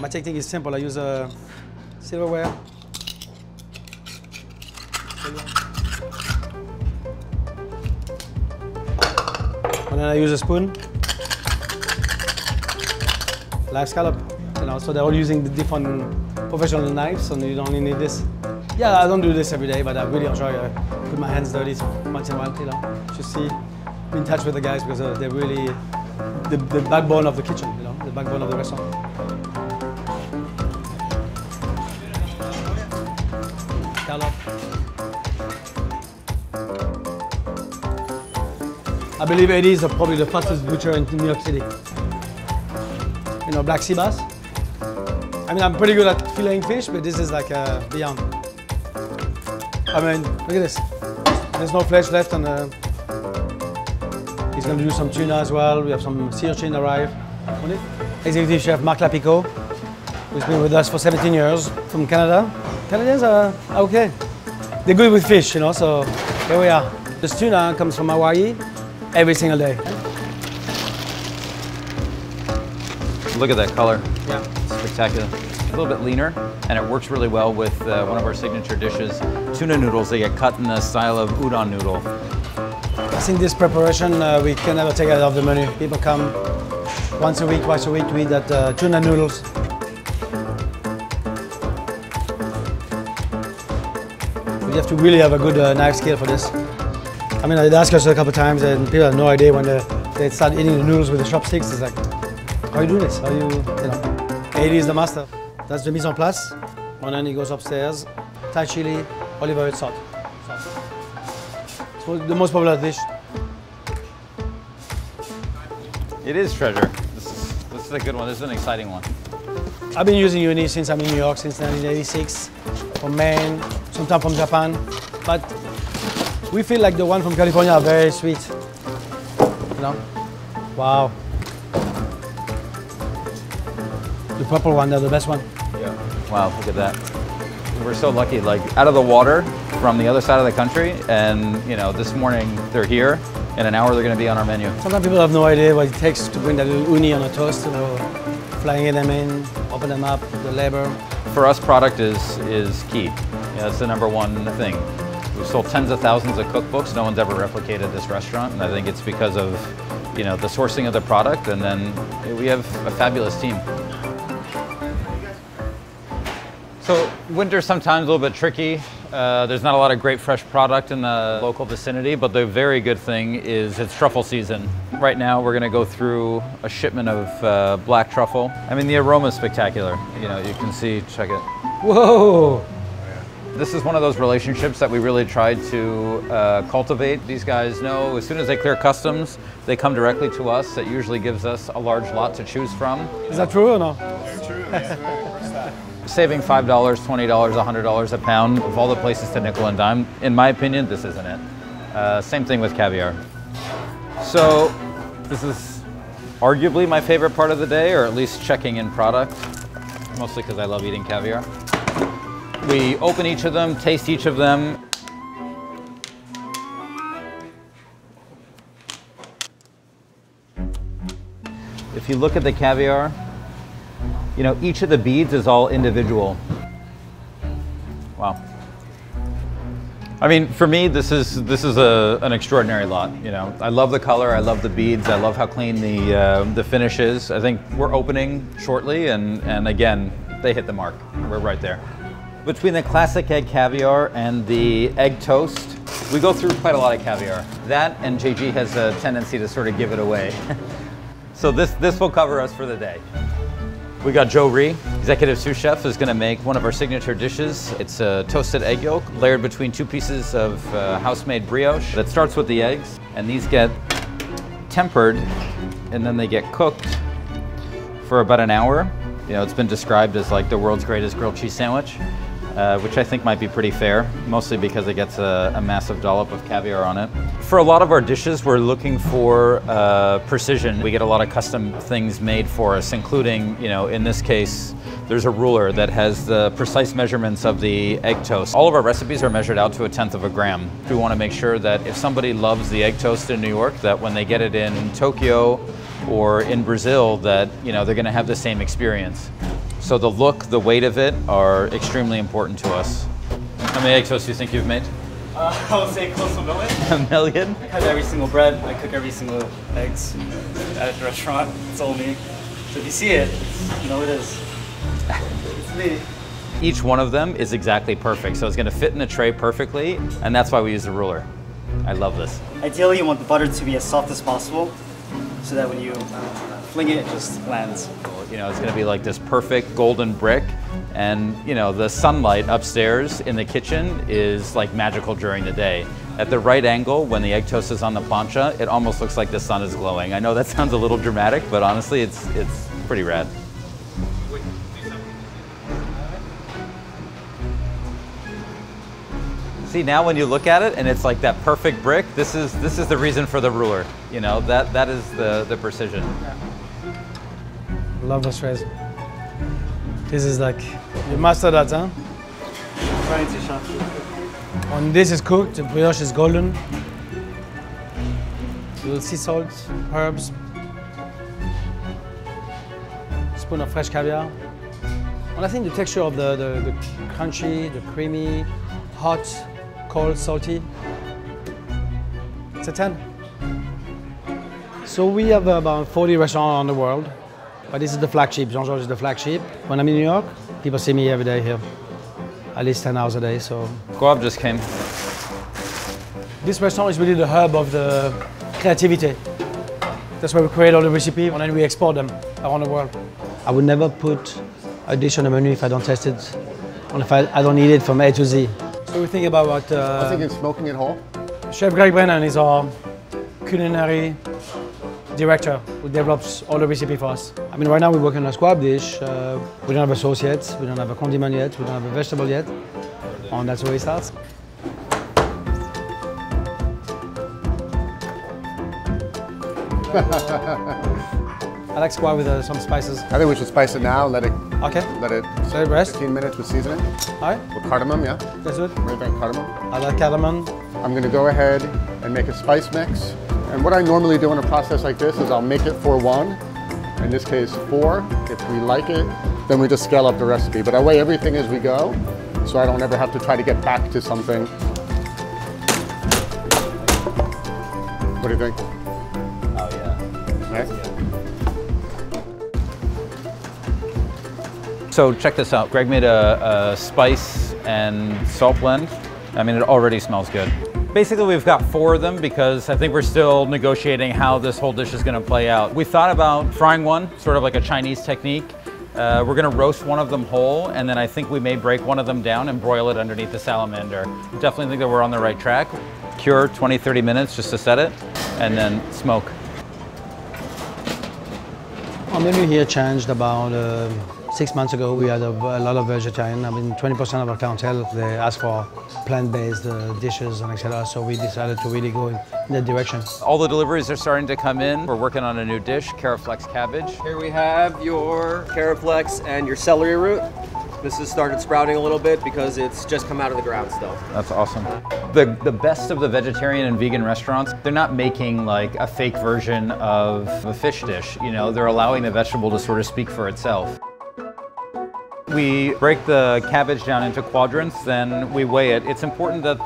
My technique is simple. I use a silverware. And then I use a spoon. Live scallop. You know, so they're all using the different professional knives, and you only need this. Yeah, I don't do this every day, but I really enjoy put my hands dirty once in a while, you know. Just be in touch with the guys because they're really the backbone of the kitchen, you know, the backbone of the restaurant. Scallop. I believe Eddie is probably the fastest butcher in New York City. You know, black sea bass. I mean, I'm pretty good at filleting fish, but this is like beyond. I mean, look at this. There's no flesh left, and he's going to do some tuna as well. We have some sea urchin arrive on it. Executive Chef Marc Lapico, who's been with us for 17 years from Canada. Canadians are okay. They're good with fish, you know, so here we are. This tuna comes from Hawaii every single day. Look at that color. Yeah. Spectacular. A little bit leaner, and it works really well with one of our signature dishes, tuna noodles. They get cut in the style of udon noodle. I think this preparation, we can never take it out of the menu. People come once a week, twice a week to eat that tuna noodles. You have to really have a good knife skill for this. I mean, they asked us a couple of times, and people have no idea when they start eating the noodles with the chopsticks. It's like, how you do this? How you know? Eddie is the master. That's the mise en place. And then he goes upstairs. Thai chili, olive oil, salt. It's the most popular dish. It is treasure. This is a good one. This is an exciting one. I've been using uni since I'm in New York, since 1986. From Maine, sometimes from Japan. But we feel like the one from California are very sweet. You know? Wow. The purple one, they're the best one. Yeah. Wow, look at that. We're so lucky, like out of the water from the other side of the country, and you know, this morning they're here. In an hour they're going to be on our menu. Sometimes people have no idea what it takes to bring that little uni on a toast, you know, flying them in, open them up, the labor. For us, product is key. Yeah, that's the #1 thing. We've sold tens of thousands of cookbooks. No one's ever replicated this restaurant, and I think it's because of, you know, the sourcing of the product, and then we have a fabulous team. So winter's sometimes a little bit tricky. There's not a lot of great fresh product in the local vicinity, but the very good thing is it's truffle season. Right now we're gonna go through a shipment of black truffle. I mean, the aroma is spectacular. You know, you can see, check it. Whoa! This is one of those relationships that we really tried to cultivate. These guys know as soon as they clear customs, they come directly to us. That usually gives us a large lot to choose from. Is that true or no? It's true. Saving $5, $20, $100 a pound of all the places to nickel and dime, in my opinion, this isn't it. Same thing with caviar. So this is arguably my favorite part of the day, or at least checking in product, mostly because I love eating caviar. We open each of them, taste each of them. If you look at the caviar, you know, each of the beads is all individual. Wow. I mean, for me, this is an extraordinary lot. You know, I love the color, I love the beads, I love how clean the finish is. I think we're opening shortly, and again, they hit the mark. We're right there. Between the classic egg caviar and the egg toast, we go through quite a lot of caviar. That and JG has a tendency to sort of give it away. So this will cover us for the day. We got Joe Rhee, executive sous chef, is going to make one of our signature dishes. It's a toasted egg yolk layered between 2 pieces of house-made brioche that starts with the eggs, and these get tempered and then they get cooked for about an hour. You know, it's been described as like the world's greatest grilled cheese sandwich, which I think might be pretty fair, mostly because it gets a massive dollop of caviar on it. For a lot of our dishes, we're looking for precision. We get a lot of custom things made for us, including, you know, in this case, there's a ruler that has the precise measurements of the egg toast. All of our recipes are measured out to 1/10 of a gram. We want to make sure that if somebody loves the egg toast in New York, that when they get it in Tokyo or in Brazil, that, you know, they're going to have the same experience. So the look, the weight of it are extremely important to us. How many egg toasts do you think you've made? I would say close to a million. A million? I cut every single bread. I cook every single eggs at the restaurant. It's all me. So if you see it, you know it is. It's me. Each one of them is exactly perfect. So it's gonna fit in a tray perfectly, and that's why we use the ruler. I love this. Ideally, you want the butter to be as soft as possible, so that when you fling it just lands. You know, it's gonna be like this perfect golden brick, and you know, the sunlight upstairs in the kitchen is like magical during the day. At the right angle, when the egg toast is on the plancha, it almost looks like the sun is glowing. I know that sounds a little dramatic, but honestly, it's pretty rad. See, now when you look at it and it's like that perfect brick, this is the reason for the ruler. You know, that is the precision. Love this Rez. This is like, you master that, huh? Trying to, chef. When this is cooked, the brioche is golden. Little sea salt, herbs. Spoon of fresh caviar. And I think the texture of the crunchy, the creamy, hot, cold, salty. It's a 10. So we have about 40 restaurants around the world. But this is the flagship. Jean-Georges is the flagship. When I'm in New York, people see me every day here. At least 10 hours a day, so. Guab just came. This restaurant is really the hub of the creativity. That's where we create all the recipes and then we export them around the world. I would never put a dish on the menu if I don't test it, and if I don't eat it from A to Z. So we think about what... I was thinking smoking it whole. Chef Greg Brennan is our culinary director who develops all the recipe for us. I mean, right now we're working on a squab dish. We don't have a sauce yet, we don't have a condiment yet, we don't have a vegetable yet. And that's where it starts. I like squab with some spices. I think we should spice it now, let it rest. 15 minutes with seasoning. All right. With cardamom, yeah? That's it. What do you think, cardamom? I like cardamom. I'm gonna go ahead and make a spice mix. And what I normally do in a process like this is I'll make it for 1, in this case 4. If we like it, then we just scale up the recipe. But I weigh everything as we go, so I don't ever have to try to get back to something. What do you think? Oh yeah. Right? So check this out. Greg made a spice and salt blend. I mean, it already smells good. Basically, we've got 4 of them because I think we're still negotiating how this whole dish is going to play out. We thought about frying one, sort of like a Chinese technique. We're going to roast one of them whole, and then I think we may break one of them down and broil it underneath the salamander. Definitely think that we're on the right track. Cure 20-30 minutes just to set it, and then smoke. Our menu here changed about 6 months ago. We had a lot of vegetarian. I mean, 20% of our clientele, they ask for plant-based dishes and etc. So we decided to really go in that direction. All the deliveries are starting to come in. We're working on a new dish, Caraflex cabbage. Here we have your Caraflex and your celery root. This has started sprouting a little bit because it's just come out of the ground still. That's awesome. The best of the vegetarian and vegan restaurants, they're not making like a fake version of a fish dish. You know, they're allowing the vegetable to sort of speak for itself. We break the cabbage down into quadrants, then we weigh it. It's important that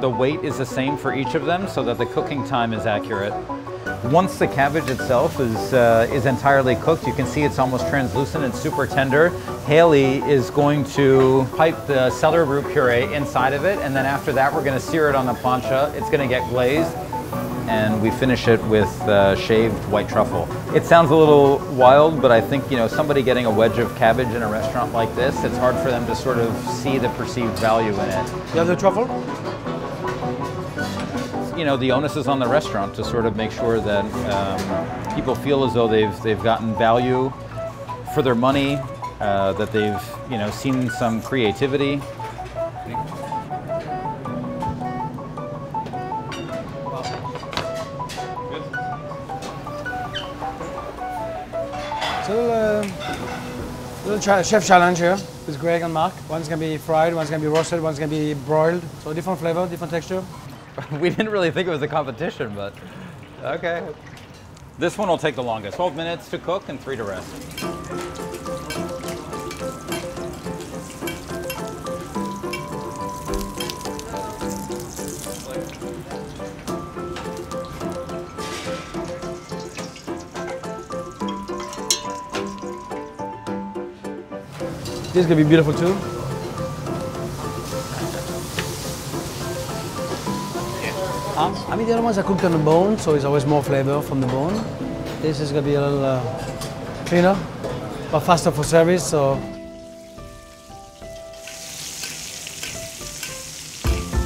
the weight is the same for each of them so that the cooking time is accurate. Once the cabbage itself is entirely cooked, you can see it's almost translucent and super tender. Haley is going to pipe the celery root puree inside of it, and then after that we're going to sear it on the plancha. It's going to get glazed, and we finish it with shaved white truffle. It sounds a little wild, but I think, you know, somebody getting a wedge of cabbage in a restaurant like this, it's hard for them to sort of see the perceived value in it. You have the truffle? You know, the onus is on the restaurant to sort of make sure that people feel as though they've gotten value for their money, that they've, you know, seen some creativity. So little chef challenge here with Greg and Mark. One's gonna be fried, one's gonna be roasted, one's gonna be broiled. So different flavor, different texture. We didn't really think it was a competition, but okay. This one will take the longest. 12 minutes to cook and 3 to rest. This is gonna be beautiful too. I mean, the other ones are cooked on the bone, so it's always more flavor from the bone. This is gonna be a little cleaner, but faster for service. So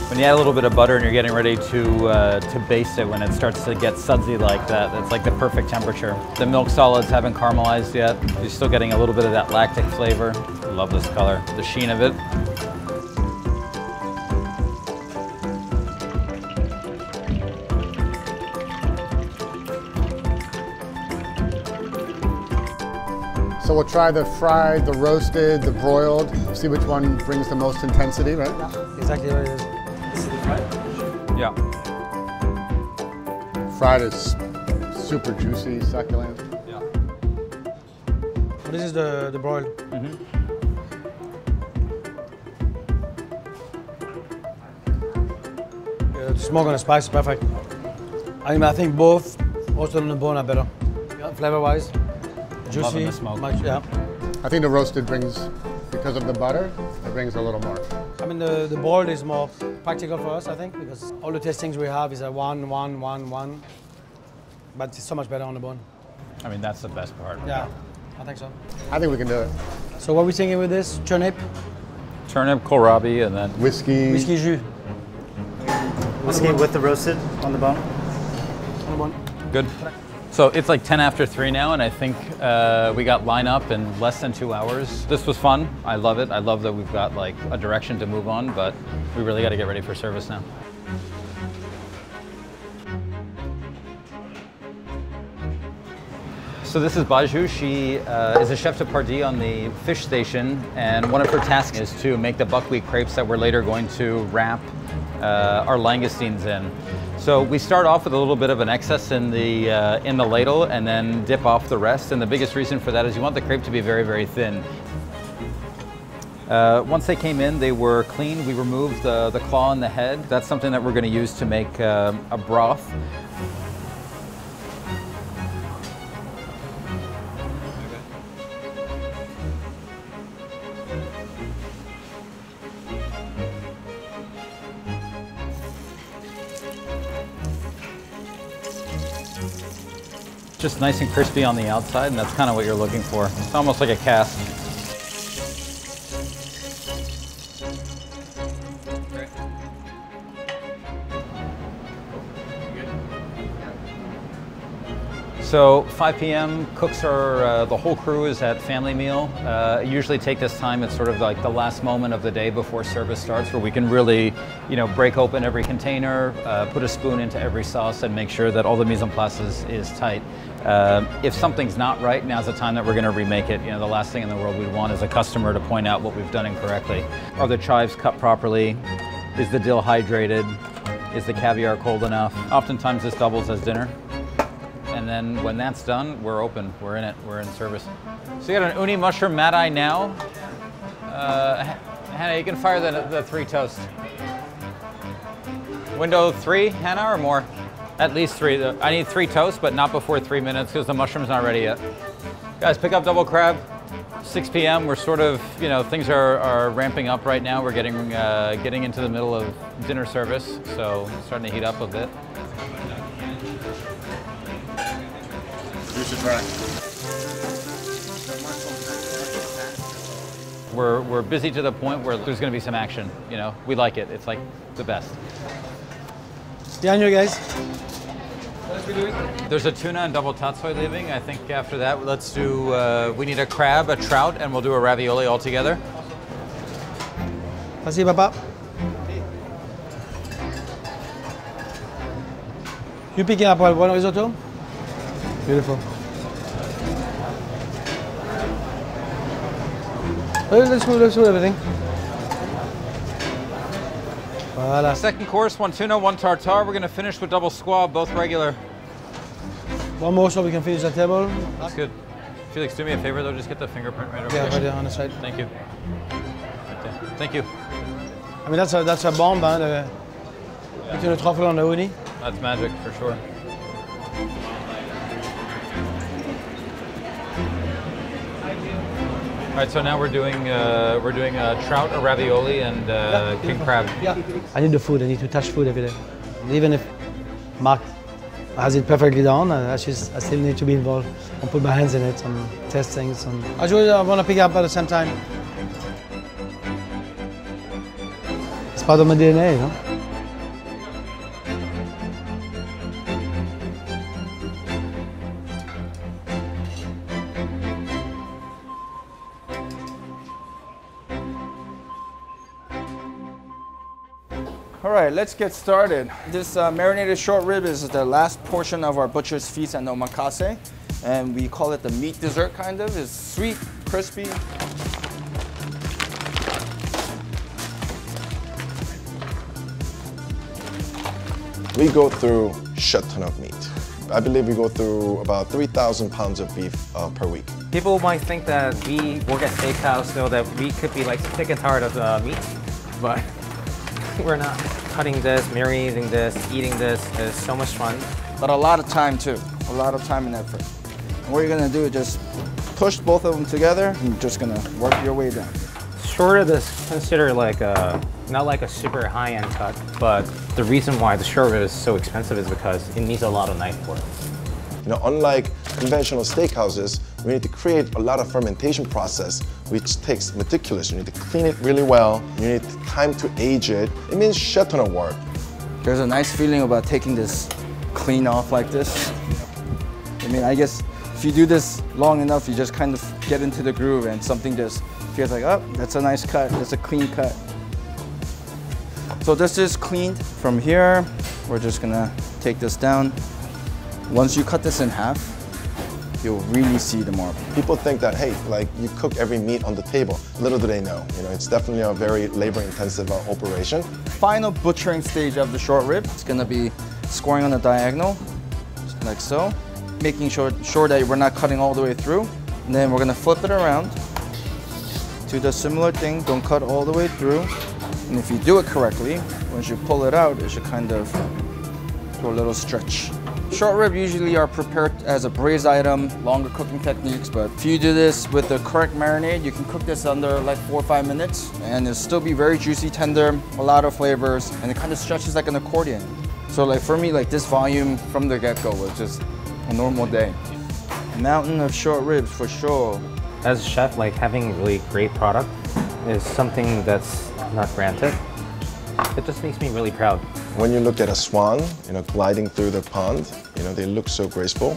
when you add a little bit of butter and you're getting ready to baste it, when it starts to get sudsy like that, it's like the perfect temperature. The milk solids haven't caramelized yet. You're still getting a little bit of that lactic flavor. I love this color, the sheen of it. So we'll try the fried, the roasted, the broiled, see which one brings the most intensity, right? yeah, exactly what it is. This is the fried? Yeah. Fried is super juicy, succulent. Yeah. This is the broiled. The smoke and the spice is perfect. I mean, I think both roasted on the bone are better, flavor-wise. Juicy, Loving the smoke. yeah. I think the roasted brings, because of the butter, it brings a little more. I mean, the boiled is more practical for us, I think, because all the tastings we have is a 1, 1, 1, 1. But it's so much better on the bone. I mean, that's the best part. Yeah, I think so. I think we can do it. So what are we thinking with this? Turnip, Turnip, kohlrabi, and then Whiskey. whiskey jus Whiskey with the roasted on the bone? on the bone. good. So it's like 10 after 3 now, and I think we got line up in less than 2 hours. This was fun. I love it. I love that we've got like a direction to move on, but we really got to get ready for service now. So this is Baju. She is a chef de partie on the fish station, and one of her tasks is to make the buckwheat crepes that we're later going to wrap our langoustines in. So we start off with a little bit of an excess in the ladle and then dip off the rest. And the biggest reason for that is you want the crepe to be very, very thin. Once they came in, they were clean. We removed the claw and the head. That's something that we're going to use to make a broth. Just nice and crispy on the outside, and that's kind of what you're looking for. It's almost like a cast. So 5 p.m. cooks are, the whole crew is at family meal. Usually take this time, it's sort of like the last moment of the day before service starts, where we can really, break open every container, put a spoon into every sauce and make sure that all the mise en place is tight. If something's not right, now's the time that we're gonna remake it. The last thing in the world we'd want is a customer to point out what we've done incorrectly. Are the chives cut properly? Is the dill hydrated? Is the caviar cold enough? Oftentimes this doubles as dinner. And then when that's done, we're open, we're in it, we're in service. So you got an uni mushroom mat-eye now. Hannah, you can fire the 3 toast. Window 3, Hannah, or more? At least 3. I need 3 toasts, but not before 3 minutes because the mushroom's not ready yet. Guys, pick up double crab. 6 p.m. We're sort of, things are ramping up right now. We're getting into the middle of dinner service, so it's starting to heat up a bit. You should try. We're busy to the point where there's going to be some action. We like it. It's like the best. Yeah, and you guys. There's a tuna and double tatsoi leaving. I think after that, let's do. We need a crab, a trout, and we'll do a ravioli all together. Merci, papa. You picking up one risotto? Beautiful. Let's do everything. Voilà. Second course, 1 tuna, 1 tartare. We're going to finish with double squab, both regular. One more so we can finish the table. That's good. Felix, do me a favor though, just get the fingerprint right over Yeah, there. right there on the side. Thank you. Right there. Thank you. I mean, that's a bomb, between the truffle and the uni. That's magic for sure. right, so now we're doing trout or ravioli and king crab. Yeah. I need the food. I need to touch food every day. Even if Mark has it perfectly down, I still need to be involved and put my hands in it and test things. And I want to pick up at the same time. It's part of my DNA, you know? All right, let's get started. This marinated short rib is the last portion of our butcher's feast at omakase, and we call it the meat dessert kind of. It's sweet, crispy. We go through a shit ton of meat. I believe we go through about 3,000 pounds of beef per week. People might think that we work at steakhouse, so that we could be like sick and tired of meat, but we're not. Cutting this, marinating this, eating this is so much fun. But a lot of time too, a lot of time and effort. And what you're gonna do is just push both of them together and you're just gonna work your way down. Short rib is considered like not like a super high-end cut, but the reason why the short rib is so expensive is because it needs a lot of knife work. You know, unlike conventional steakhouses, we need to create a lot of fermentation process, which takes meticulous. You need to clean it really well. You need time to age it. It means shit ton of work. There's a nice feeling about taking this clean off like this. I mean, I guess if you do this long enough, you just kind of get into the groove and something just feels like, oh, that's a nice cut, that's a clean cut. So this is cleaned from here. We're just gonna take this down. Once you cut this in half, you'll really see the marble. People think that, hey, like you cook every meat on the table. Little do they know, you know, it's definitely a very labor-intensive operation. Final butchering stage of the short rib. It's gonna be scoring on the diagonal, just like so. Making sure that we're not cutting all the way through. And then we're gonna flip it around. Do the similar thing, don't cut all the way through. And if you do it correctly, once you pull it out, it should kind of do a little stretch. Short rib usually are prepared as a braised item, longer cooking techniques, but if you do this with the correct marinade, you can cook this under like 4 or 5 minutes and it'll still be very juicy, tender, a lot of flavors, and it kind of stretches like an accordion. So like for me, like this volume from the get-go was just a normal day. Mountain of short ribs for sure. As a chef, like having really great product is something that's not granted. It just makes me really proud. When you look at a swan, you know, gliding through the pond, you know, they look so graceful.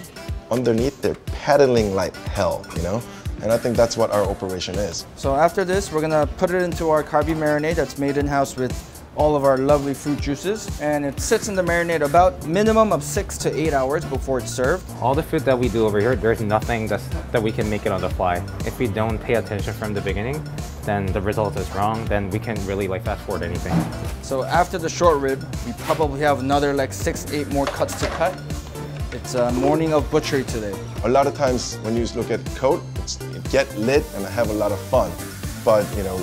Underneath, they're paddling like hell, you know? And I think that's what our operation is. So after this, we're gonna put it into our carby marinade that's made in-house with all of our lovely fruit juices. And it sits in the marinade about minimum of 6 to 8 hours before it's served. All the food that we do over here, there's nothing that we can make it on the fly. If we don't pay attention from the beginning, then the result is wrong, then we can really like fast forward anything. So after the short rib, we probably have another like 6, 8 more cuts to cut. It's a morning of butchery today. A lot of times when you look at Cote, it's get lit and have a lot of fun. But, you know,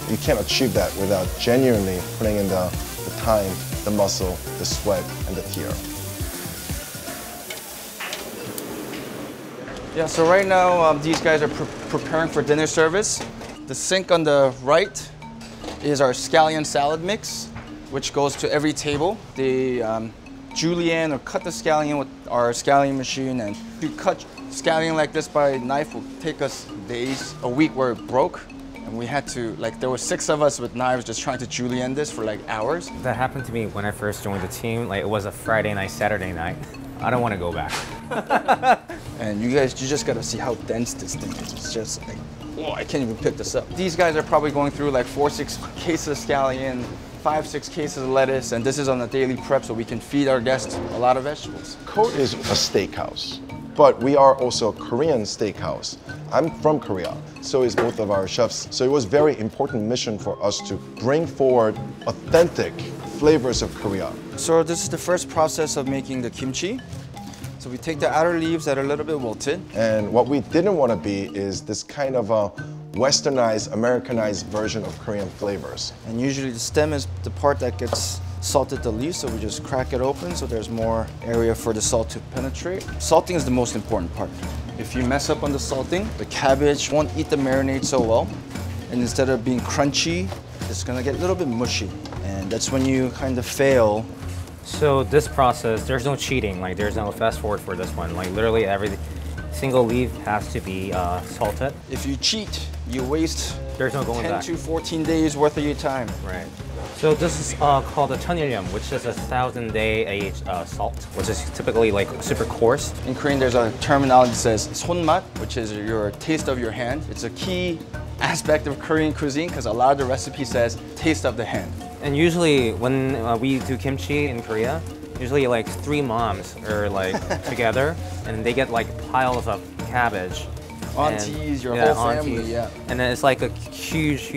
you can't achieve that without genuinely putting in the time, the muscle, the sweat, and the tear. Yeah, so right now these guys are preparing for dinner service. The sink on the right is our scallion salad mix, which goes to every table. They julienne or cut the scallion with our scallion machine, and to cut scallion like this by knife will take us days, a week where it broke. And we had to, like, there were 6 of us with knives just trying to julienne this for like hours. That happened to me when I first joined the team. Like, it was a Friday night, Saturday night. I don't want to go back. And you just gotta see how dense this thing is. It's just like, whoa, I can't even pick this up. These guys are probably going through like 4 or 6 cases of scallion, 5 or 6 cases of lettuce, and this is on a daily prep so we can feed our guests a lot of vegetables. Cote is a steakhouse, but we are also a Korean steakhouse. I'm from Korea, so is both of our chefs. So it was a very important mission for us to bring forward authentic flavors of Korea. So this is the first process of making the kimchi. So we take the outer leaves that are a little bit wilted. And what we didn't want to be is this kind of a westernized, Americanized version of Korean flavors. And usually the stem is the part that gets salted the least, so we just crack it open so there's more area for the salt to penetrate. Salting is the most important part. If you mess up on the salting, the cabbage won't eat the marinade so well. And instead of being crunchy, it's gonna get a little bit mushy. And that's when you kind of fail. So this process, there's no cheating. Like there's no fast forward for this one. Like literally every single leaf has to be salted. If you cheat, you waste There's no going 10 back. to 14 days worth of your time. Right. So this is called a Tacinelli, which is a 1,000-day aged salt, which is typically like super coarse. In Korean, there's a terminology that says 손맛, which is your taste of your hand. It's a key aspect of Korean cuisine because a lot of the recipe says taste of the hand. And usually when we do kimchi in Korea, usually like 3 moms are like together and they get like piles of cabbage. Aunties, your whole family, aunties. yeah. And then it's like a huge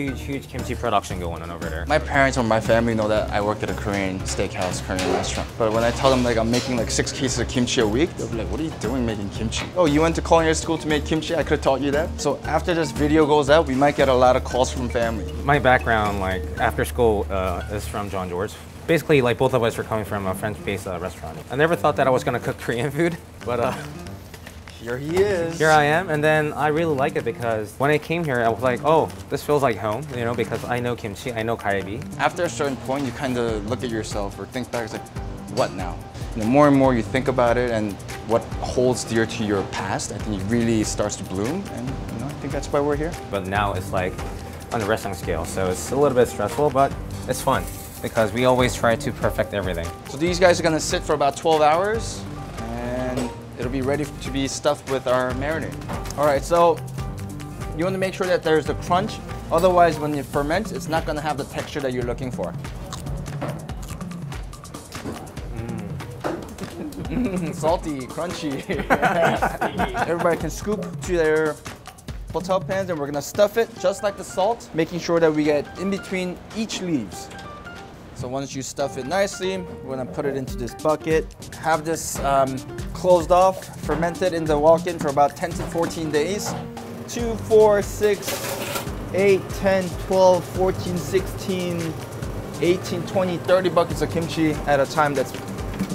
kimchi production going on over there. My parents or my family know that I work at a Korean steakhouse, Korean restaurant. But when I tell them like I'm making like 6 cases of kimchi a week, they'll be like, what are you doing making kimchi? Oh, you went to culinary school to make kimchi? I could have taught you that. So after this video goes out, we might get a lot of calls from family. My background, like after school, is from Jean-Georges. Basically, like both of us are coming from a French-based restaurant. I never thought that I was gonna cook Korean food, but here he is. Here I am, and then I really like it because when I came here, I was like, oh, this feels like home, you know, because I know kimchi, I know galbi. After a certain point, you kind of look at yourself or think back, it's like, what now? The more and more you think about it and what holds dear to your past, I think it really starts to bloom, and you know, I think that's why we're here. But now it's like on the wrestling scale, so it's a little bit stressful, but it's fun because we always try to perfect everything. So these guys are gonna sit for about 12 hours, and it'll be ready to be stuffed with our marinade. All right, so you want to make sure that there's a crunch. Otherwise, when it ferments, it's not going to have the texture that you're looking for. Salty, crunchy. Everybody can scoop to their hotel pans, and we're going to stuff it just like the salt, making sure that we get in between each leaves. So once you stuff it nicely, we're gonna put it into this bucket. Have this closed off, fermented in the walk-in for about 10 to 14 days. 2, 4, 6, 8, 10, 12, 14, 16, 18, 20, 30 buckets of kimchi at a time that's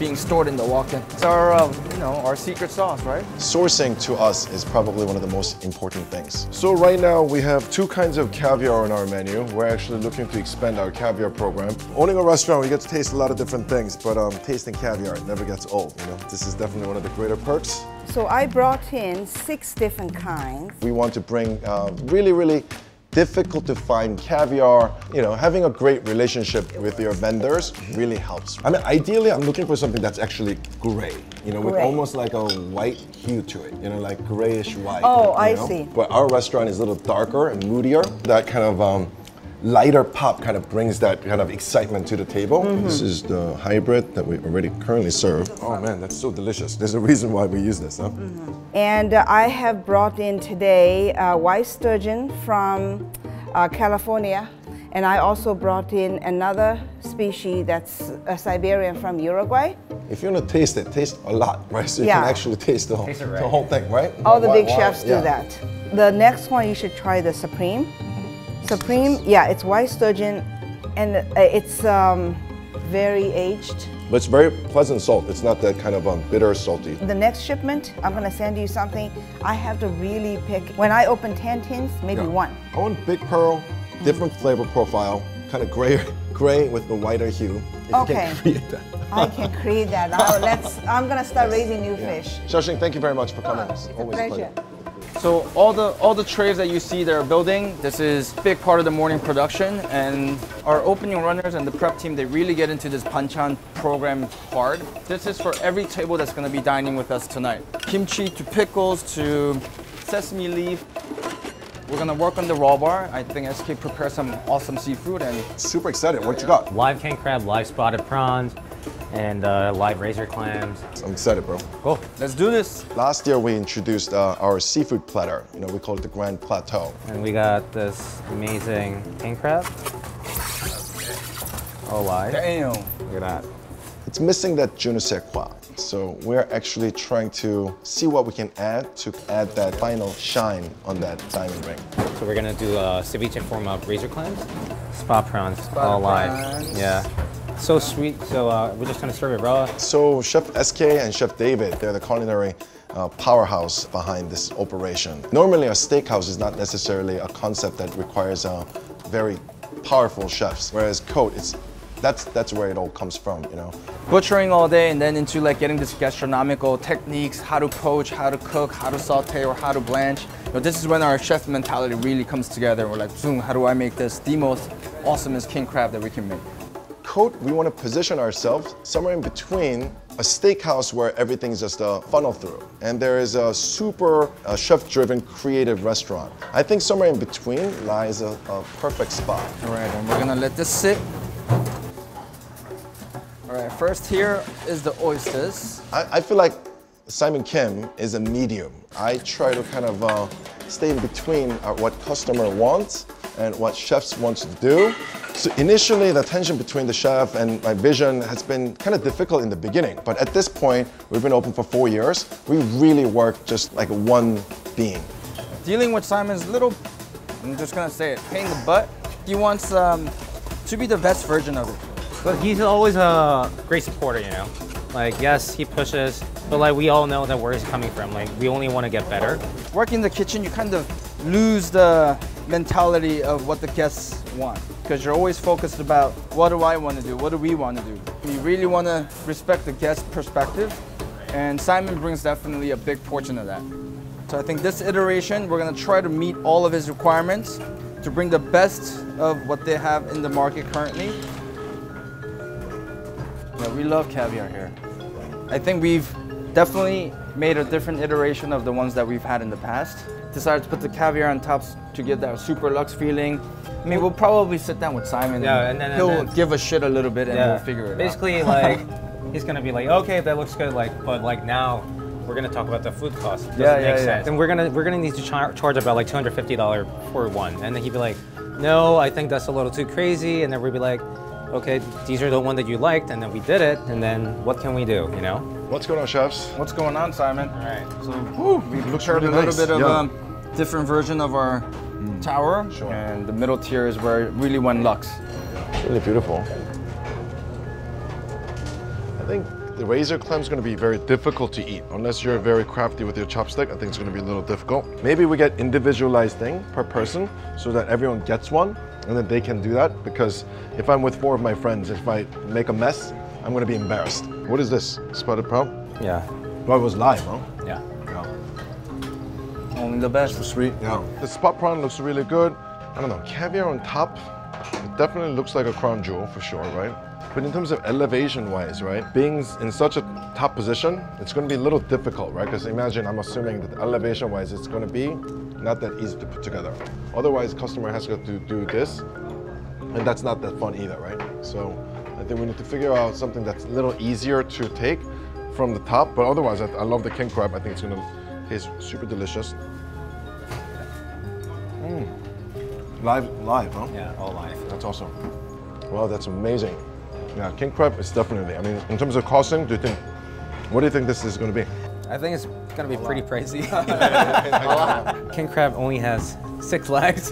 being stored in the walk-in. It's our, you know, our secret sauce, right? Sourcing to us is probably one of the most important things. So right now we have 2 kinds of caviar on our menu. We're actually looking to expand our caviar program. Owning a restaurant, we get to taste a lot of different things, but tasting caviar, it never gets old. You know, this is definitely one of the greater perks. So I brought in 6 different kinds. We want to bring really difficult to find caviar. You know, having a great relationship with your vendors really helps. I mean, ideally, I'm looking for something that's actually gray, you know, with Gray. almost like a white hue to it, you know, like grayish white. Oh, you I know? see. But our restaurant is a little darker and moodier. That kind of lighter pop kind of brings that kind of excitement to the table. This is the hybrid that we already currently serve. Oh man, that's so delicious. There's a reason why we use this, huh? And I have brought in today white sturgeon from California. And I also brought in another species that's a Siberian from Uruguay. If you want to taste it, taste a lot, right? So you Yeah. can actually taste the whole thing, right? All the big Why- chefs do yeah. that. The next one, you should try the Supreme. Supreme, yeah, it's white sturgeon, and it's very aged. But it's very pleasant salt. It's not that kind of bitter salty. The next shipment, I'm gonna send you something. I have to really pick. When I open 10 tins, maybe Yeah. 1. I want big pearl, different flavor profile, kind of gray with the whiter hue. If you Okay. can create that. I can create that. I'm gonna start raising new fish. Xiaoxing, thank you very much for coming. It's a Always pleasure. So all the trays that you see they're building, this is a big part of the morning production, and our opening runners and the prep team, they really get into this banchan program hard. This is for every table that's gonna be dining with us tonight. Kimchi to pickles to sesame leaf. We're gonna work on the raw bar. I think SK prepared some awesome seafood, and Super excited. What you got? Live king crab, live spotted prawns, and live razor clams. I'm excited, bro. Cool. let's do this. Last year we introduced our seafood platter. You know, we call it the Grand Plateau. And we got this amazing king crab. Oh, live. Damn. Look at that. It's missing that je ne sais quoi. So we're actually trying to see what we can add to add that final shine on that diamond ring. So we're gonna do a ceviche in form of razor clams, spot prawns, all live. prawns. Yeah, so sweet. So we're just gonna serve it raw. So Chef SK and Chef David, they're the culinary powerhouse behind this operation. Normally a steakhouse is not necessarily a concept that requires a very powerful chefs, whereas Cote, that's where it all comes from, you know. Butchering all day and then into like getting this gastronomical techniques, how to poach, how to cook, how to saute, or how to blanch. You know, this is when our chef mentality really comes together. We're like, zoom, how do I make this the most awesomest king crab that we can make? Cote, we want to position ourselves somewhere in between a steakhouse where everything's just a funnel through, and there is a super chef-driven creative restaurant. I think somewhere in between lies a perfect spot. All right, and we're gonna let this sit. All right, first here is the oysters. I feel like Simon Kim is a medium. I try to kind of stay in between what customer wants and what chefs want to do. So initially, the tension between the chef and my vision has been kind of difficult in the beginning. But at this point, we've been open for 4 years. We really work just like one being. Dealing with Simon's a little, I'm just gonna say it, pain in the butt. He wants to be the best version of it. But he's always a great supporter, you know? Like, yes, he pushes, but like we all know that where he's coming from. Like, we only want to get better. Working in the kitchen, you kind of lose the mentality of what the guests want, because you're always focused about what do I want to do, what do we want to do. You really want to respect the guest perspective, and Simon brings definitely a big portion of that. So I think this iteration, we're going to try to meet all of his requirements to bring the best of what they have in the market currently. Yeah, we love caviar here. I think we've definitely made a different iteration of the ones that we've had in the past. Decided to put the caviar on top to give that super luxe feeling. I mean, we'll probably sit down with Simon, and he'll give a shit a little bit, and we'll figure it Basically, out. like, he's gonna be like, okay, that looks good, like, but like now, we're gonna talk about the food cost. Does it make sense? And we're gonna need to charge about like $250 for one, and then he'd be like, no, I think that's a little too crazy, and then we'd be like, okay, these are the one that you liked, and then we did it, and then what can we do, you know? What's going on, chefs? What's going on, Simon? All right. So we prepared a little bit of different version of our tower, and the middle tier is where it really went luxe. It's really beautiful. I think the razor clam is going to be very difficult to eat. Unless you're very crafty with your chopstick, I think it's going to be a little difficult. Maybe we get individualized thing per person so that everyone gets one, and then they can do that, because if I'm with 4 of my friends, if I make a mess, I'm going to be embarrassed. What is this? Spotted pearl? Yeah. Well, it was live, huh? Yeah. Only the best. So sweet, yeah. The spot prawn looks really good. I don't know, caviar on top, it definitely looks like a crown jewel for sure, right? But in terms of elevation-wise, right, being in such a top position, it's going to be a little difficult, right? Because imagine, I'm assuming that elevation-wise, it's going to be not that easy to put together. Otherwise, customer has got to do this, and that's not that fun either, right? So I think we need to figure out something that's a little easier to take from the top, but otherwise, I love the king crab. I think it's going to taste super delicious. Live, huh? Yeah, all live. That's awesome. Wow, that's amazing. Yeah, king crab is definitely, I mean, in terms of costing, what do you think this is going to be? I think it's gonna be pretty pricey. King crab only has 6 legs.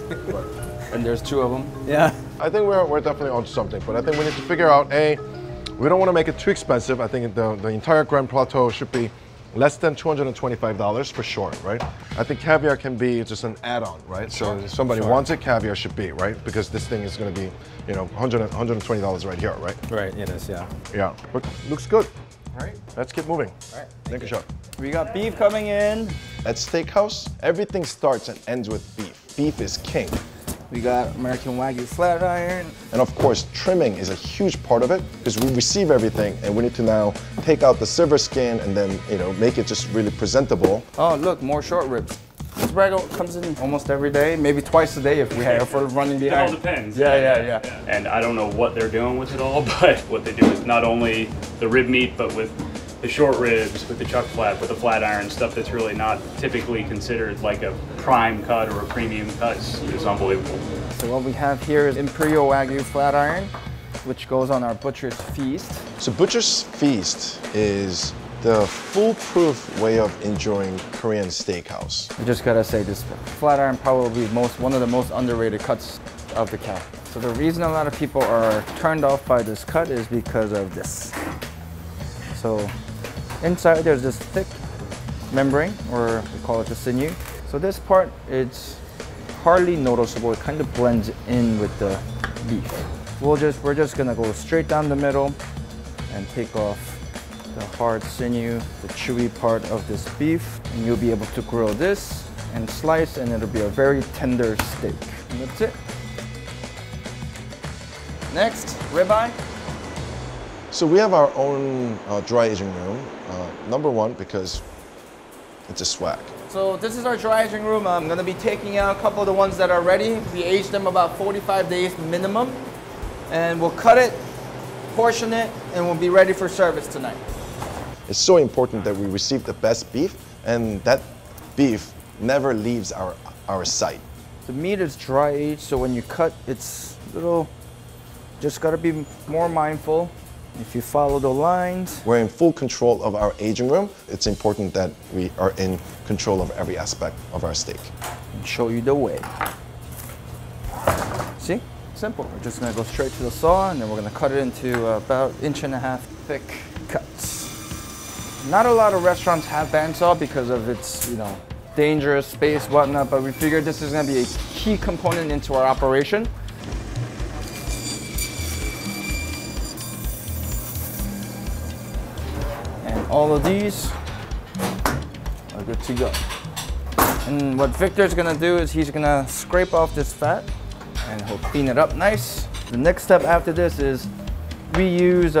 And there's 2 of them. Yeah. I think we're definitely onto something, but I think we need to figure out, we don't want to make it too expensive. I think the entire Grand Plateau should be less than $225 for sure, right? I think caviar can be just an add-on, right? So if somebody wants it, caviar should be, right? Because this thing is going to be, you know, $120 right here, right? Right, it is, yeah. Yeah, but looks good. All right. Let's keep moving. All right. Thank you, chef. We got beef coming in. At Steakhouse, everything starts and ends with beef. Beef is king. We got American Wagyu flat iron. And of course, trimming is a huge part of it, because we receive everything and we need to now take out the silver skin and then, you know, make it just really presentable. Oh, look, more short ribs. This burger comes in almost every day, maybe twice a day if we're running behind. It all depends. Yeah. And I don't know what they're doing with it all, but what they do is not only the rib meat, but with the short ribs, with the chuck flat, with the flat iron, stuff that's really not typically considered like a prime cut or a premium cut is unbelievable. So what we have here is Imperial Wagyu flat iron, which goes on our Butcher's Feast. So Butcher's Feast is the foolproof way of enjoying Korean steakhouse. I just gotta say, this flat iron probably one of the most underrated cuts of the cow. So the reason a lot of people are turned off by this cut is because of this. So inside there's this thick membrane, or we call it the sinew. So this part, it's hardly noticeable. It kind of blends in with the beef. We're just gonna go straight down the middle and take off the hard sinew, the chewy part of this beef, and you'll be able to grill this and slice, and it'll be a very tender steak. And that's it. Next, ribeye. So we have our own dry aging room. Number one, because it's a swag. So this is our dry aging room. I'm gonna be taking out a couple of the ones that are ready. We aged them about 45 days minimum. And we'll cut it, portion it, and we'll be ready for service tonight. It's so important that we receive the best beef, and that beef never leaves our sight. The meat is dry aged, so when you cut, it's a little, just gotta be more mindful. If you follow the lines. We're in full control of our aging room. It's important that we are in control of every aspect of our steak. And show you the way. See? Simple. We're just gonna go straight to the saw, and then we're gonna cut it into about 1.5 inch thick cuts. Not a lot of restaurants have bandsaw because of its, you know, dangerous space, whatnot, but we figured this is gonna be a key component into our operation. And all of these are good to go. And what Victor's gonna do is he's gonna scrape off this fat, and he'll clean it up nice. The next step after this is we use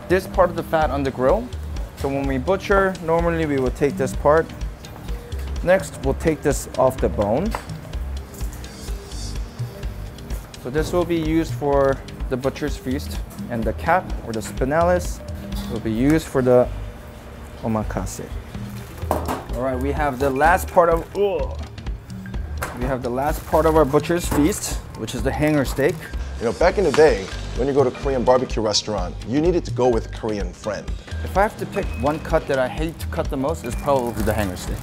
this part of the fat on the grill. So when we butcher, normally we will take this part. Next, we'll take this off the bone. So this will be used for the butcher's feast, and the cap or the spinalis will be used for the omakase. All right, we have the last part of our butcher's feast, which is the hanger steak. You know, back in the day, when you go to a Korean barbecue restaurant, you needed to go with a Korean friend. If I have to pick one cut that I hate to cut the most, it's probably the hanger steak.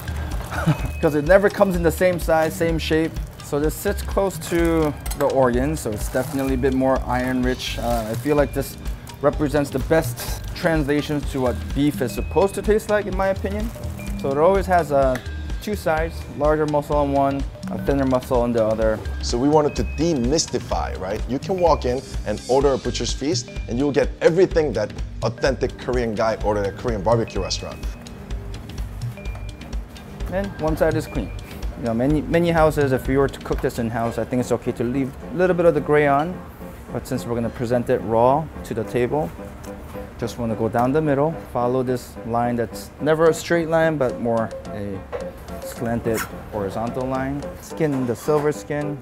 Because it never comes in the same size, same shape. So this sits close to the organ, so it's definitely a bit more iron rich. I feel like this represents the best translations to what beef is supposed to taste like, in my opinion. So it always has two sides, larger muscle on one, a thinner muscle on the other. So we wanted to demystify, right? You can walk in and order a butcher's feast, and you'll get everything that authentic Korean guy ordered at a Korean barbecue restaurant. And one side is clean. You know, many houses, if you were to cook this in-house, I think it's okay to leave a little bit of the gray on. But since we're gonna present it raw to the table, just wanna go down the middle, follow this line that's never a straight line, but more a slanted horizontal line. Skin, the silver skin.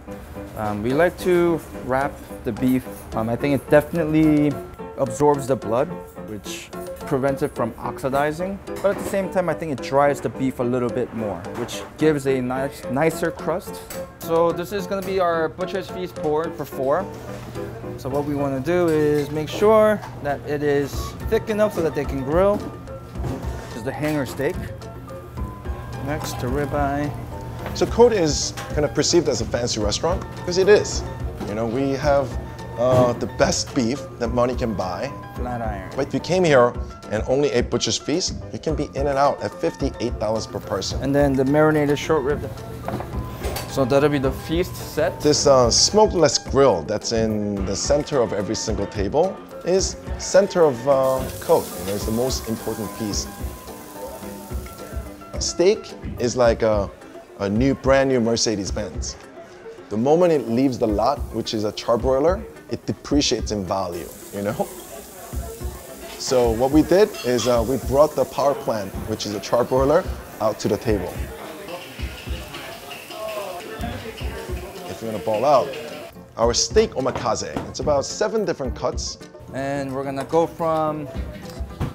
We like to wrap the beef. I think it definitely absorbs the blood, which prevents it from oxidizing. But at the same time, I think it dries the beef a little bit more, which gives a nicer crust. So this is gonna be our butcher's feast board for 4. So what we wanna do is make sure that it is thick enough so that they can grill. This is the hanger steak. Next, the ribeye. So Cote is kind of perceived as a fancy restaurant, because it is. You know, we have the best beef that money can buy. Flat iron. But if you came here and only ate butcher's feast, you can be in and out at $58 per person. And then the marinated short rib. So that'll be the feast set. This smokeless grill that's in the center of every single table is center of Cote. You know, it's the most important piece. Steak is like a brand new Mercedes-Benz. The moment it leaves the lot, which is a charbroiler, it depreciates in value, you know? So what we did is we brought the power plant, which is a charbroiler, out to the table. If you want to ball out, our steak omakase, it's about 7 different cuts. And we're gonna go from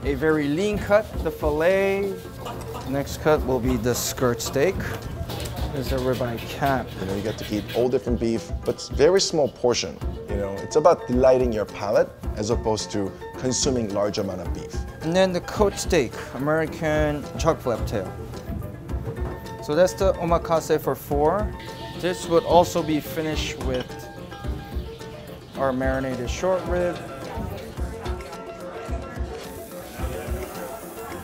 a very lean cut, the filet. Next cut will be the skirt steak. There's a ribeye cap. You know, you get to eat all different beef, but it's very small portion. You know, it's about delighting your palate as opposed to consuming large amount of beef. And then the Cote steak, American chuck flap tail. So that's the omakase for 4. This would also be finished with our marinated short rib.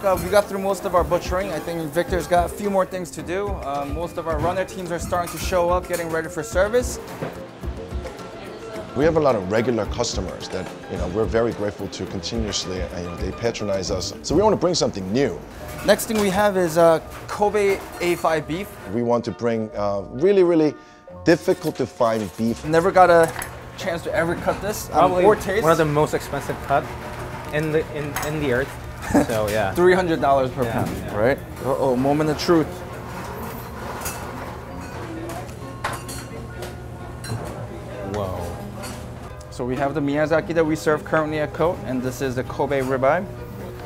we got through most of our butchering. I think Victor's got a few more things to do. Most of our runner teams are starting to show up, getting ready for service. We have a lot of regular customers that we're very grateful to continuously, and they patronize us. So we want to bring something new. Next thing we have is Kobe A5 beef. We want to bring really, really difficult to find beef. Never got a chance to ever cut this. Probably or taste. one of the most expensive cut in the earth. So yeah. $300 per pound, yeah. right? Uh-oh, moment of truth. Whoa. So we have the Miyazaki that we serve currently at Cote, and this is the Kobe ribeye.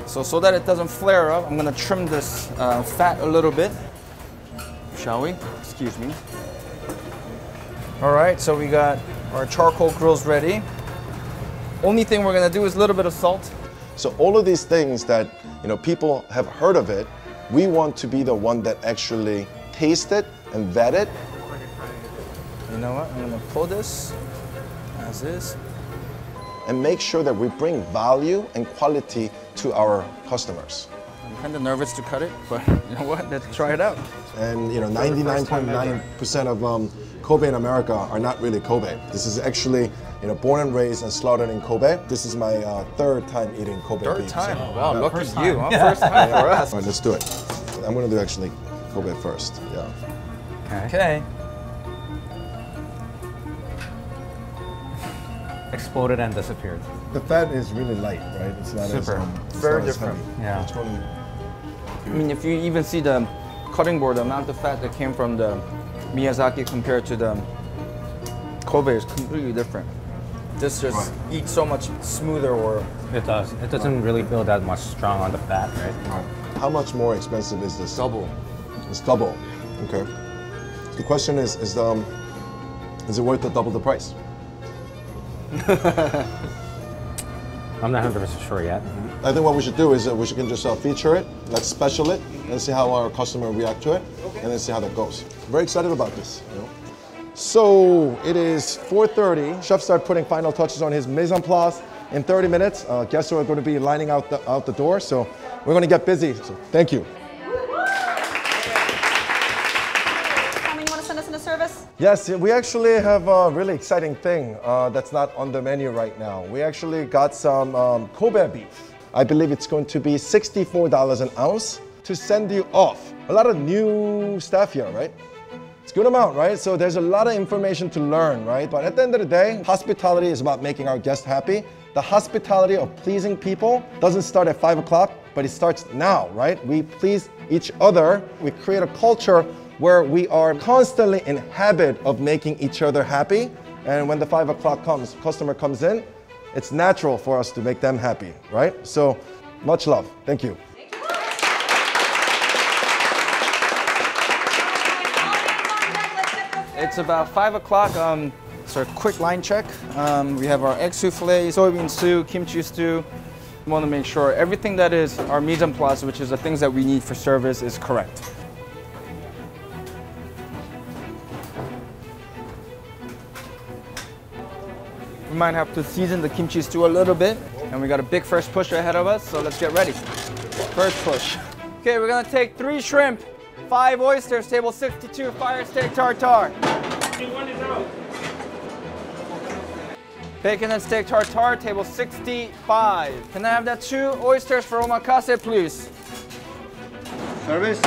So that it doesn't flare up, I'm gonna trim this fat a little bit. Shall we? Excuse me. All right, so we got our charcoal grills ready. Only thing we're gonna do is a little bit of salt. So all of these things that people have heard of it, we want to be the one that actually taste it and vet it. You know what? I'm gonna pull this as is. And make sure that we bring value and quality to our customers. I'm kind of nervous to cut it, but you know what? Let's try it out. And 99.9% of Kobe in America are not really Kobe. This is actually born and raised and slaughtered in Kobe. This is my third time eating Kobe beef. Third time? So, wow, lucky you. Huh? First time for us. All right, let's do it. I'm gonna do actually Kobe first. Yeah. Okay. Exploded and disappeared. The fat is really light, right? It's not super. As very different. Yeah. I mean, if you even see the cutting board, the amount of fat that came from the Miyazaki compared to the Kobe is completely different. This just eats so much smoother, or it does. It doesn't really feel that much strong on the fat, right? How much more expensive is this? Double. It's double. Okay. So the question is it worth the double the price? I'm not 100% sure yet. I think what we should do is we can just feature it, let's special it, and see how our customer react to it, and then see how that goes. Very excited about this. So it is 4:30. Chef started putting final touches on his Mise En Place in 30 minutes. Guests are going to be lining out the door, so we're going to get busy. So thank you. Yes, we actually have a really exciting thing that's not on the menu right now. We actually got some Kobe beef. I believe it's going to be $64 an ounce to send you off. A lot of new staff here, right? It's a good amount, right? So there's a lot of information to learn, right? But at the end of the day, hospitality is about making our guests happy. The hospitality of pleasing people doesn't start at 5 o'clock, but it starts now, right? We please each other. We create a culture where we are constantly in habit of making each other happy. And when the 5 o'clock comes, customer comes in, it's natural for us to make them happy, right? So much love. Thank you. It's about 5 o'clock. So a quick line check. We have our egg souffle, soybean stew, kimchi stew. We want to make sure everything that is our mise en place, which is the things that we need for service, is correct. We might have to season the kimchi stew a little bit. And we got a big first push ahead of us, so let's get ready. First push. Okay, we're gonna take 3 shrimp, 5 oysters, table 62, fire steak tartare. One is out. Bacon and steak tartare, table 65. Can I have that 2 oysters for omakase, please? Service.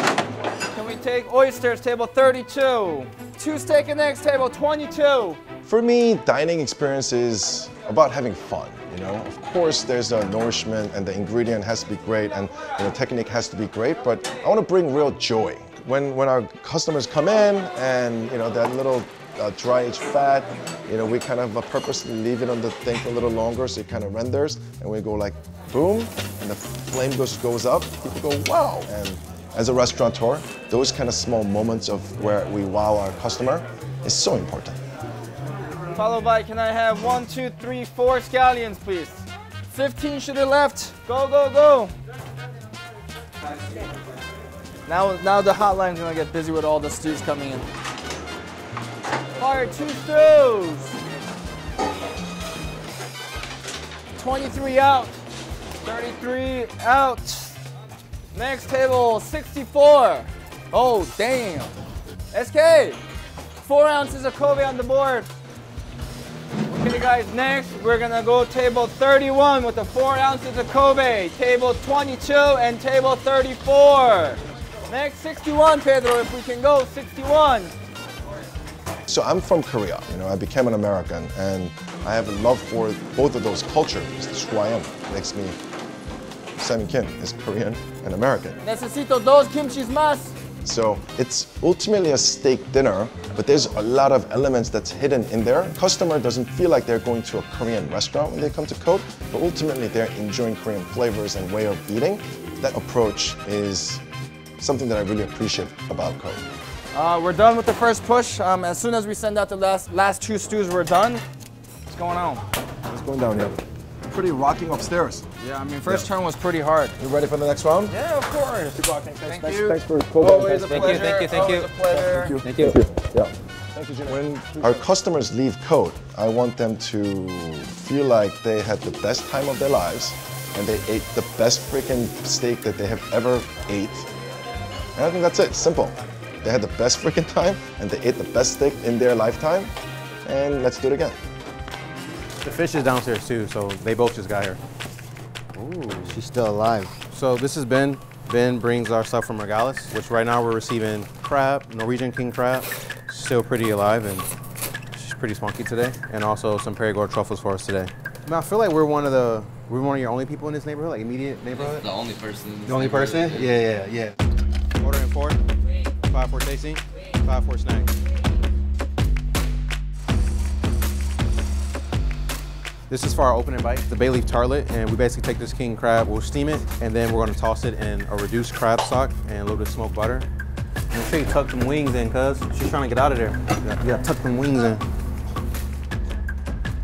Can we take oysters, table 32? 2 steak and eggs, table 22. For me, dining experience is about having fun. Of course, there's the nourishment and the ingredient has to be great, and technique has to be great. But I want to bring real joy. When our customers come in, and that little dry aged fat, we kind of purposely leave it on the thing for a little longer, so it kind of renders, and we go like boom, and the flame goes up. People go wow. And as a restaurateur, those kind of small moments of where we wow our customer is so important. Followed by, can I have 1, 2, 3, 4 scallions, please? 15 should have left. Go, go, go. Now the hotline's gonna get busy with all the stews coming in. Fire 2 stews. 23 out. 33 out. Next table, 64. Oh, damn. SK, 4 ounces of Kobe on the board. Okay, guys, next we're gonna go table 31 with the 4 ounces of Kobe. Table 22 and table 34. Next, 61, Pedro, if we can go, 61. So I'm from Korea, you know, I became an American, and I have a love for both of those cultures. That's who I am. It makes me, Sammy Kim is Korean and American. Necesito dos kimchis más. So it's ultimately a steak dinner, but there's a lot of elements that's hidden in there. Customer doesn't feel like they're going to a Korean restaurant when they come to Cote, but ultimately they're enjoying Korean flavors and way of eating. That approach is something that I really appreciate about Cote. We're done with the first push. As soon as we send out the last 2 stews, we're done. What's going on? What's going down here? Pretty rocking upstairs. Yeah, I mean, first turn was pretty hard. You ready for the next round? Yeah, of course. Thank you. Thanks for Always a Thank pleasure. you, thank you. Always a pleasure. Thank you. Yeah. Thank you, Junior. When our customers leave Cote, I want them to feel like they had the best time of their lives and they ate the best freaking steak that they have ever ate. And I think that's it, simple. They had the best freaking time and they ate the best steak in their lifetime, and let's do it again. The fish is downstairs too, so they both just got here. Ooh, she's still alive. So this is Ben. Ben brings our stuff from Regalis, which right now we're receiving crab, Norwegian king crab, still pretty alive and she's pretty spunky today, and also some Perigord truffles for us today. Now, I feel like we're one of your only people in this neighborhood, like immediate neighborhood. The only person. In this the only person? Yeah. Ordering 4, 5 for tasting, 5 for snack. This is for our opening bite, the bay leaf tartlet, and we basically take this king crab, we'll steam it, and then we're gonna toss it in a reduced crab stock and a little bit of smoked butter. Make sure you tuck them wings in, cuz she's trying to get out of there. You gotta tuck them wings in.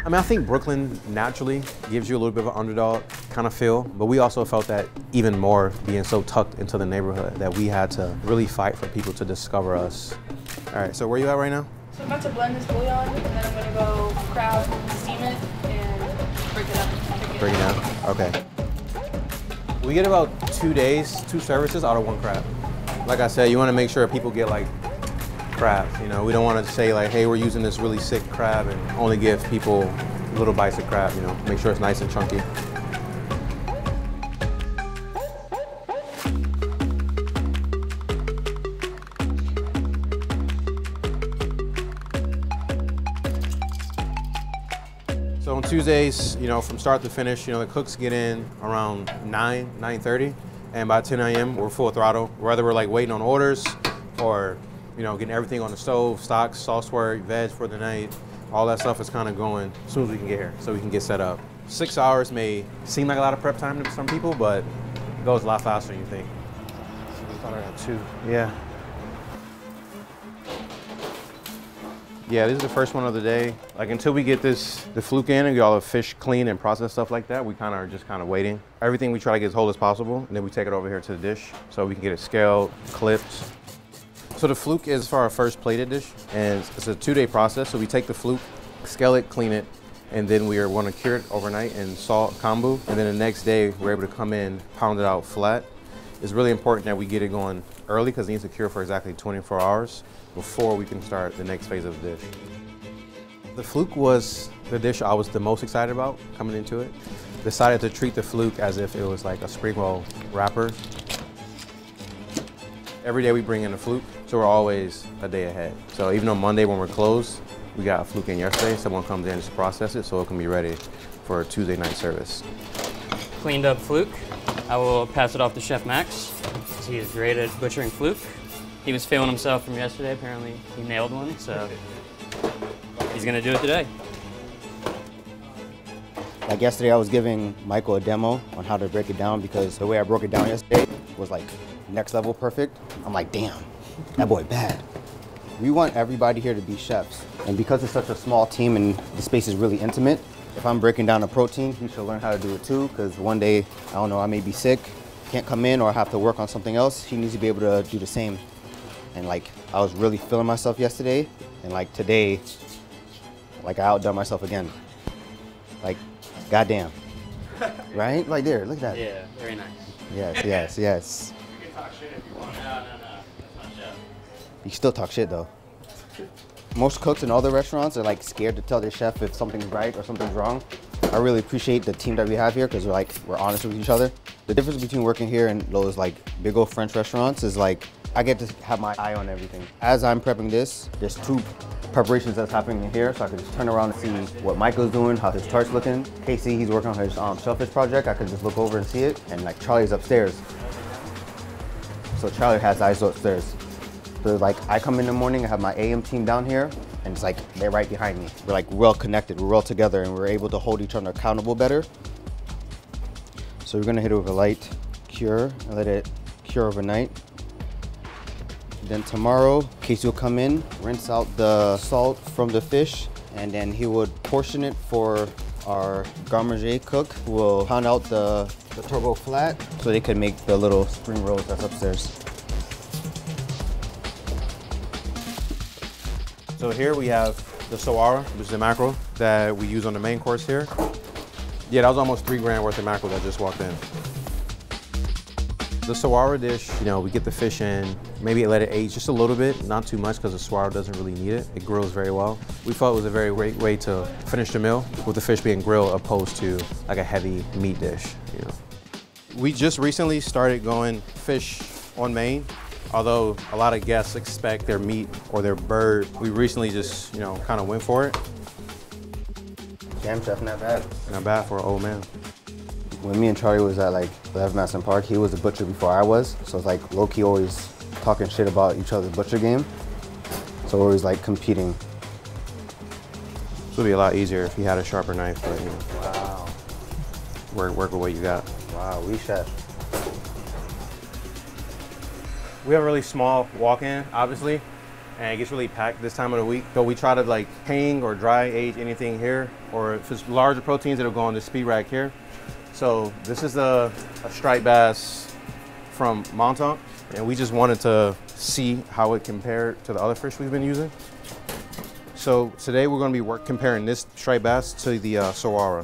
I mean, I think Brooklyn naturally gives you a little bit of an underdog kind of feel, but we also felt that even more being so tucked into the neighborhood that we had to really fight for people to discover us. All right, so where you at right now? So I'm about to blend this bouillon, and then I'm gonna go crab, steam it, and break it up. Break it down, okay. We get about 2 days, 2 services out of 1 crab. Like I said, you wanna make sure people get like crabs, you know? We don't wanna say like, hey, we're using this really sick crab and only give people little bites of crab, you know? Make sure it's nice and chunky. So on Tuesdays, you know, from start to finish, you know, the cooks get in around 9:30, and by 10 a.m. we're full throttle. Whether we're like waiting on orders or, you know, getting everything on the stove, stocks, sauce work, veg for the night, all that stuff is kind of going as soon as we can get here, so we can get set up. 6 hours may seem like a lot of prep time to some people, but it goes a lot faster than you think. I thought I had 2. Yeah. Yeah, this is the first one of the day. Like until we get the fluke in and get all the fish clean and processed stuff like that, we kind of are just kind of waiting. Everything we try to get as whole as possible, and then we take it over here to the dish so we can get it scaled, clipped. So the fluke is for our first plated dish, and it's a 2-day process. So we take the fluke, scale it, clean it, and then we are going to cure it overnight in salt kombu. And then the next day, we're able to come in, pound it out flat. It's really important that we get it going early because it needs to cure for exactly 24 hours before we can start the next phase of the dish. The fluke was the dish I was the most excited about coming into it. Decided to treat the fluke as if it was like a spring roll wrapper. Every day we bring in a fluke, so we're always a day ahead. So even on Monday when we're closed, we got a fluke in yesterday, someone comes in to process it so it can be ready for a Tuesday night service. Cleaned up fluke. I will pass it off to Chef Max, because he is great at butchering fluke. He was feeling himself from yesterday. Apparently he nailed one, so he's gonna do it today. Like yesterday, I was giving Michael a demo on how to break it down because the way I broke it down yesterday was like next level perfect. I'm like, damn, that boy bad. We want everybody here to be chefs. And because it's such a small team and the space is really intimate, if I'm breaking down a protein, he should learn how to do it too, because one day, I don't know, I may be sick, can't come in, or have to work on something else. He needs to be able to do the same. And like, I was really feeling myself yesterday, and like today, like I outdone myself again. Like, goddamn. Right? Like there, look at that. Yeah, very nice. Yes, yes, yes. talk shit if you want. No, that's not chef. You can still talk shit though. Most cooks in all the restaurants are like scared to tell their chef if something's right or something's wrong. I really appreciate the team that we have here because we're honest with each other. The difference between working here and those like big old French restaurants is like I get to have my eye on everything. As I'm prepping this, there's 2 preparations that's happening in here, so I can just turn around and see what Michael's doing, how his tart's looking. Casey, he's working on his shellfish project. I can just look over and see it, and like Charlie's upstairs. So Charlie has eyes upstairs. So like I come in the morning, I have my AM team down here, and it's like they're right behind me. We're like well connected, we're well together, and we're able to hold each other accountable better. So we're gonna hit it with a light cure and let it cure overnight. Then tomorrow, Casey will come in, rinse out the salt from the fish, and then he would portion it for our garde cook, who will pound out the turbo flat so they can make the little spring rolls that's upstairs. So here we have the sawara, which is the mackerel that we use on the main course here. Yeah, that was almost 3 grand worth of mackerel that just walked in. The sawara dish, you know, we get the fish in, maybe let it age just a little bit, not too much because the sawara doesn't really need it. It grills very well. We felt it was a very great way to finish the meal with the fish being grilled opposed to like a heavy meat dish, you know. We just recently started going fish on main. Although a lot of guests expect their meat or their bird, we recently just, you know, kind of went for it. Damn, chef, not bad. Not bad for an old man. When me and Charlie was at like 11 Madison Park, he was a butcher before I was. So it's like low-key always talking shit about each other's butcher game. So we're always like competing. This would be a lot easier if you had a sharper knife, but you know. Wow. Work with what you got. Wow, we chef. We have a really small walk-in, obviously, and it gets really packed this time of the week. So we try to like hang or dry age anything here, or if it's larger proteins, it'll go on the speed rack here. So this is a striped bass from Montauk, and we just wanted to see how it compared to the other fish we've been using. So today we're going to be comparing this striped bass to the sawara.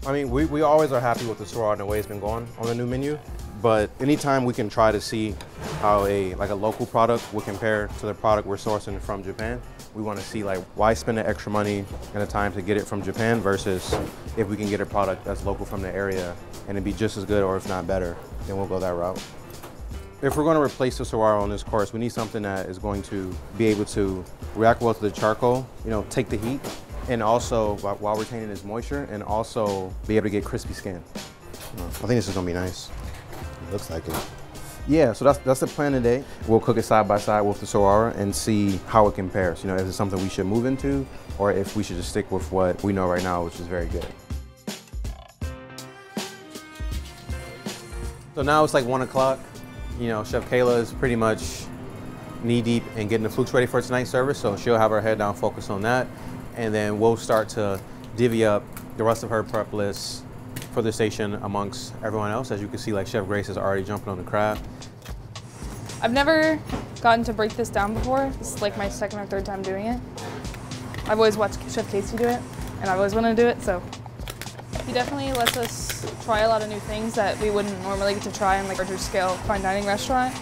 I mean, we always are happy with the sawara and the way it's been going on the new menu. But anytime we can try to see how a local product would compare to the product we're sourcing from Japan, we want to see like why spend the extra money and the time to get it from Japan versus if we can get a product that's local from the area and it'd be just as good or if not better, then we'll go that route. If we're going to replace the sawara on this course, we need something that is going to be able to react well to the charcoal, you know, take the heat, and also while retaining its moisture, and also be able to get crispy skin. I think this is going to be nice. Looks like it. Yeah, so that's the plan today. We'll cook it side by side with the sawara and see how it compares. You know, if it's something we should move into or if we should just stick with what we know right now, which is very good. So now it's like 1 o'clock. You know, Chef Kayla is pretty much knee deep in getting the flukes ready for tonight's service, so she'll have her head down, focus on that. And then we'll start to divvy up the rest of her prep list for the station amongst everyone else. As you can see, like Chef Grace is already jumping on the crab. I've never gotten to break this down before. This is like my 2nd or 3rd time doing it. I've always watched Chef Casey do it, and I've always wanted to do it, so. He definitely lets us try a lot of new things that we wouldn't normally get to try in like a larger scale fine dining restaurant.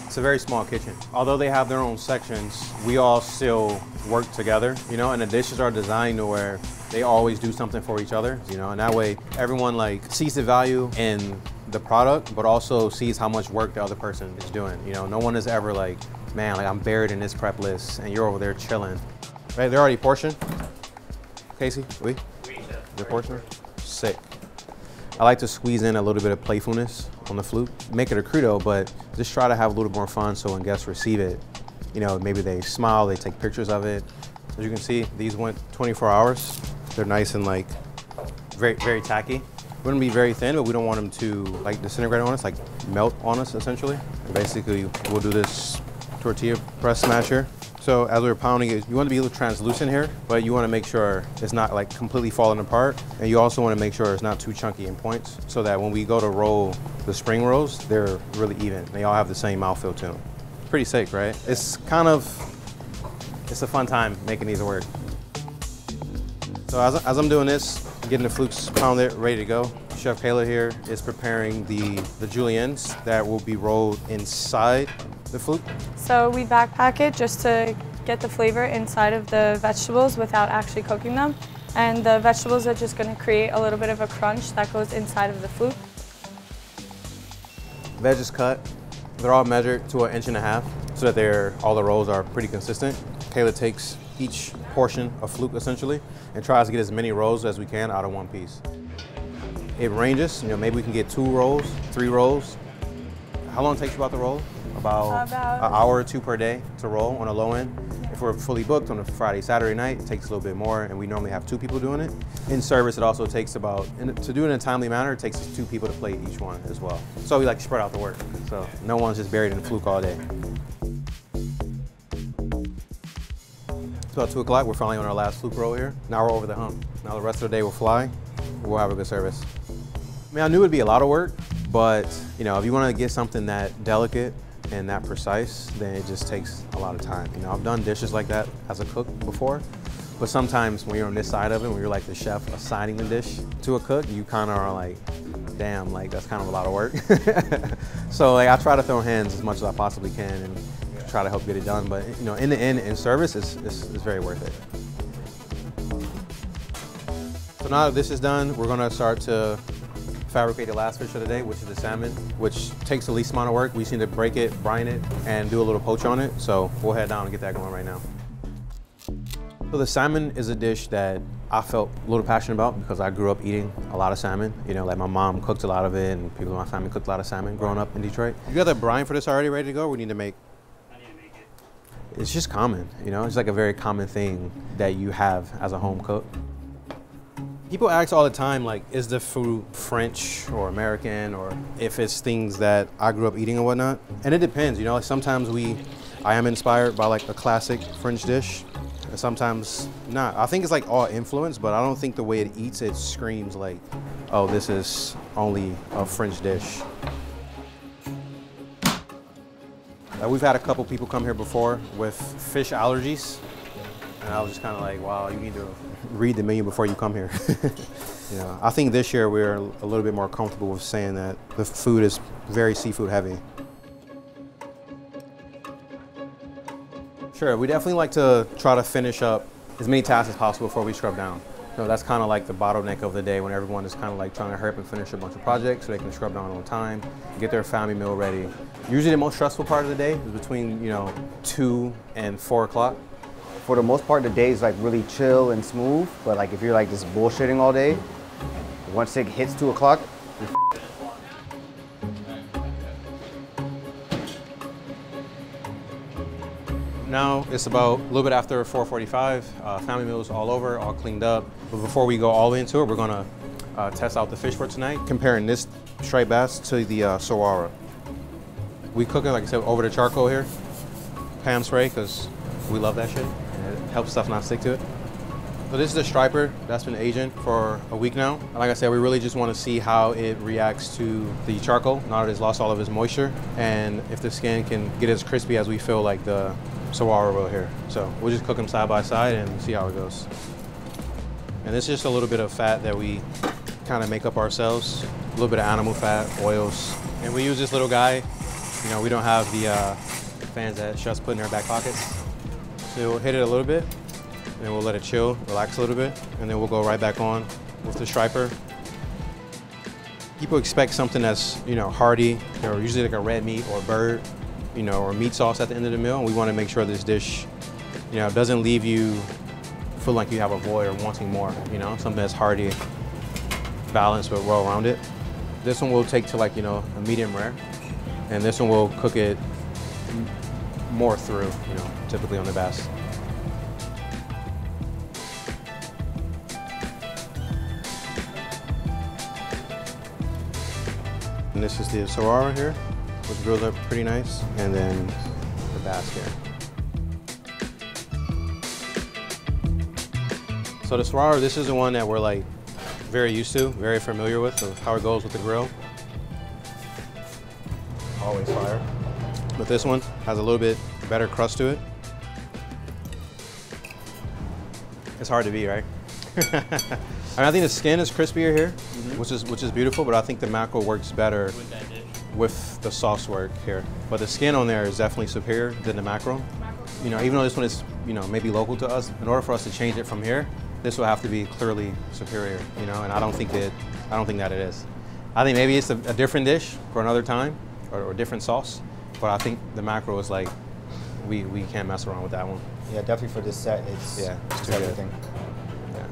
It's a very small kitchen. Although they have their own sections, we all still work together, you know, and the dishes are designed to where they always do something for each other, you know, and that way everyone like sees the value in the product, but also sees how much work the other person is doing. You know, no one is ever like, man, like I'm buried in this prep list and you're over there chilling. Right, they're already portioned. Casey, oui? They're portioned? Sick. I like to squeeze in a little bit of playfulness on the fluke. Make it a crudo, but just try to have a little more fun so when guests receive it, you know, maybe they smile, they take pictures of it. As you can see, these went 24 hours. They're nice and like very, very tacky. Wouldn't be very thin, but we don't want them to like disintegrate on us, like melt on us essentially. And basically, we'll do this tortilla press smasher. So as we're pounding it, you want to be a little translucent here, but you want to make sure it's not like completely falling apart. And you also want to make sure it's not too chunky in points so that when we go to roll the spring rolls, they're really even. They all have the same mouthfeel to them. Pretty sick, right? It's a fun time making these work. So as I'm doing this, getting the flukes pounded, ready to go. Chef Kayla here is preparing the juliennes that will be rolled inside the fluke. So we backpack it just to get the flavor inside of the vegetables without actually cooking them. And the vegetables are just going to create a little bit of a crunch that goes inside of the fluke. Veg is cut. They're all measured to 1.5 inches so that all the rolls are pretty consistent. Kayla takes each portion of fluke essentially and tries to get as many rolls as we can out of one piece. It ranges, maybe we can get 2 rolls, 3 rolls. How long it takes you about to roll? About an hour or 2 per day to roll on a low end. If we're fully booked on a Friday, Saturday night, it takes a little bit more, and we normally have 2 people doing it. In service, it also takes to do it in a timely manner, it takes 2 people to plate each one as well. So we like to spread out the work, so no one's just buried in the fluke all day. It's about 2 o'clock, we're finally on our last fluke roll here. Now we're over the hump. Now the rest of the day will fly, we'll have a good service. I mean, I knew it'd be a lot of work, but if you want to get something that delicate and that precise, then it just takes a lot of time. I've done dishes like that as a cook before, but sometimes when you're on this side of it, when you're like the chef assigning the dish to a cook, you kind of are like, damn, like that's kind of a lot of work. So I try to throw hands as much as I possibly can and try to help get it done. But in the end, in service, it's very worth it. So now that this is done, we're gonna start to fabricate the last fish of the day, which is the salmon, which takes the least amount of work. We just need to break it, brine it, and do a little poach on it. So we'll head down and get that going right now. So the salmon is a dish that I felt a little passionate about because I grew up eating a lot of salmon. Like my mom cooked a lot of it and people in my family cooked a lot of salmon growing up in Detroit. You got the brine for this already ready to go? We need to make it. It's just common, it's like a very common thing that you have as a home cook. People ask all the time, like, is the food French or American, or if it's things that I grew up eating and whatnot. And it depends, like sometimes I am inspired by like a classic French dish, and sometimes not. I think it's like all influence, but I don't think the way it eats, it screams like, oh, this is only a French dish. We've had a couple people come here before with fish allergies. And I was just kind of like, wow, you need to read the menu before you come here. I think this year we're a little bit more comfortable with saying that the food is very seafood heavy. Sure, we definitely like to try to finish up as many tasks as possible before we scrub down. That's kind of like the bottleneck of the day when everyone is kind of like trying to hurry up and finish a bunch of projects so they can scrub down on time, get their family meal ready. Usually the most stressful part of the day is between 2 and 4 o'clock. For the most part, the day is like really chill and smooth, but like if you're like just bullshitting all day, once it hits 2 o'clock, Now it's about a little bit after 4:45. Family meals all over, all cleaned up. But before we go all the way into it, we're gonna test out the fish for tonight, comparing this striped bass to the Saguaro. We cook it, like I said, over the charcoal here. Pan spray, because we love that shit. And it helps stuff not stick to it. So this is the striper that's been aging for a week now. Like I said, we really just want to see how it reacts to the charcoal now that it's lost all of its moisture, and if the skin can get as crispy as we feel like the Saguaro will here. So we'll just cook them side by side and see how it goes. And this is just a little bit of fat that we kind of make up ourselves. A little bit of animal fat, oils. And we use this little guy. We don't have the fans that chefs put in their back pockets. So we'll hit it a little bit, and then we'll let it chill, relax a little bit, and then we'll go right back on with the striper. People expect something that's, hearty, or usually like a red meat or bird, or meat sauce at the end of the meal. And we want to make sure this dish, doesn't leave you feeling like you have a void or wanting more, something that's hearty, balanced but well-rounded. This one we'll take to like, a medium rare, and this one we'll cook it more through, typically on the bass. And this is the Saguaro here, was grilled up pretty nice, and then the bass here. So the Saguaro, this is the one that we're like very used to, very familiar with, of how it goes with the grill. Always fire. But this one has a little bit better crust to it. It's hard to beat, right? I think the skin is crispier here, which is beautiful, but I think the mackerel works better with the sauce work here. But the skin on there is definitely superior than the mackerel. You know, even though this one is, you know, maybe local to us, in order for us to change it from here, this will have to be clearly superior, you know, and I don't think that it is. I think maybe it's a different dish for another time, or different sauce, but I think the mackerel is like, we can't mess around with that one. Yeah, definitely for this set, it's everything. Yeah.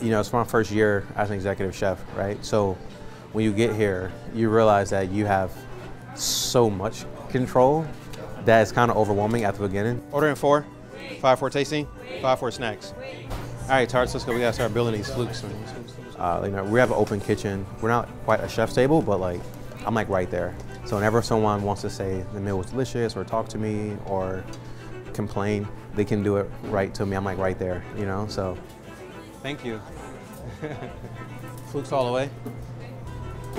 You know, it's my first year as an executive chef, right? So when you get here, you realize that you have so much control that it's kind of overwhelming at the beginning. Ordering 4, 5 for tasting, 5 for snacks. All right, tarts, let's go. We gotta start building these flukes. You know, we have an open kitchen. We're not quite a chef's table, but like, I'm like right there. So whenever someone wants to say the meal was delicious, or talk to me, or complain, they can do it right to me. I'm like right there, you know, so. Thank you. Flukes all the way.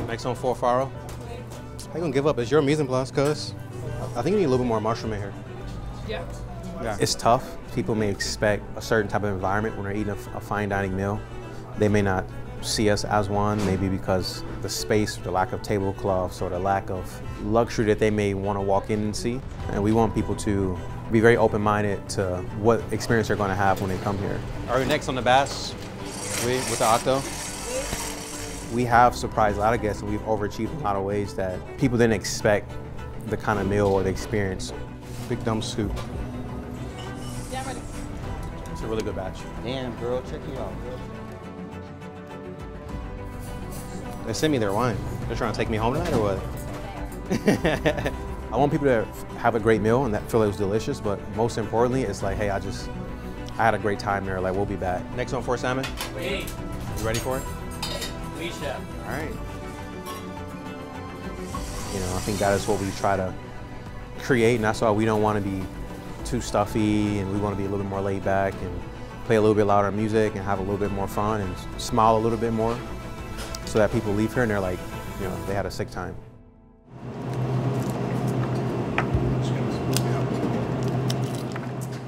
Next on 4 faro. How you gonna give up? It's your mise en place, cuz. I think you need a little bit more mushroom in here. Yeah. Yeah. It's tough. People may expect a certain type of environment when they're eating a fine dining meal. They may not see us as one, maybe because the space, the lack of tablecloths, or the lack of luxury that they may want to walk in and see. And we want people to be very open-minded to what experience they're going to have when they come here. All right, next on the bass, with the octo. We have surprised a lot of guests, and we've overachieved in a lot of ways that people didn't expect the kind of meal or the experience. Big dumb scoop. Yeah, I'm ready. It's a really good batch. Damn, girl, check you out, girl. They sent me their wine. They're trying to take me home tonight or what? I want people to have a great meal and that feel it was delicious, but most importantly, it's like, hey, I had a great time there, like we'll be back. Next one for salmon. Wait. You ready for it? Wait, chef. All right. You know, I think that is what we try to create, and that's why we don't want to be too stuffy, and we want to be a little bit more laid back and play a little bit louder music and have a little bit more fun and smile a little bit more, so that people leave here and they're like, you know, they had a sick time.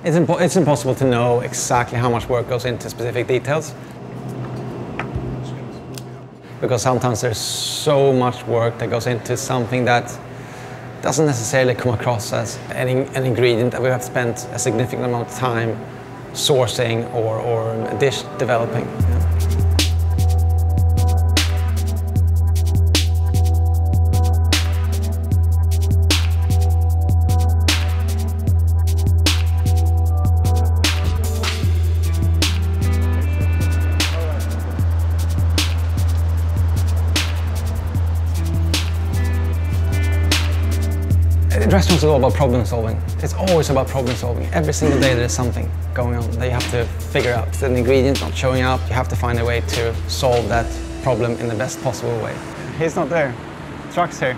It's impossible to know exactly how much work goes into specific details, because sometimes there's so much work that goes into something that doesn't necessarily come across as an ingredient that we have spent a significant amount of time sourcing or a dish developing. Restaurants are all about problem solving. It's always about problem solving. Every single day there's something going on that you have to figure out. If an ingredient not showing up, you have to find a way to solve that problem in the best possible way. He's not there. Truck's here.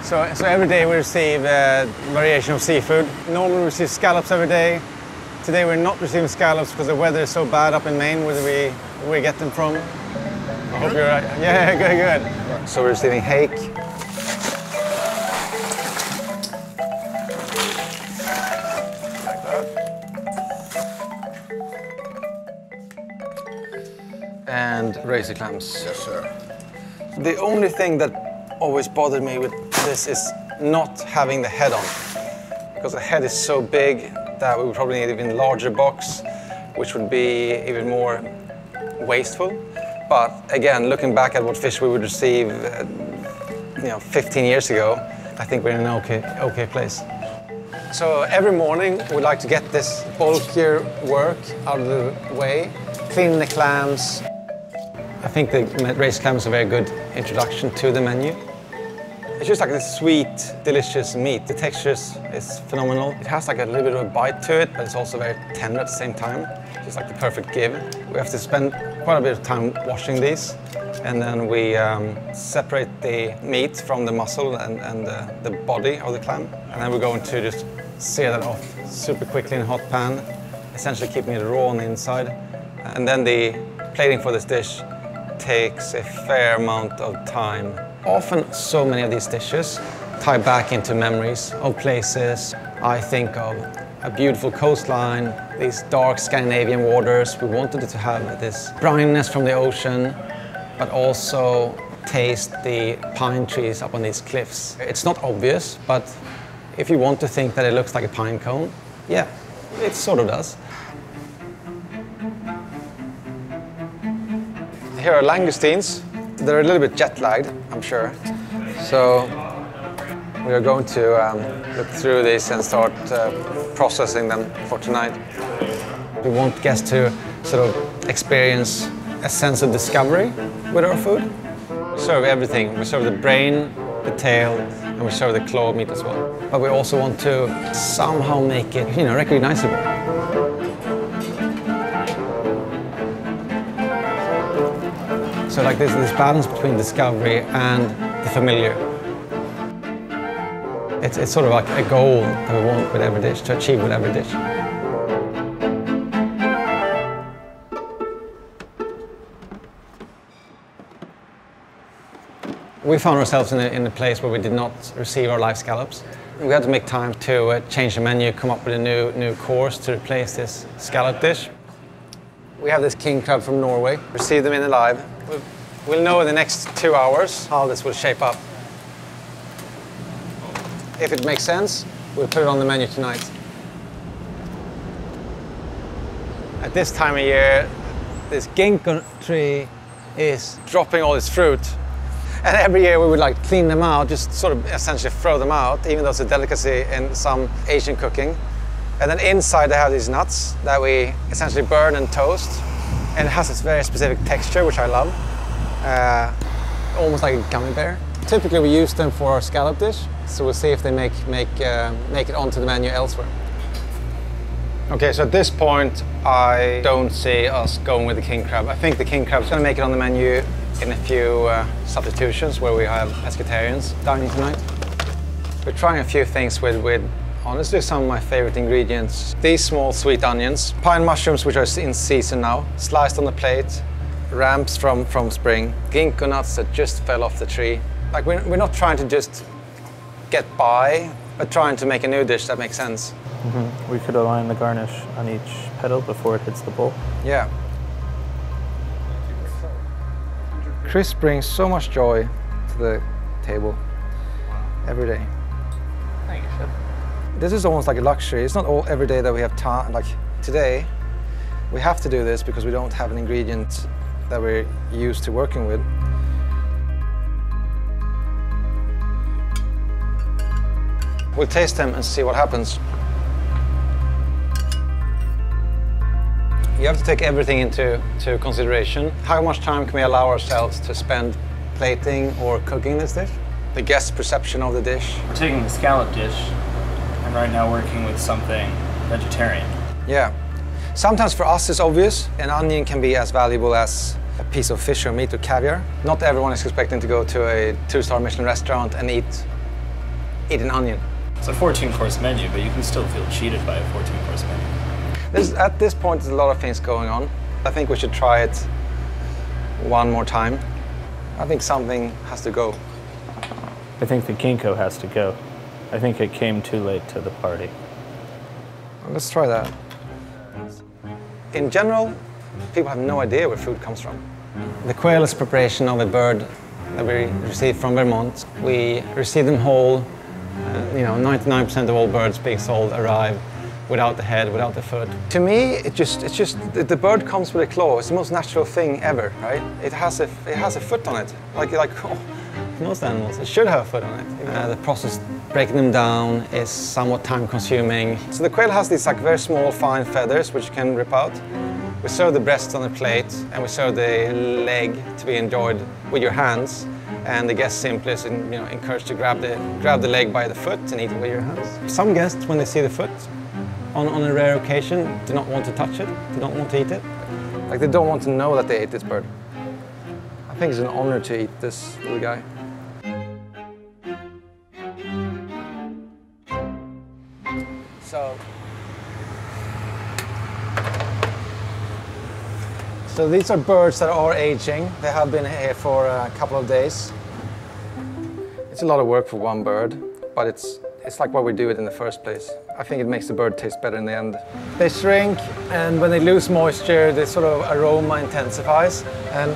So every day we receive a variation of seafood. Normally we receive scallops every day. Today we're not receiving scallops because the weather is so bad up in Maine where we get them from. I hope you're right. Yeah, good. So we're receiving hake. And razor clams. Yes, sir. The only thing that always bothered me with this is not having the head on, because the head is so big that we would probably need an even larger box, which would be even more wasteful. But again, looking back at what fish we would receive, 15 years ago, I think we're in an okay place. So every morning we like to get this bulkier work out of the way, cleaning the clams. I think the raised clam is a very good introduction to the menu. It's just like this sweet, delicious meat. The texture is phenomenal. It has like a little bit of a bite to it, but it's also very tender at the same time. Just like the perfect give. We have to spend quite a bit of time washing these, and then we separate the meat from the muscle and the body of the clam. And then we're going to just sear that off super quickly in a hot pan, essentially keeping it raw on the inside. And then the plating for this dish takes a fair amount of time. Often, so many of these dishes tie back into memories of places I think of a beautiful coastline, these dark Scandinavian waters. We wanted it to have this brininess from the ocean, but also taste the pine trees up on these cliffs. It's not obvious, but if you want to think that it looks like a pine cone, yeah, it sort of does. Here are langoustines. They're a little bit jet-lagged, I'm sure. So we are going to look through these and start processing them for tonight. We want guests to sort of experience a sense of discovery with our food. We serve everything. We serve the brain, the tail, and we serve the claw meat as well. But we also want to somehow make it, you know, recognizable. So like this balance between discovery and the familiar. It's sort of like a goal that we want with every dish, to achieve with every dish. We found ourselves in a place where we did not receive our live scallops. We had to make time to change the menu, come up with a new course to replace this scallop dish. We have this king crab from Norway. Receive them in alive. We'll know in the next 2 hours how this will shape up. If it makes sense, we'll put it on the menu tonight. At this time of year, this ginkgo tree is dropping all its fruit. And every year we would like clean them out, just sort of essentially throw them out, even though it's a delicacy in some Asian cooking. And then inside they have these nuts that we essentially burn and toast. And it has this very specific texture, which I love. Almost like a gummy bear. Typically we use them for our scallop dish, so we'll see if they make it onto the menu elsewhere. Okay, so at this point I don't see us going with the king crab. I think the king crab is going to make it on the menu in a few substitutions where we have pescatarians dining tonight. We're trying a few things with honestly some of my favorite ingredients. These small sweet onions, pine mushrooms which are in season now, sliced on the plate, ramps from spring, ginkgo nuts that just fell off the tree. Like we're not trying to just get by, but trying to make a new dish that makes sense. Mm-hmm. We could align the garnish on each petal before it hits the bowl. Yeah. Chris brings so much joy to the table every day. Thank you, Chef. This is almost like a luxury. It's not every day that we have time. Like today, we have to do this because we don't have an ingredient that we're used to working with. We'll taste them and see what happens. You have to take everything into consideration. How much time can we allow ourselves to spend plating or cooking this dish? The guest's perception of the dish. We're taking the scallop dish and right now working with something vegetarian. Yeah. Sometimes for us it's obvious. An onion can be as valuable as a piece of fish or meat or caviar. Not everyone is expecting to go to a 2-star Michelin restaurant and eat an onion. It's a 14-course menu, but you can still feel cheated by a 14-course menu. At this point, there's a lot of things going on. I think we should try it one more time. I think something has to go. I think the ginkgo has to go. I think it came too late to the party. Well, let's try that. In general, people have no idea where food comes from. The quail is preparation of a bird that we received from Vermont. We receive them whole. 99% of all birds being sold arrive without the head, without the foot. To me, it's just the bird comes with a claw. It's the most natural thing ever, right? It has a foot on it, like most animals. It should have a foot on it. The process breaking them down is somewhat time-consuming. So the quail has these like very small, fine feathers which you can rip out. We serve the breast on a plate, and we serve the leg to be enjoyed with your hands. And the guest simply is encouraged to grab the leg by the foot and eat it with your hands. Some guests, when they see the foot, on a rare occasion, do not want to touch it, do not want to eat it. Like they don't want to know that they ate this bird. I think it's an honor to eat this little guy. So these are birds that are aging. They have been here for a couple of days. It's a lot of work for one bird, but it's like why we do it in the first place. I think it makes the bird taste better in the end. They shrink, and when they lose moisture, the sort of aroma intensifies. And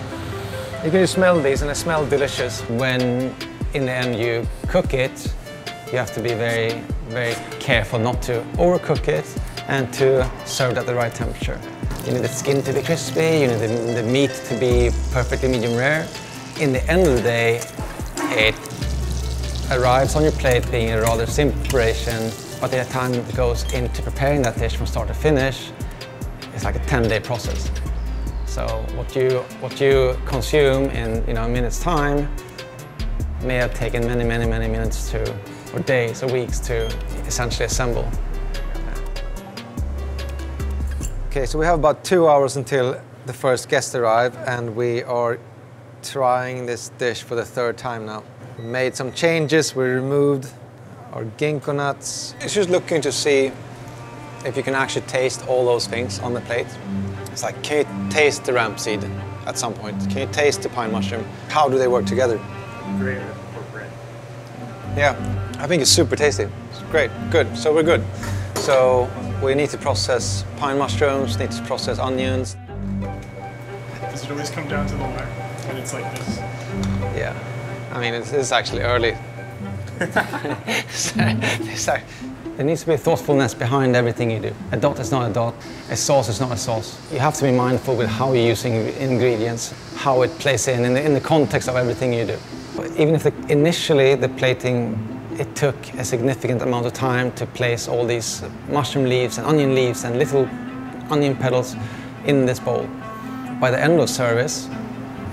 you can just smell these, and they smell delicious. When in the end you cook it, you have to be very, very careful not to overcook it and to serve it at the right temperature. You need the skin to be crispy, you need the meat to be perfectly medium rare. In the end of the day, it arrives on your plate being a rather simple preparation, but the time it goes into preparing that dish from start to finish is like a 10-day process. So what you consume in a minute's time may have taken many minutes or days or weeks to essentially assemble. Okay, so we have about 2 hours until the first guests arrive, and we are trying this dish for the 3rd time now. We made some changes, we removed our ginkgo nuts. It's just looking to see if you can actually taste all those things on the plate. It's like, can you taste the ramp seed at some point? Can you taste the pine mushroom? How do they work together? Great for bread. Yeah, I think it's super tasty. It's great, good, so we're good. So we need to process pine mushrooms, need to process onions. Does it always come down to the wire? And it's like this? Yeah, I mean, it's actually early. There needs to be a thoughtfulness behind everything you do. A dot is not a dot, a sauce is not a sauce. You have to be mindful with how you're using ingredients, how it plays in the context of everything you do. Even if initially the plating, it took a significant amount of time to place all these mushroom leaves and onion leaves and little onion petals in this bowl. By the end of service,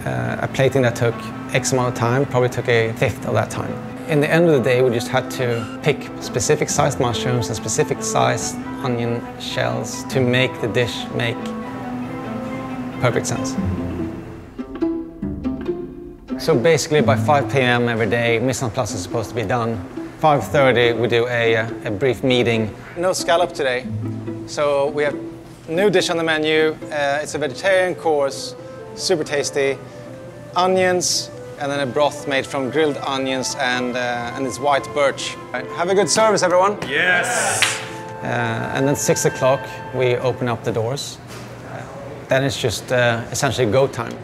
a plating that took X amount of time probably took 1/5 of that time. In the end of the day, we just had to pick specific sized mushrooms and specific sized onion shells to make the dish make perfect sense. So basically by 5 p.m. every day, Mise En Place is supposed to be done. 5:30 we do a brief meeting. No scallop today, so we have a new dish on the menu. It's a vegetarian course, super tasty. Onions, and then a broth made from grilled onions and it's white birch. Right. Have a good service, everyone. Yes! And then 6 o'clock, we open up the doors. Then it's just essentially go time.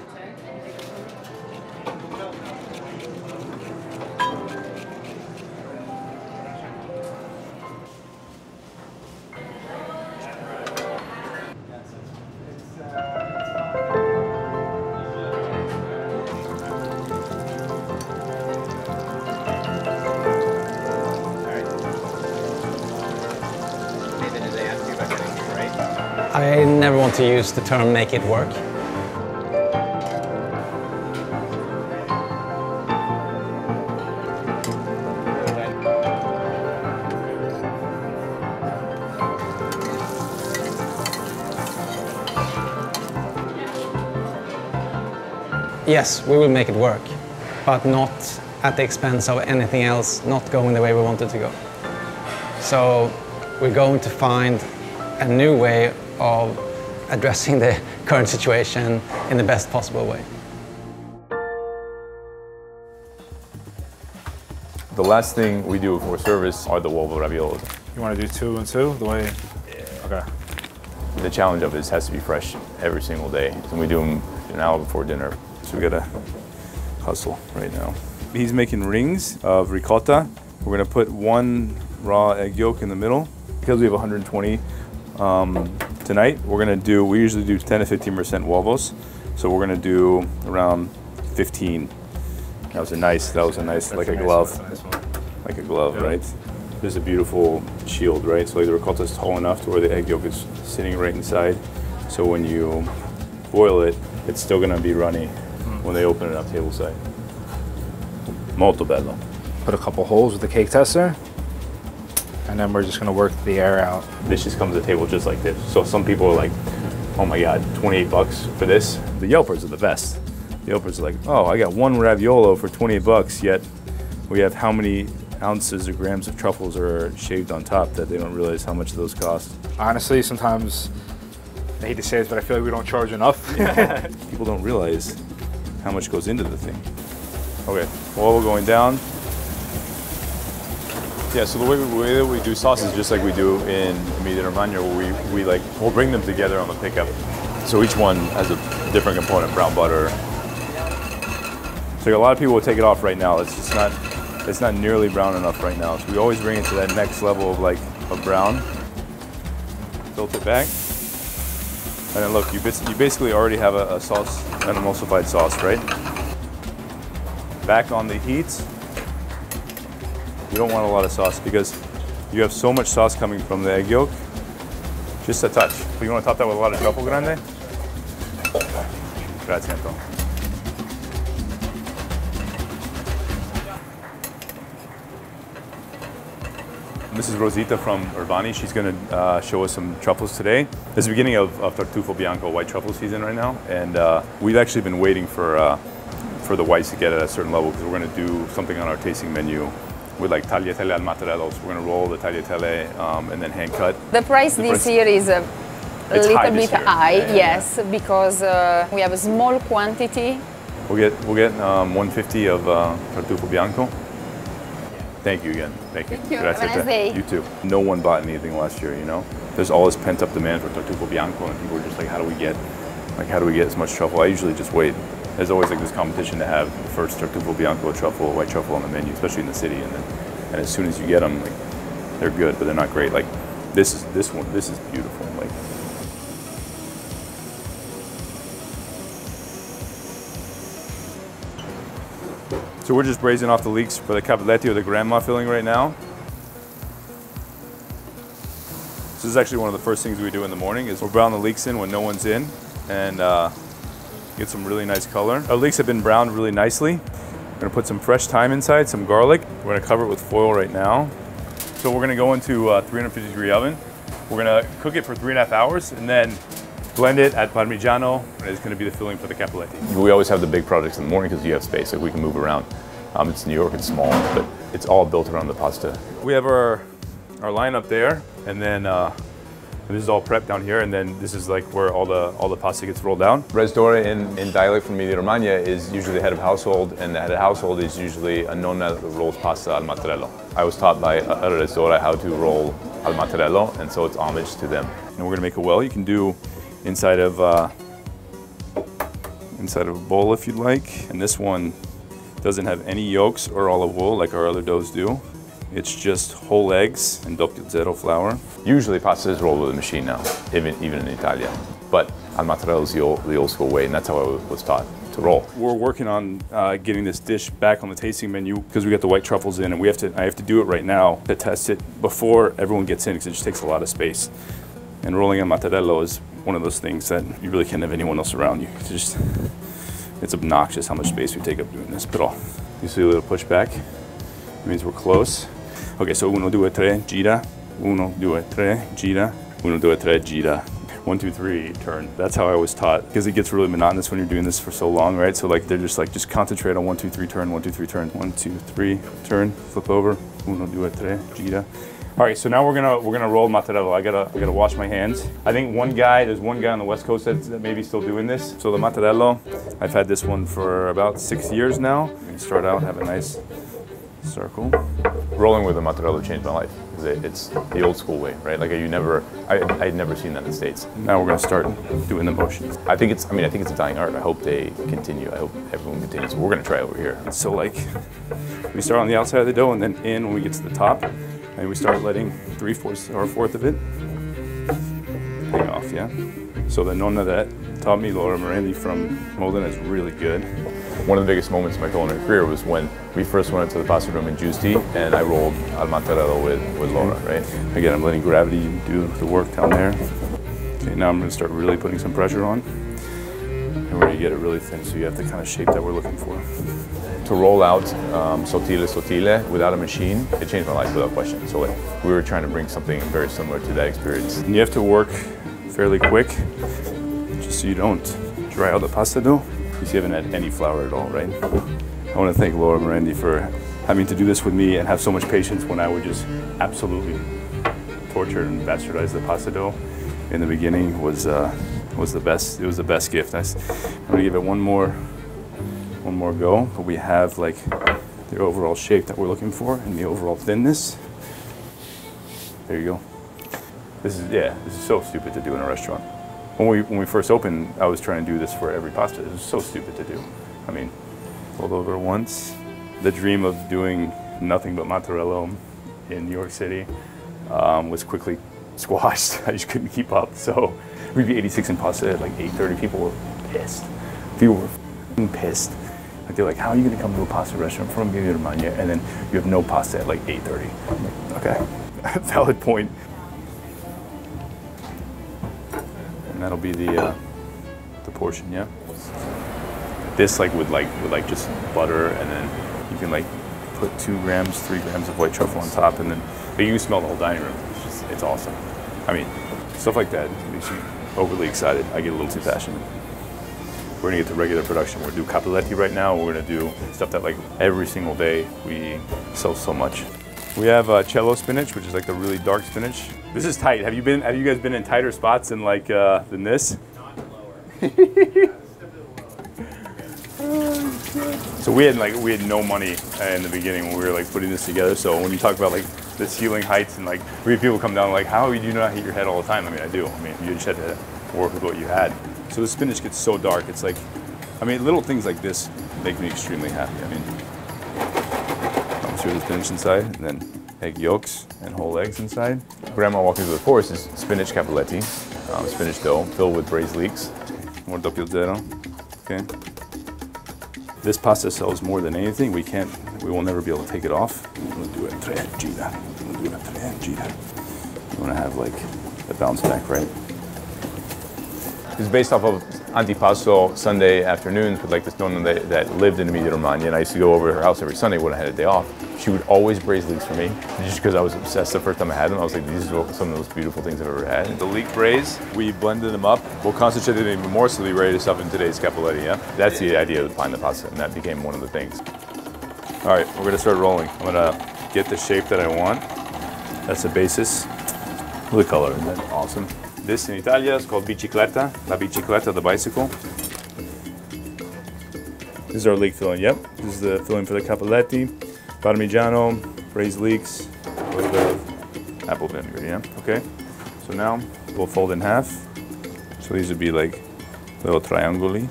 I never want to use the term make it work. Yes, we will make it work, but not at the expense of anything else not going the way we want it to go. So we're going to find a new way of addressing the current situation in the best possible way. The last thing we do before service are the uovo ravioli. You want to do 2 and 2? The way? Yeah. Okay. The challenge of this has to be fresh every single day. And we do them an hour before dinner. So we gotta hustle right now. He's making rings of ricotta. We're gonna put 1 raw egg yolk in the middle. Because we have 120 tonight, we usually do 10 to 15% uovos. So we're gonna do around 15. That was a nice, like a glove. Like a glove, right? There's a beautiful shield, right? So like the ricotta is tall enough to where the egg yolk is sitting right inside. So when you boil it, it's still gonna be runny when they open it up tableside. Molto bello. Put a couple holes with the cake tester, and then we're just gonna work the air out. This just comes to the table just like this. So some people are like, oh my God, 28 bucks for this? The Yelpers are the best. The Yelpers are like, oh, I got 1 raviolo for 28 bucks, yet we have how many ounces or grams of truffles are shaved on top that they don't realize how much those cost. Honestly, sometimes, I hate to say this, but I feel like we don't charge enough. Yeah. People don't realize how much goes into the thing. Okay, uovo going down. Yeah, so the way that we do sauce is just like we do in Mise En Place, where we'll bring them together on the pickup. So each one has a different component, brown butter. So a lot of people will take it off right now. It's not nearly brown enough right now. So we always bring it to that next level of brown. Tilt it back. And then look, you basically already have a sauce, an emulsified sauce, right? Back on the heat. You don't want a lot of sauce because you have so much sauce coming from the egg yolk. Just a touch. You want to top that with a lot of truffle grande? Grazie, Anton. This is Rosita from Urbani. She's going to show us some truffles today. It's the beginning of Tartufo Bianco white truffle season right now, and we've actually been waiting for the whites to get at a certain level because we're going to do something on our tasting menu with like tagliatelle al mattarello. So we're going to roll the tagliatelle and then hand cut. The price this year is a little bit high, yes, because we have a small quantity. We'll get 150 of Tartufo Bianco. Thank you again. Thank you. Thank you. Have a nice day. You too. No one bought anything last year, you know? There's all this pent up demand for Tartufo Bianco, and people are just like, how do we get as much truffle? I usually just wait. There's always like this competition to have the first Tartufo Bianco truffle, white truffle on the menu, especially in the city. And as soon as you get them, like, they're good, but they're not great. Like this is beautiful. Like, so we're just braising off the leeks for the capelletti or the grandma filling right now. This is actually one of the first things we do in the morning is we'll brown the leeks in when no one's in and get some really nice color. Our leeks have been browned really nicely. We're gonna put some fresh thyme inside, some garlic. We're gonna cover it with foil right now. So we're gonna go into a 350 degree oven. We're gonna cook it for 3.5 hours and then blend it at Parmigiano, and it's going to be the filling for the capelletti. We always have the big projects in the morning because you have space, like we can move around. It's New York, it's small, but it's all built around the pasta. We have our line up there, and then this is all prepped down here, and then this is like where all the pasta gets rolled down. Rezdôra in dialect from Emilia Romagna is usually the head of household, and the head of household is usually a nonna that rolls pasta al mattarello. I was taught by a Rezdôra how to roll al mattarello, and so it's homage to them. And we're going to make a well. You can do inside of a bowl if you'd like. And this one doesn't have any yolks or olive oil like our other doughs do. It's just whole eggs and doppio zero flour. Usually pasta is rolled with a machine now, even in Italia. But al mattarello is the old school way, and that's how I was taught to roll. We're working on getting this dish back on the tasting menu because we got the white truffles in, and I have to do it right now to test it before everyone gets in because it just takes a lot of space. And rolling al mattarello is one of those things that you really can't have anyone else around you. It's obnoxious how much space we take up doing this, but you see a little pushback. It means we're close. Okay, so 1, 2, 3, gira. 1, 2, 3, gira. 1, 2, 3, gira. 1, 2, 3, turn. That's how I was taught, because it gets really monotonous when you're doing this for so long, right? So like they're just like, just concentrate on 1, 2, 3, turn, 1, 2, 3, turn, 1, 2, 3, turn, flip over. 1, 2, 3, gira. All right, so now we're gonna roll mattarello. I gotta wash my hands. I think there's one guy on the West Coast that maybe still doing this. So the mattarello, I've had this one for about 6 years now. You start out, have a nice circle. Rolling with the mattarello changed my life. It's the old school way, right? Like I'd never seen that in the States. Now we're gonna start doing the motions. I think it's a dying art. I hope they continue. I hope everyone continues. We're gonna try over here. So like, we start on the outside of the dough and then in when we get to the top. And we start letting 3/4 or 1/4 of it hang off, yeah? So the nonna that taught me, Laura Morandi from Modena, is really good. One of the biggest moments of my culinary career was when we first went to the pasta room in Giusti and I rolled al mattarello with Laura, right? Again, I'm letting gravity do the work down there. Okay, now I'm gonna start really putting some pressure on. And we're gonna get it really thin, so you have the kind of shape that we're looking for. To roll out sottile without a machine, it changed my life without question. So like, we were trying to bring something very similar to that experience. And you have to work fairly quick, just so you don't dry out the pasta dough, because you haven't had any flour at all, right? I want to thank Laura Morandi for having to do this with me and have so much patience when I would just absolutely torture and bastardize the pasta dough. In the beginning was the best. It was the best gift. I'm gonna give it one more go, but we have like the overall shape that we're looking for and the overall thinness. There you go. This is so stupid to do in a restaurant. When we first opened, I was trying to do this for every pasta. It was so stupid to do. I mean, pulled over once. The dream of doing nothing but mozzarella in New York City was quickly squashed. I just couldn't keep up. So we'd be 86 in pasta at like 8:30. People were pissed. People were f***ing pissed. Like they're like, how are you going to come to a pasta restaurant from Emilia Romagna and then you have no pasta at like 8:30? I'm like, okay, valid point. And that'll be the portion, yeah. This like with just butter, and then you can like put 2 grams, 3 grams of white truffle on top, and then you can smell the whole dining room. It's awesome. I mean, stuff like that makes you overly excited. I get a little too passionate. We're gonna get to regular production. We're gonna do cappelletti right now. We're gonna do stuff that like every single day we sell so much. We have cello spinach, which is like the really dark spinach. This is tight. Have you guys been in tighter spots than like than this? So we had no money in the beginning when we were like putting this together. So when you talk about like the ceiling heights and like we have people come down like, how do you not hit your head all the time? I mean, I do. I mean, you just had to work with what you had. So the spinach gets so dark. It's like, I mean, little things like this make me extremely happy. I mean, the spinach inside, and then egg yolks and whole eggs inside. Grandma walking through the forest is spinach cappelletti, spinach dough filled with braised leeks. More doppio zero. Okay. This pasta sells more than anything. We will never be able to take it off. I'm gonna do it in 3 gira. I'm gonna do it in 3 gira. You wanna have like a bounce back, right? It's based off of antipasto Sunday afternoons with like this nonna that lived in Emilia Romagna, and I used to go over to her house every Sunday when I had a day off. She would always braise leeks for me, just because I was obsessed the first time I had them. I was like, these are some of the most beautiful things I've ever had. The leek braise, we blended them up. We'll concentrate it even more so they're ready to stuff in today's cappelletti, yeah? That's the idea behind the pasta, and that became one of the things. All right, we're gonna start rolling. I'm gonna get the shape that I want. That's the basis. Look at the color, isn't that awesome? This in Italia is called bicicletta, la bicicletta, the bicycle. This is our leek filling, yep. This is the filling for the cappelletti, parmigiano, braised leeks, a little bit of apple vinegar, yeah, okay. So now we'll fold in half. So these would be like little triangoli.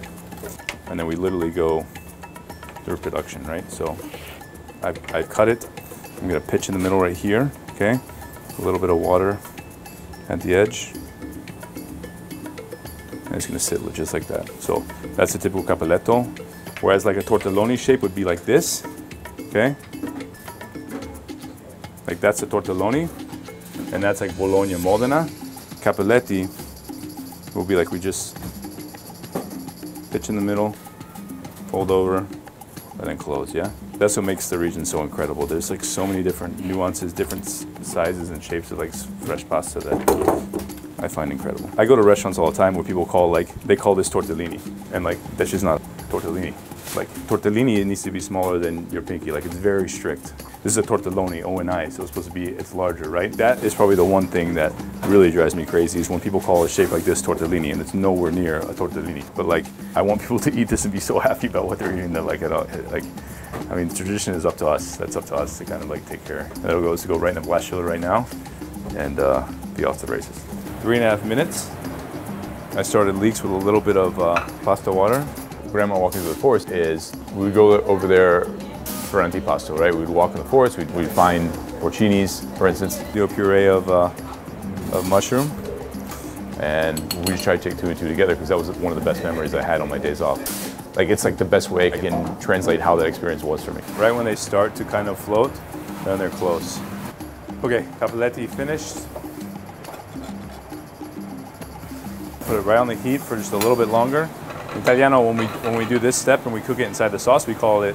And then we literally go through production, right? So I've cut it. I'm gonna pitch in the middle right here, okay? A little bit of water at the edge. And it's gonna sit just like that. So that's a typical cappelletto. Whereas like a tortelloni shape would be like this, okay? Like that's a tortelloni, and that's like Bologna Modena. Cappelletti will be like we just pitch in the middle, fold over, and then close, yeah? That's what makes the region so incredible. There's like so many different nuances, different sizes and shapes of like fresh pasta that I find incredible. I go to restaurants all the time where people they call this tortellini, and like that's just not tortellini. Like tortellini, it needs to be smaller than your pinky. Like it's very strict. This is a tortelloni, O-N-I, so it's supposed to be, it's larger, right? That is probably the one thing that really drives me crazy is when people call a shape like this tortellini, and it's nowhere near a tortellini. But like, I want people to eat this and be so happy about what they're eating that like, I mean, the tradition is up to us. That's up to us to kind of like take care. And it'll go right in the blast chiller right now and be off to the races. 3.5 minutes. I started leeks with a little bit of pasta water. Grandma walking through the forest is, we would go over there for antipasto, right? We'd walk in the forest, we'd find porcinis, for instance. Do a puree of mushroom. And we just tried to take 2 and 2 together because that was one of the best memories I had on my days off. Like it's like the best way I can translate how that experience was for me. Right when they start to kind of float, then they're close. Okay, cappelletti finished. Put it right on the heat for just a little bit longer. In Italiano, when we do this step and we cook it inside the sauce, we call it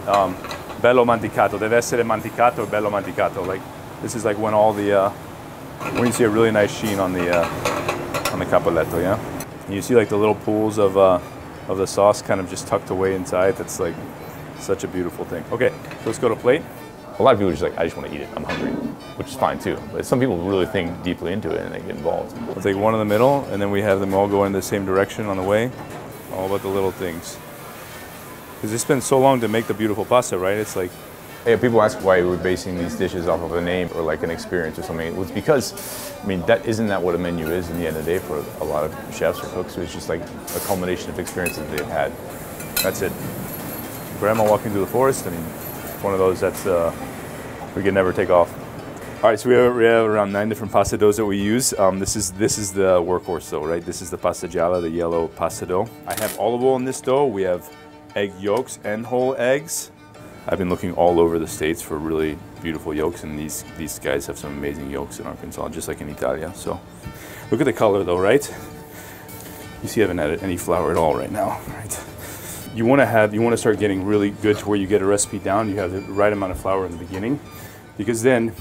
bello manticato. Deve essere manticato or bello manticato. Like this is like when all the when you see a really nice sheen on the cappelletto, yeah. And you see like the little pools of the sauce kind of just tucked away inside. That's like such a beautiful thing. Okay, so let's go to plate. A lot of people are just like, I just want to eat it, I'm hungry, which is fine too. But some people really think deeply into it and they get involved. We'll take one in the middle and then we have them all go in the same direction on the way. All about the little things. Because it's been so long to make the beautiful pasta, right? It's like Yeah, people ask why we're basing these dishes off of a name or like an experience or something. It's because, I mean, isn't that what a menu is in the end of the day for a lot of chefs or cooks? So it's just like a culmination of experiences they've had. That's it. Grandma walking through the forest, I mean, it's one of those that's, we can never take off. All right, so we have around 9 different pasta doughs that we use. This is the workhorse dough, right? This is the pasta gialla, the yellow pasta dough. I have olive oil in this dough. We have egg yolks and whole eggs. I've been looking all over the States for really beautiful yolks, and these guys have some amazing yolks in Arkansas, just like in Italia. So look at the color though, right? You see I haven't added any flour at all right now, right? You want to start getting really good to where you get a recipe down. You have the right amount of flour in the beginning, because then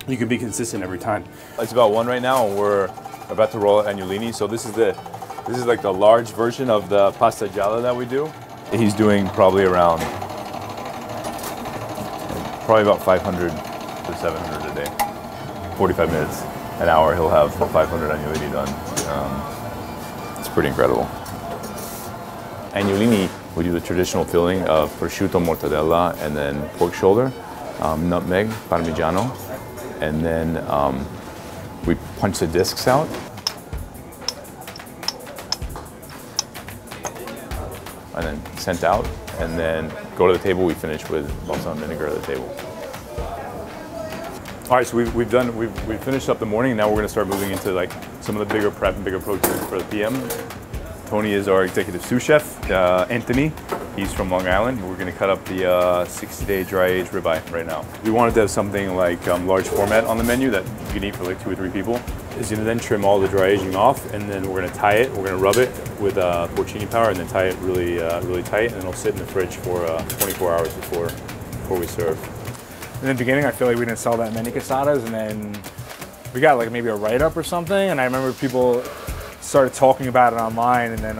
you can be consistent every time. It's about 1 right now, and we're about to roll out annulini. So this is like the large version of the pasta gialla that we do. He's doing probably about 500 to 700 a day. 45 minutes, an hour, he'll have 500 annulini done. It's pretty incredible. Annulini, we do the traditional filling of prosciutto, mortadella, and then pork shoulder, nutmeg, parmigiano, and then we punch the discs out. And then sent out, and then go to the table. We finish with balsamic vinegar at the table. All right, so we've finished up the morning, and now we're going to start moving into like some of the bigger prep and bigger proteins for the PM. Tony is our executive sous chef. Anthony, he's from Long Island. We're going to cut up the 60-day dry-aged ribeye right now. We wanted to have something like large format on the menu that you can eat for like 2 or 3 people. Is going to then trim all the dry aging off, and then we're going to tie it. We're going to rub it with porcini powder, and then tie it really, really tight, and then it'll sit in the fridge for 24 hours before we serve. In the beginning, I feel like we didn't sell that many casadas, and then we got like maybe a write-up or something, and I remember people started talking about it online, and then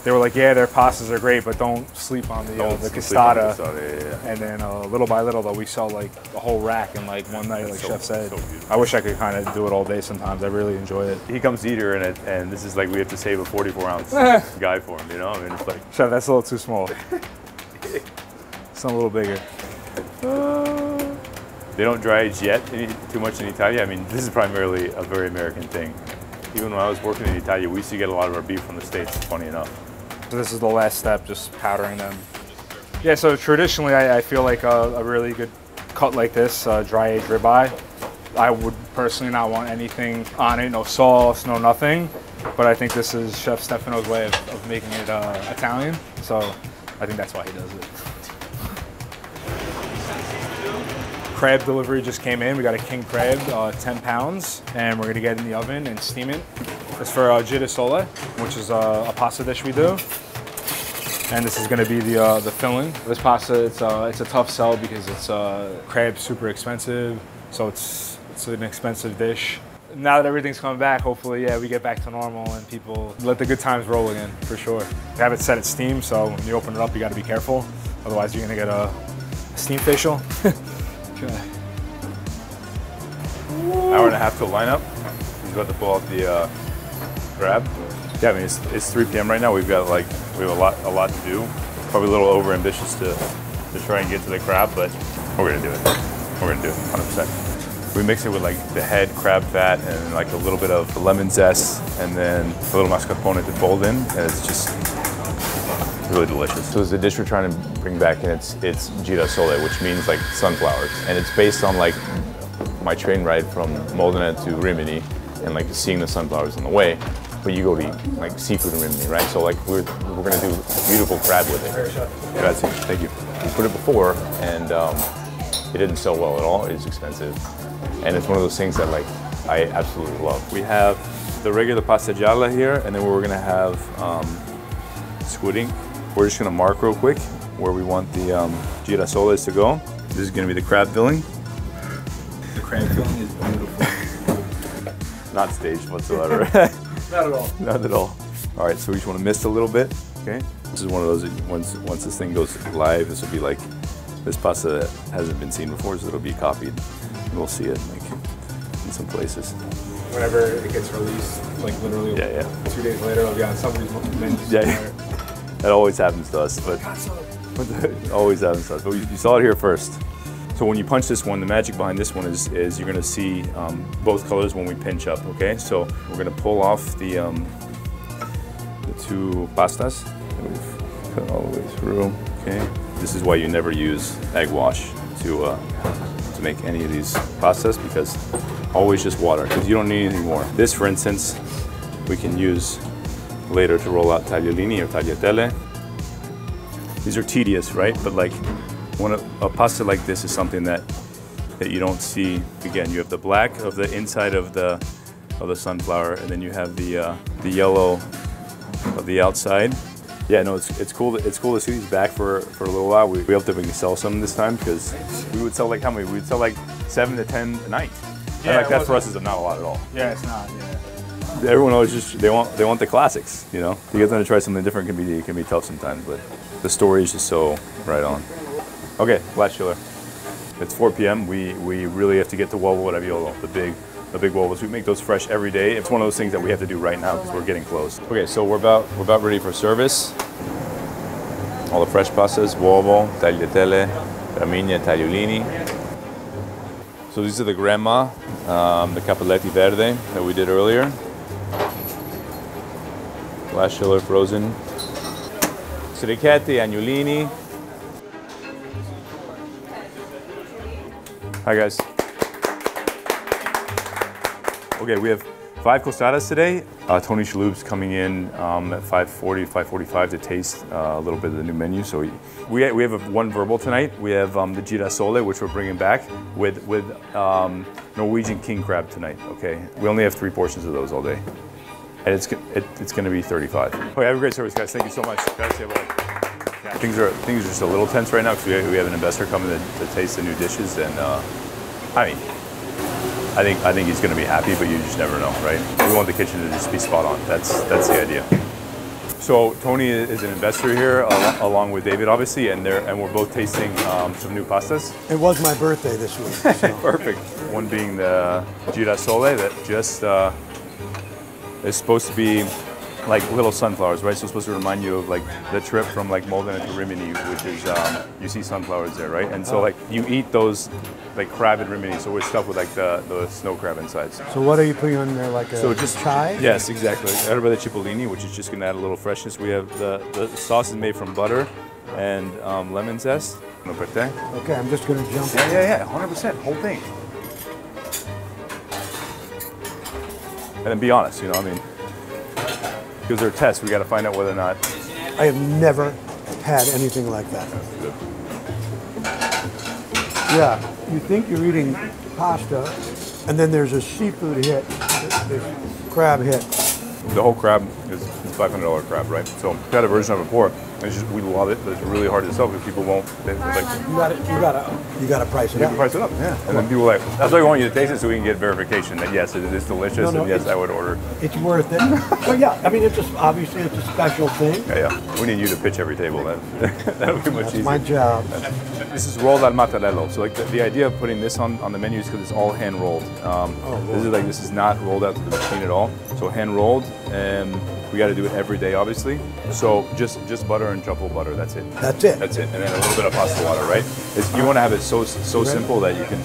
they were like, yeah, their pastas are great, but don't sleep on the castata. Yeah. And then little by little, though, we sell like a whole rack in like one night, like Chef said. I wish I could kind of do it all day sometimes. I really enjoy it. He comes to eat her in it, and this is like we have to save a 44-ounce guy for him, you know? I mean, it's like... Chef, that's a little too small. It's a little bigger. They don't dry age yet too much in Italia. I mean, this is primarily a very American thing. Even when I was working in Italia, we used to get a lot of our beef from the States, funny enough. So this is the last step, just powdering them. Yeah, so traditionally I feel like a really good cut like this, dry-aged ribeye, I would personally not want anything on it, no sauce, no nothing. But I think this is Chef Stefano's way of making it Italian, so I think that's why he does it. Crab delivery just came in. We got a king crab, 10 pounds, and we're gonna get it in the oven and steam it. It's for girasole, which is a pasta dish we do. And this is gonna be the filling. This pasta, it's a tough sell because it's crab's super expensive, so it's an expensive dish. Now that everything's coming back, hopefully, yeah, we get back to normal and people let the good times roll again, for sure. We have it set at steam, so when you open it up, you gotta be careful. Otherwise, you're gonna get a steam facial. Okay. Hour and a half till lineup. He's about to pull out the crab. Yeah, I mean it's 3 p.m. right now. We have a lot to do. Probably a little over ambitious to try and get to the crab, but we're gonna do it. We're gonna do it 100%. We mix it with like the head crab fat and like a little bit of the lemon zest, and then a little mascarpone to fold in, and it's just really delicious. So it's the dish we're trying to bring back, and it's girasole, which means like sunflowers, and it's based on like my train ride from Modena to Rimini, and like seeing the sunflowers on the way. But you go to eat like seafood in Rimini, right? So like we're gonna do beautiful crab with it. Grazie, thank you. We put it before, and it didn't sell well at all. It's expensive, and it's one of those things that like I absolutely love. We have the regular pasta gialla here, and then we're gonna have squidding. We're just gonna mark real quick where we want the girasoles to go. This is gonna be the crab filling. The crab filling is beautiful. Not staged whatsoever. Not at all. Not at all. All right, so we just want to mist a little bit, okay? This is one of those that once this thing goes live, this will be like this pasta that hasn't been seen before, so it'll be copied. And we'll see it like in some places. Whenever it gets released, like literally 2 days later, it'll be on somebody's menus. Yeah. That always happens to us, but Always having sauce, but you saw it here first. So when you punch this one, the magic behind this one is you're gonna see both colors when we pinch up, okay? So we're gonna pull off the two pastas that we've cut all the way through, okay? This is why you never use egg wash to make any of these pastas, because always just water, because you don't need anything more. This, for instance, we can use later to roll out tagliolini or tagliatelle. These are tedious, right? But like, a pasta like this is something that you don't see. Again, you have the black of the inside of the sunflower, and then you have the yellow of the outside. Yeah, no, it's cool. It's cool to see these back for a little while. We hope that we can sell some this time, because we would sell like how many? We'd sell like 7 to 10 a night. Yeah, and like that for us is not a lot at all. Yeah, it's not. Yeah. Everyone always just they want the classics, you know. To get them to try something different can be tough sometimes, but the story is just so right on. Okay, last chiller. It's 4 p.m. We really have to get to uovo raviolo, the big uovos. We make those fresh every day. It's one of those things that we have to do right now because we're getting close. Okay, so we're about ready for service. All the fresh pastas, uovo, tagliatelle, ramigna, tagliolini. So these are the grandma, the capelletti verde that we did earlier. Last chiller frozen. Srichetti, agnolini. Hi guys. Okay, we have 5 costadas today. Tony Shalhoub's coming in at 5:40, 5:45 to taste a little bit of the new menu. So we have one verbal tonight. We have the girasole, which we're bringing back with Norwegian king crab tonight. Okay, we only have 3 portions of those all day, and it's going to be 35. Okay, have a great service, guys. Thank you so much. Things are just a little tense right now because we have an investor coming to taste the new dishes, and I mean, I think he's going to be happy, but you just never know, right? We want the kitchen to just be spot on. That's the idea. So Tony is an investor here, along with David, obviously, and we're both tasting some new pastas. It was my birthday this week. So. Perfect. One being the girasole that just is supposed to be like little sunflowers, right? So it's supposed to remind you of like the trip from like Modena to Rimini, which is you see sunflowers there, right? And so like you eat those like crab and Rimini, so we're stuffed with like the snow crab insides. So what are you putting on there, like a chive? Yes, exactly. Erba de cipollini, which is just going to add a little freshness. We have the sauce is made from butter and lemon zest. Okay, I'm just going to jump in. Yeah, 100%, whole thing. And then be honest, you know, I mean, because they're tests, we got to find out whether or not. I have never had anything like that. Yeah, you think you're eating pasta, and then there's a seafood hit, this crab hit. The whole crab is $500 crab, right? So we had a version of it before. It's just, we love it, but it's really hard to sell because people won't. You gotta price it up. Price it up, yeah. And then people are like, that's why we want you to taste it so we can get verification that yes, it is delicious, and yes, I would order. It's worth it. But yeah, I mean, obviously it's a special thing. Yeah. We need you to pitch every table. That'll be much easier. That's my job. This is rolled al mattarello. So like the idea of putting this on the menu is because it's all hand rolled. This is not rolled out to the machine at all. So hand rolled, and we got to do it every day, obviously. So just butter and truffle butter. That's it. That's it. That's it. And then a little bit of pasta water, right? You want to have it so simple that you can.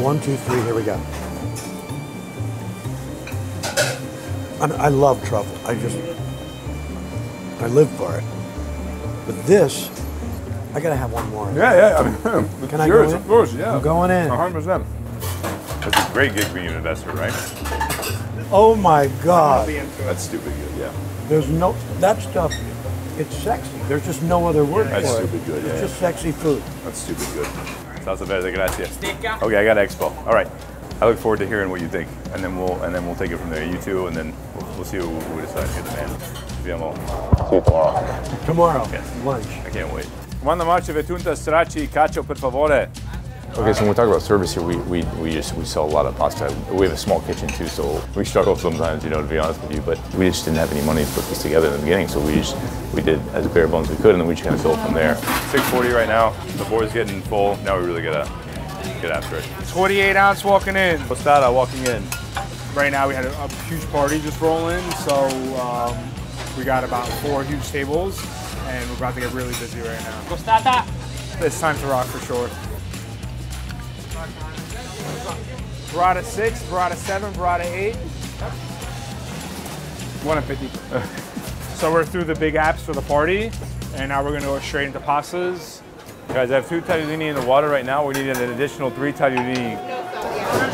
1, 2, 3. Here we go. I love truffle. I live for it. But this, I gotta have one more. Yeah. I mean, can I go in? Of course, yeah. I'm going in. 100%. That's a great gig being an investor, right? Oh my God. That's stupid good, yeah. There's that stuff, it's sexy. There's just no other word for it. That's stupid good, yeah. It's just sexy food. That's stupid good. Salsa verde, gracias. Okay, I got Expo. All right. I look forward to hearing what you think, and then we'll take it from there. You too, and then we'll see what we decide here, man. See you tomorrow. Tomorrow. Yes. Lunch. I can't wait. Quando marcia vetunta stracci cacio per favore. Okay, so when we talk about service here, we sell a lot of pasta. We have a small kitchen too, so we struggle sometimes, you know, to be honest with you. But we just didn't have any money to put this together in the beginning, so we did as bare bones as we could, and then we just kind of built from there. 6:40 right now. The board's getting full. Now we really gotta get after it. 28-ounce walking in. Tostada walking in. Right now we had a huge party just roll in, so we got about 4 huge tables, and we're about to get really busy right now. Costata! It's time to rock for sure. Burrata 6, burrata 7, burrata 8. 150. So we're through the big apps for the party, and now we're gonna go straight into pastas. Guys, I have 2 tagliolini in the water right now. We need an additional 3 tagliolini.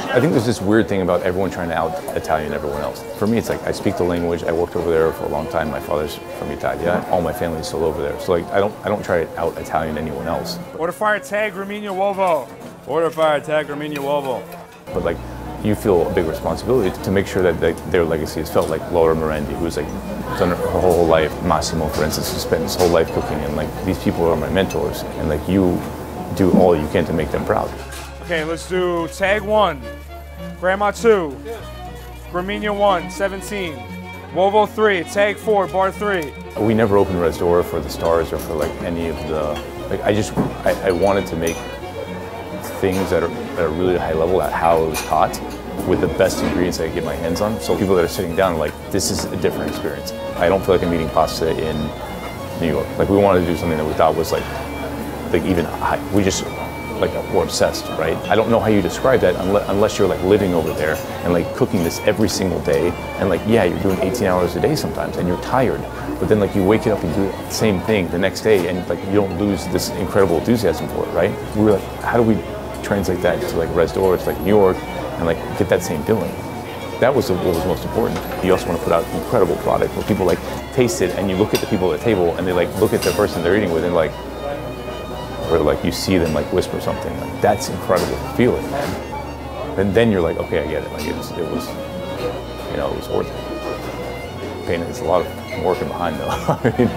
I think there's this weird thing about everyone trying to out-Italian everyone else. For me, it's like I speak the language. I worked over there for a long time. My father's from Italia. All my family's still over there. So like I don't try to out-Italian anyone else. Order fire tag Romino Uovo. Order fire tag Romino Uovo. But like, you feel a big responsibility to make sure that their legacy is felt. Like Laura Merendi, who's like done her whole life. Massimo, for instance, who spent his whole life cooking, and like these people are my mentors, and like you do all you can to make them proud. Okay, let's do tag 1, Grandma 2, Gramigna 1, 17, Uovo 3, tag 4, bar 3. We never opened Rezdôra for the stars or for like any of the, like I wanted to make things that are at a really high level at how it was taught with the best ingredients I could get my hands on. So people that are sitting down are like, this is a different experience. I don't feel like I'm eating pasta in New York. Like we wanted to do something that we thought was like even high. We just, like we're obsessed, right? I don't know how you describe that unless you're like living over there and like cooking this every single day. And like, yeah, you're doing 18 hours a day sometimes and you're tired. But then like you wake up and do the same thing the next day and like you don't lose this incredible enthusiasm for it, right? We were like, how do we translate that to like Rezdôra, to like New York, and like get that same feeling? That was what was most important. You also want to put out incredible product where people like taste it and you look at the people at the table and they like look at the person they're eating with and like, or like you see them like whisper something. Like that's incredible feeling, man. And then you're like, okay, I get it. Like it was, you know, it was worth it. Pain is a lot of working behind though. I mean,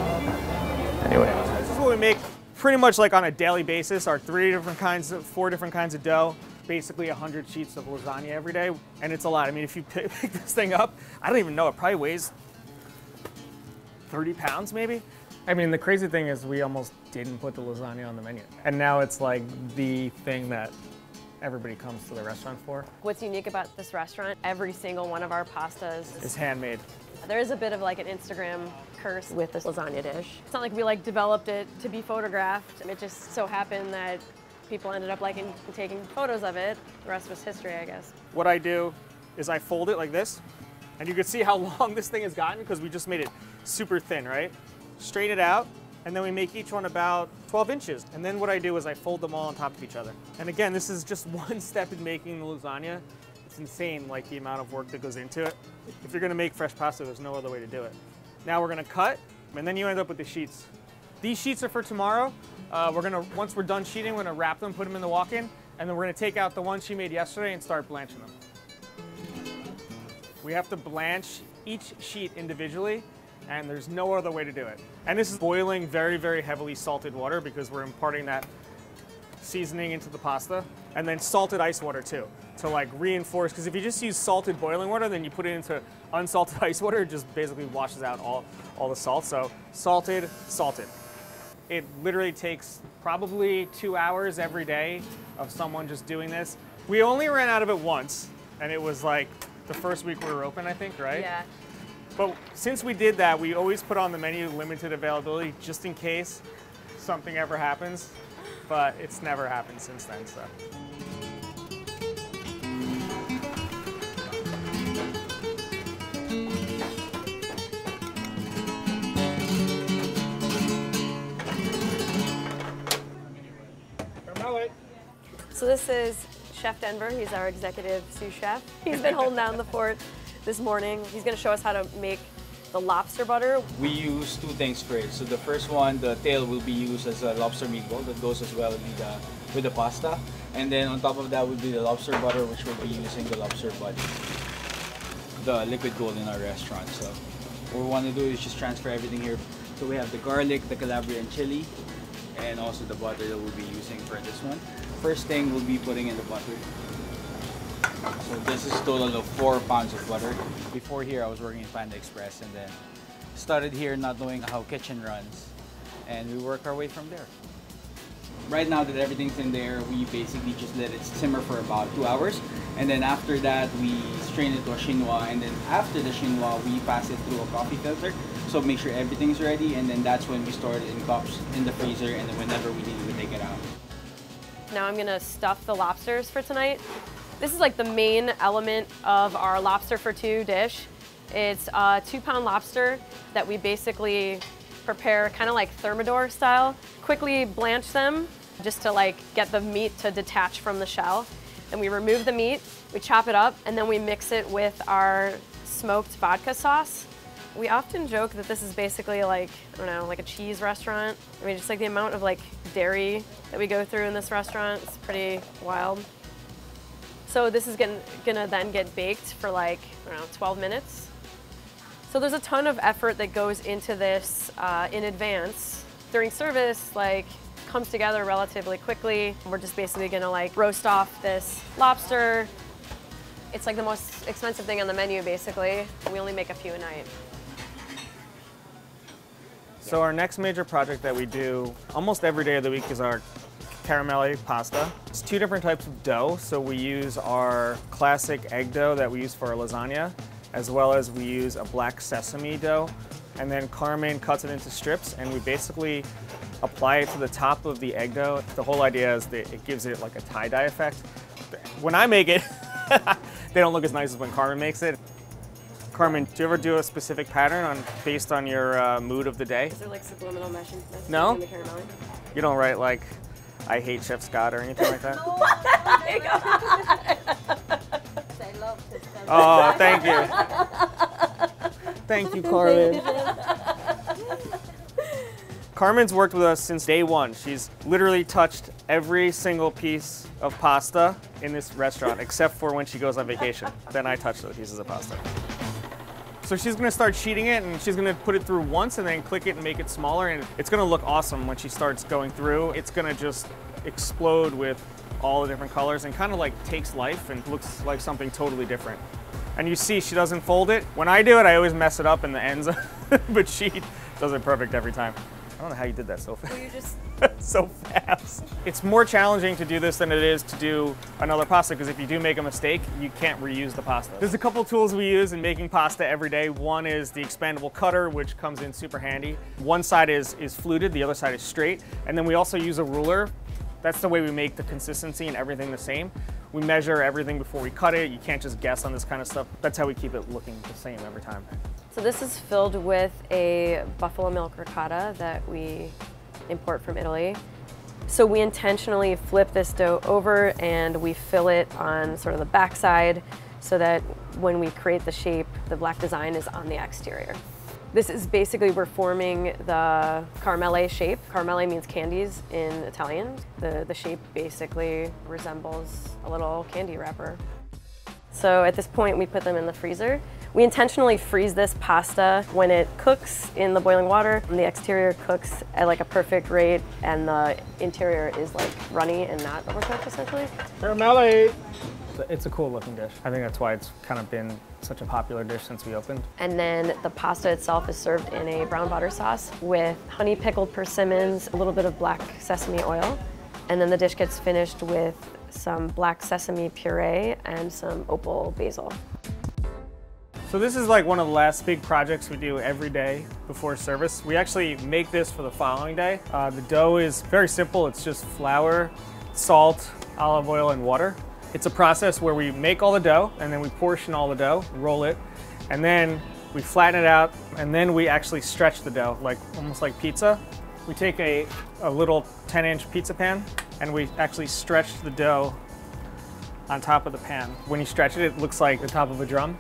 anyway. This is what we make pretty much like on a daily basis. Our 4 different kinds of dough. Basically 100 sheets of lasagna every day, and it's a lot. I mean, if you pick this thing up, I don't even know, it probably weighs 30 pounds maybe. I mean, the crazy thing is we almost didn't put the lasagna on the menu, and now it's like the thing that everybody comes to the restaurant for. What's unique about this restaurant, every single one of our pastas is handmade. There is a bit of like an Instagram curse with this lasagna dish. It's not like we like developed it to be photographed. It just so happened that people ended up liking taking photos of it. The rest was history, I guess. What I do is I fold it like this, and you can see how long this thing has gotten because we just made it super thin, right? Straighten it out, and then we make each one about 12 inches. And then what I do is I fold them all on top of each other. And again, this is just one step in making the lasagna. It's insane, like the amount of work that goes into it. If you're gonna make fresh pasta, there's no other way to do it. Now we're gonna cut, and then you end up with the sheets. These sheets are for tomorrow. Once we're done sheeting, we're gonna wrap them, put them in the walk-in, and then we're gonna take out the ones she made yesterday and start blanching them. We have to blanch each sheet individually, and there's no other way to do it. And this is boiling very, very heavily salted water because we're imparting that seasoning into the pasta, and then salted ice water too, to like reinforce, because if you just use salted boiling water, then you put it into unsalted ice water, it just basically washes out all the salt. So salted, salted. It literally takes probably 2 hours every day of someone just doing this. We only ran out of it once, and it was like the first week we were open, I think, right? Yeah. But since we did that, we always put on the menu limited availability just in case something ever happens, but it's never happened since then, so. So this is Chef Denver. He's our executive sous chef. He's been holding down the fort this morning. He's going to show us how to make the lobster butter. We use 2 things straight. So the first one, the tail will be used as a lobster meatball that goes as well with the pasta. And then on top of that would be the lobster butter, which we'll be using the lobster body, the liquid gold in our restaurant. So what we want to do is just transfer everything here. So we have the garlic, the Calabrian chili, and also the butter that we'll be using for this one. First thing we'll be putting in the butter. So this is a total of 4 pounds of butter. Before here, I was working in Panda Express and then started here not knowing how kitchen runs. And we work our way from there. Right now that everything's in there, we basically just let it simmer for about 2 hours. And then after that, we strain it to a chinois. And then after the chinois, we pass it through a coffee filter So make sure everything's ready, and then that's when we store it in cups in the freezer, and then whenever we need, we take it out. Now I'm gonna stuff the lobsters for tonight. This is like the main element of our lobster for two dish. It's a 2-pound lobster that we basically prepare kind of like thermidor style. Quickly blanch them just to like get the meat to detach from the shell. Then we remove the meat, we chop it up, and then we mix it with our smoked vodka sauce. We often joke that this is basically like, I don't know, like a cheese restaurant. I mean, just like the amount of like dairy that we go through in this restaurant is pretty wild. So this is gonna then get baked for like, I don't know, 12 minutes. So there's a ton of effort that goes into this in advance. During service, like, comes together relatively quickly. We're just basically gonna like roast off this lobster. It's like the most expensive thing on the menu, basically. We only make a few a night. So our next major project that we do almost every day of the week is our caramelli pasta. It's 2 different types of dough. So we use our classic egg dough that we use for our lasagna, as well as we use a black sesame dough. And then Carmen cuts it into strips, and we basically apply it to the top of the egg dough. The whole idea is that it gives it like a tie-dye effect. When I make it, they don't look as nice as when Carmen makes it. Carmen, do you ever do a specific pattern based on your mood of the day? Is there like subliminal messaging No? in the caramelli? You don't write like, I hate Chef Scott or anything like that? Oh my God. I love this. Oh, thank you. Thank you, Carmen. Carmen's worked with us since day one. She's literally touched every single piece of pasta in this restaurant, except for when she goes on vacation. Then I touch those pieces of pasta. So she's gonna start sheeting it, and she's gonna put it through once and then click it and make it smaller, and it's gonna look awesome when she starts going through. It's gonna just explode with all the different colors and kind of like takes life and looks like something totally different. And you see she doesn't fold it. When I do it, I always mess it up in the ends, but she does it perfect every time. I don't know how you did that so fast. Well, you just so fast. It's more challenging to do this than it is to do another pasta, because if you do make a mistake, you can't reuse the pasta. There's a couple tools we use in making pasta every day. One is the expandable cutter, which comes in super handy. One side is fluted, the other side is straight. And then we also use a ruler. That's the way we make the consistency and everything the same. We measure everything before we cut it. You can't just guess on this kind of stuff. That's how we keep it looking the same every time. So this is filled with a buffalo milk ricotta that we import from Italy. So we intentionally flip this dough over and we fill it on sort of the backside so that when we create the shape, the black design is on the exterior. This is basically, we're forming the caramelle shape. Caramelle means candies in Italian. The shape basically resembles a little candy wrapper. So at this point, we put them in the freezer. We intentionally freeze this pasta when it cooks in the boiling water. The exterior cooks at like a perfect rate, and the interior is like runny and not overcooked, essentially. Caramelli! It's a cool looking dish. I think that's why it's kind of been such a popular dish since we opened. And then the pasta itself is served in a brown butter sauce with honey pickled persimmons, a little bit of black sesame oil. And then the dish gets finished with some black sesame puree and some opal basil. So this is like one of the last big projects we do every day before service. We actually make this for the following day. The dough is very simple. It's just flour, salt, olive oil, and water. It's a process where we make all the dough, and then we portion all the dough, roll it, and then we flatten it out, and then we actually stretch the dough, like almost like pizza. We take a little 10-inch pizza pan, and we actually stretch the dough on top of the pan. When you stretch it, it looks like the top of a drum.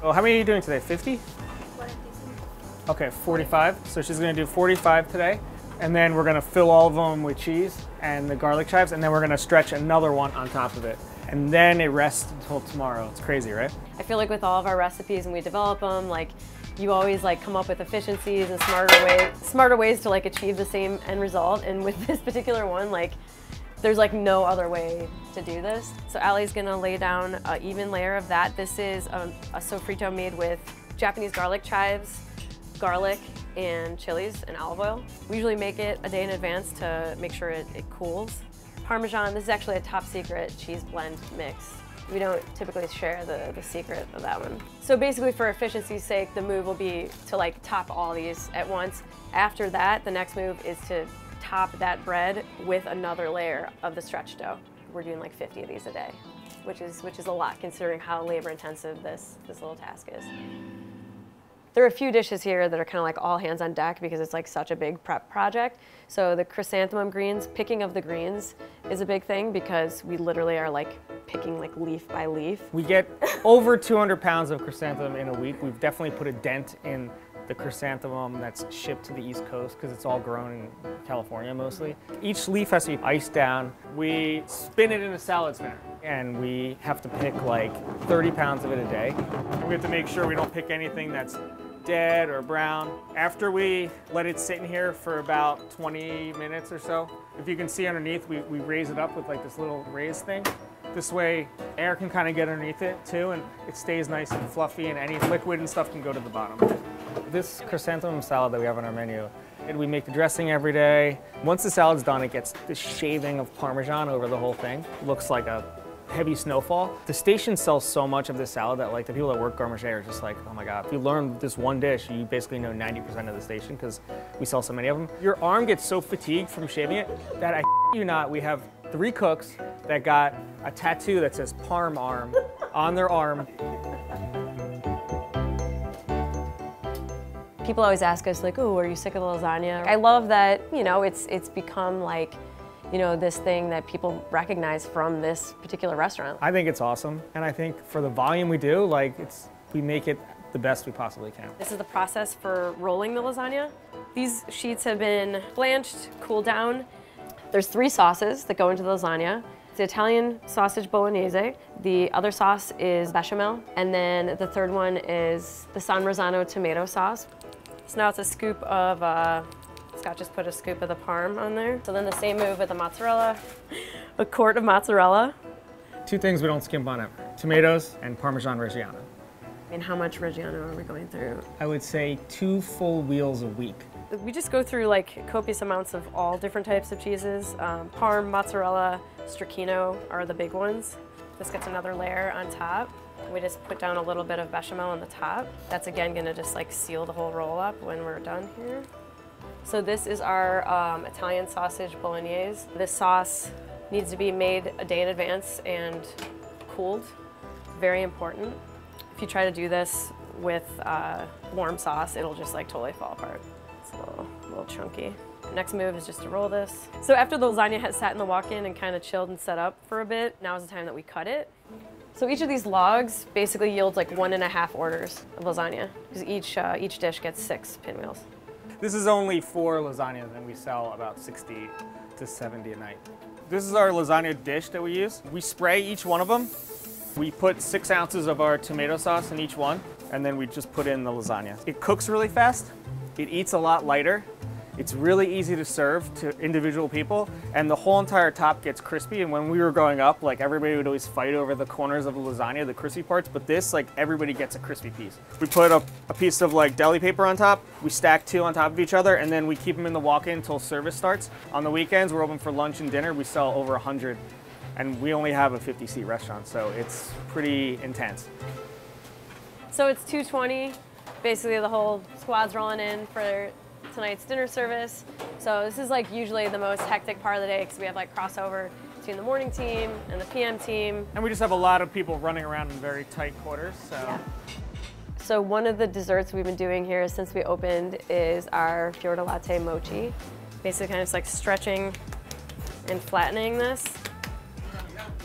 Oh, how many are you doing today, 50? 45. Okay, 45. So she's gonna do 45 today. And then we're gonna fill all of them with cheese and the garlic chives, and then we're gonna stretch another one on top of it. And then it rests until tomorrow. It's crazy, right? I feel like with all of our recipes and we develop them, like you always like come up with efficiencies and smarter ways to like achieve the same end result. And with this particular one, like there's like no other way to do this. So Allie's gonna lay down an even layer of that. This is a sofrito made with Japanese garlic chives, garlic, and chilies and olive oil. We usually make it a day in advance to make sure it cools. Parmesan, this is actually a top secret cheese blend mix. We don't typically share the secret of that one. So basically for efficiency's sake, the move will be to like top all these at once. After that, the next move is to top that bread with another layer of the stretch dough. We're doing like 50 of these a day, which is a lot considering how labor intensive this little task is. There are a few dishes here that are kind of like all hands on deck because it's like such a big prep project. So the chrysanthemum greens, picking of the greens is a big thing because we literally are like picking like leaf by leaf. We get over 200 pounds of chrysanthemum in a week. We've definitely put a dent in the chrysanthemum that's shipped to the East Coast because it's all grown in California mostly. Each leaf has to be iced down. We spin it in a salad spinner and we have to pick like 30 pounds of it a day. And we have to make sure we don't pick anything that's dead or brown. After we let it sit in here for about 20 minutes or so, if you can see underneath, we raise it up with like this little raise thing. This way air can kind of get underneath it too and it stays nice and fluffy and any liquid and stuff can go to the bottom. This chrysanthemum salad that we have on our menu, and we make the dressing every day. Once the salad's done, it gets this shaving of Parmesan over the whole thing. It looks like a heavy snowfall. The station sells so much of this salad that like the people that work Gourmet are just like, oh my God, if you learn this one dish, you basically know 90% of the station because we sell so many of them. Your arm gets so fatigued from shaving it that I you not, we have 3 cooks that got a tattoo that says Parm Arm on their arm. People always ask us like, oh, are you sick of the lasagna? I love that, you know, it's become like, you know, this thing that people recognize from this particular restaurant. I think it's awesome. And I think for the volume we do, like we make it the best we possibly can. This is the process for rolling the lasagna. These sheets have been blanched, cooled down. There's 3 sauces that go into the lasagna. It's the Italian sausage bolognese, the other sauce is bechamel, and then the third one is the San Marzano tomato sauce. So now it's a scoop of, Scott just put a scoop of the parm on there. So then the same move with the mozzarella, a quart of mozzarella. 2 things we don't skimp on ever, tomatoes and Parmesan Reggiano. And how much Reggiano are we going through? I would say 2 full wheels a week. We just go through like copious amounts of all different types of cheeses. Parm, mozzarella, stracchino are the big ones. This gets another layer on top. We just put down a little bit of bechamel on the top. That's again gonna just like seal the whole roll up when we're done here. So this is our Italian sausage bolognese. This sauce needs to be made a day in advance and cooled. Very important. If you try to do this with warm sauce, it'll just like totally fall apart. It's a little chunky. Next move is just to roll this. So after the lasagna has sat in the walk-in and kind of chilled and set up for a bit, now is the time that we cut it. So each of these logs basically yields like 1.5 orders of lasagna, because each dish gets 6 pinwheels. This is only 4 lasagnas and we sell about 60 to 70 a night. This is our lasagna dish that we use. We spray each one of them. We put 6 ounces of our tomato sauce in each one, and then we just put in the lasagna. It cooks really fast. It eats a lot lighter. It's really easy to serve to individual people, and the whole entire top gets crispy. And when we were growing up, like everybody would always fight over the corners of the lasagna, the crispy parts, but this, like everybody gets a crispy piece. We put a piece of like deli paper on top, we stack 2 on top of each other, and then we keep them in the walk-in until service starts. On the weekends, we're open for lunch and dinner. We sell over 100, and we only have a 50-seat restaurant, so it's pretty intense. So it's 2:20, basically the whole squad's rolling in for tonight's dinner service. So this is like usually the most hectic part of the day because we have like crossover between the morning team and the PM team. And we just have a lot of people running around in very tight quarters, so. Yeah. So one of the desserts we've been doing here since we opened is our fior di latte mochi. Basically kind of just like stretching and flattening this.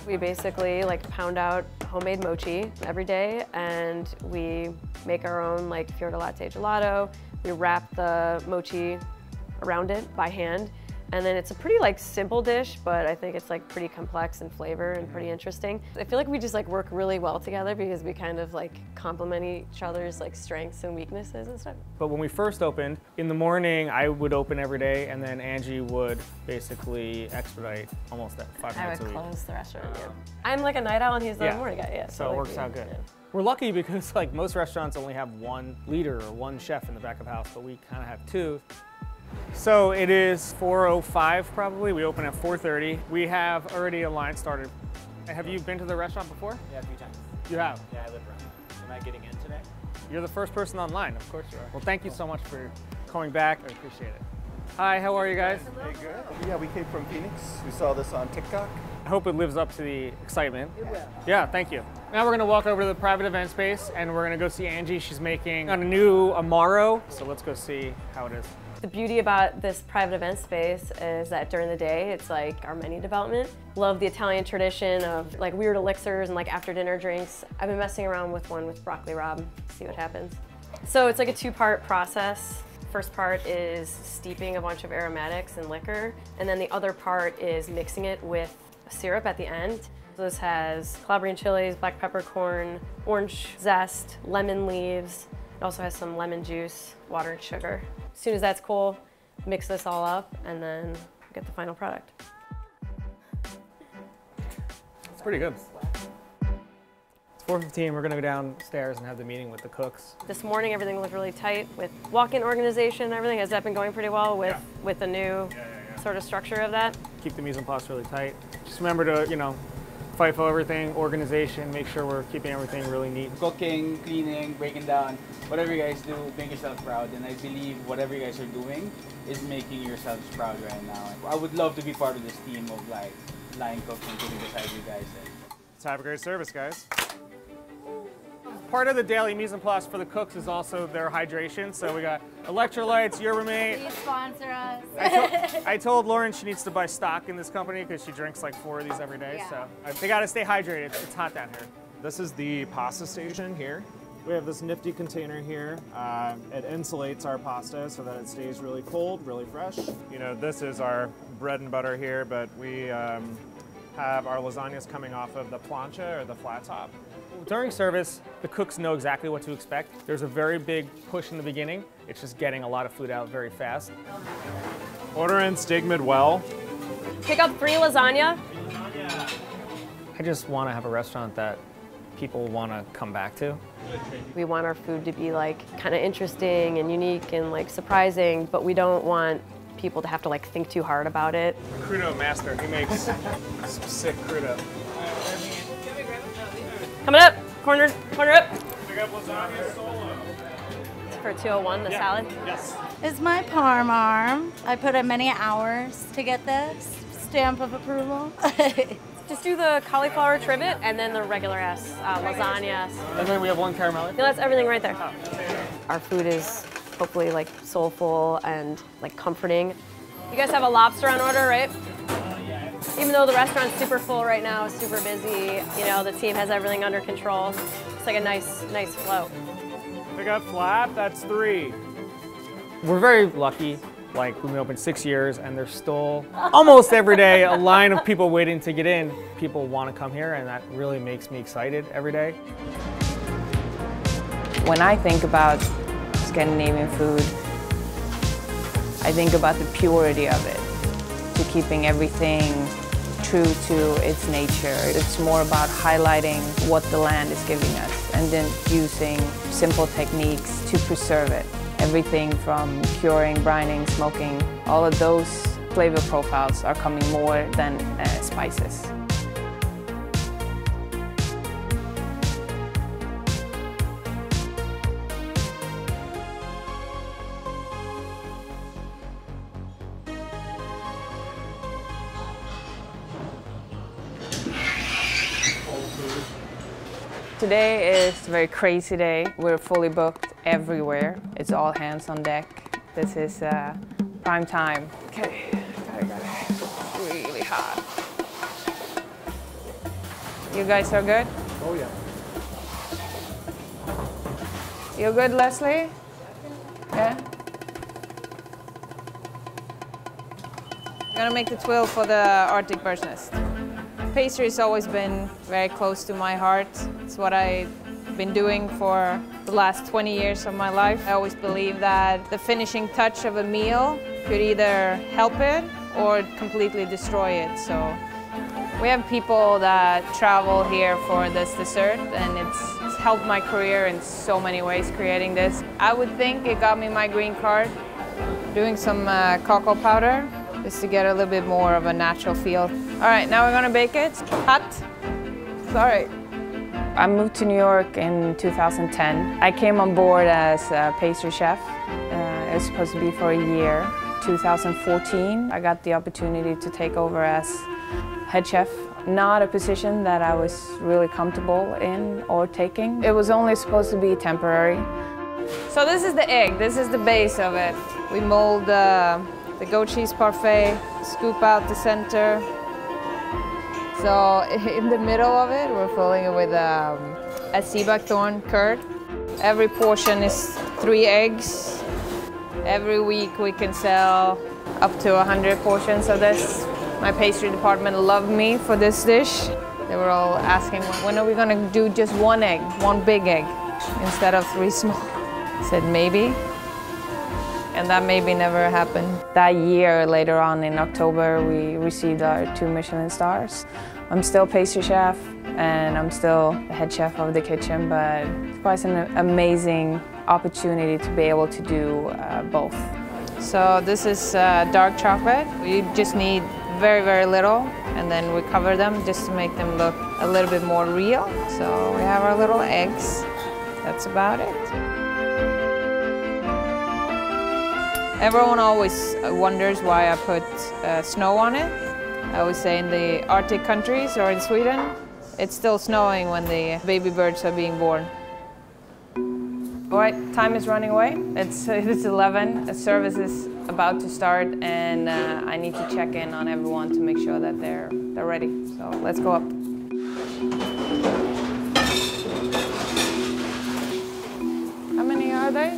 We basically like pound out homemade mochi every day and we make our own like fior di latte gelato. We wrap the mochi around it by hand. And then it's a pretty like simple dish, but I think it's like pretty complex in flavor and pretty interesting. I feel like we just like work really well together because we kind of like complement each other's like strengths and weaknesses and stuff. But when we first opened, in the morning I would open every day and then Angie would basically expedite almost at 5 nights a week. I would close the restaurant, yeah. I'm like a night owl and he's the morning guy, yeah. So it works out good. Yeah. We're lucky because like most restaurants only have 1 leader or 1 chef in the back of house, but we kind of have 2. So it is 4:05 probably. We open at 4:30. We have already a line started Have you been to the restaurant before? Yeah, a few times. You have? Yeah, I live around here. Am I getting in today? You're the first person online, of course you are. Well, thank you so much for coming back. I appreciate it. Hi, how are you guys? Hey, good. Yeah, we came from Phoenix. We saw this on TikTok. I hope it lives up to the excitement. It will. Yeah, thank you. Now we're gonna walk over to the private event space and we're gonna go see Angie. She's making a new Amaro, so let's go see how it is. The beauty about this private event space is that during the day, it's like our menu development. Love the Italian tradition of like weird elixirs and like after dinner drinks. I've been messing around with one with broccoli rabe, see what happens. So it's like a two-part process. First part is steeping a bunch of aromatics and liquor, and then the other part is mixing it with a syrup at the end. So this has Calabrian chilies, black peppercorn, orange zest, lemon leaves. It also has some lemon juice, water, and sugar. As soon as that's cool, mix this all up, and then get the final product. It's pretty good. It's 4:15, we're gonna go downstairs and have the meeting with the cooks. This morning, everything looked really tight with walk-in organization and everything. Has that been going pretty well with the new sort of structure of that? Keep the mise en place really tight. Just remember to, you know, FIFO everything, organization, make sure we're keeping everything really neat. Cooking, cleaning, breaking down, whatever you guys do, make yourself proud. And I believe whatever you guys are doing is making yourselves proud right now. I would love to be part of this team of like line cooks and putting beside you guys. Let's have a great service, guys. Part of the daily mise en place for the cooks is also their hydration. So we got electrolytes, Yerba Mate. Please sponsor us. I told Lauren she needs to buy stock in this company because she drinks like 4 of these every day. Yeah. So they got to stay hydrated. It's hot down here. This is the pasta station here. We have this nifty container here. It insulates our pasta so that it stays really cold, really fresh. You know, this is our bread and butter here, but we have our lasagnas coming off of the plancha or the flat top. During service, the cooks know exactly what to expect. There's a very big push in the beginning. It's just getting a lot of food out very fast. Order in steak mid-well. Pick up 3 lasagna. I just want to have a restaurant that people want to come back to. We want our food to be like kind of interesting and unique and like surprising, but we don't want people to have to like think too hard about it. Crudo master, he makes some sick crudo. Coming up, corner up. Pick up lasagna solo. For 201, the salad? Yes. It's my parm arm. I put in many hours to get this stamp of approval. Just do the cauliflower trivet and then the regular ass lasagna. And then we have 1 caramel. Yeah, that's everything right there. Our food is hopefully like soulful and like comforting. You guys have a lobster on order, right? Even though the restaurant's super full right now, super busy, you know, the team has everything under control. It's like a nice flow. Pick up flat, that's 3. We're very lucky. Like, we've been open 6 years and there's still almost every day a line of people waiting to get in. People want to come here and that really makes me excited every day. When I think about Scandinavian food, I think about the purity of it, to keeping everything true to its nature. It's more about highlighting what the land is giving us and then using simple techniques to preserve it. Everything from curing, brining, smoking, all of those flavor profiles are coming more than spices. Today is a very crazy day. We're fully booked everywhere. It's all hands on deck. This is prime time. Okay, it's really hot. You guys are good? Oh yeah. You good, Leslie? Yeah? I'm gonna make the twill for the Arctic bird's nest. Pastry has always been very close to my heart. It's what I've been doing for the last 20 years of my life. I always believe that the finishing touch of a meal could either help it or completely destroy it. So we have people that travel here for this dessert, and it's helped my career in so many ways creating this. I would think it got me my green card. Doing some cocoa powder just to get a little bit more of a natural feel. All right, now we're gonna bake it. Hot. Sorry. I moved to New York in 2010. I came on board as a pastry chef. It was supposed to be for a year. 2014, I got the opportunity to take over as head chef. Not a position that I was really comfortable in or taking. It was only supposed to be temporary. So this is the egg, this is the base of it. We mold the goat cheese parfait, scoop out the center. So in the middle of it, we're filling it with a sea buckthorn curd. Every portion is 3 eggs. Every week we can sell up to 100 portions of this. My pastry department loved me for this dish. They were all asking, when are we going to do just 1 egg, 1 big egg, instead of 3 small? I said maybe, and that maybe never happened. That year, later on in October, we received our 2 Michelin stars. I'm still pastry chef, and I'm still the head chef of the kitchen, but it's quite an amazing opportunity to be able to do both. So this is dark chocolate. You just need very, very little, and then we cover them just to make them look a little bit more real. So we have our little eggs. That's about it. Everyone always wonders why I put snow on it. I always say in the Arctic countries or in Sweden, it's still snowing when the baby birds are being born. All right, time is running away. It's 11, the service is about to start, and I need to check in on everyone to make sure that they're ready. So let's go up. How many are they?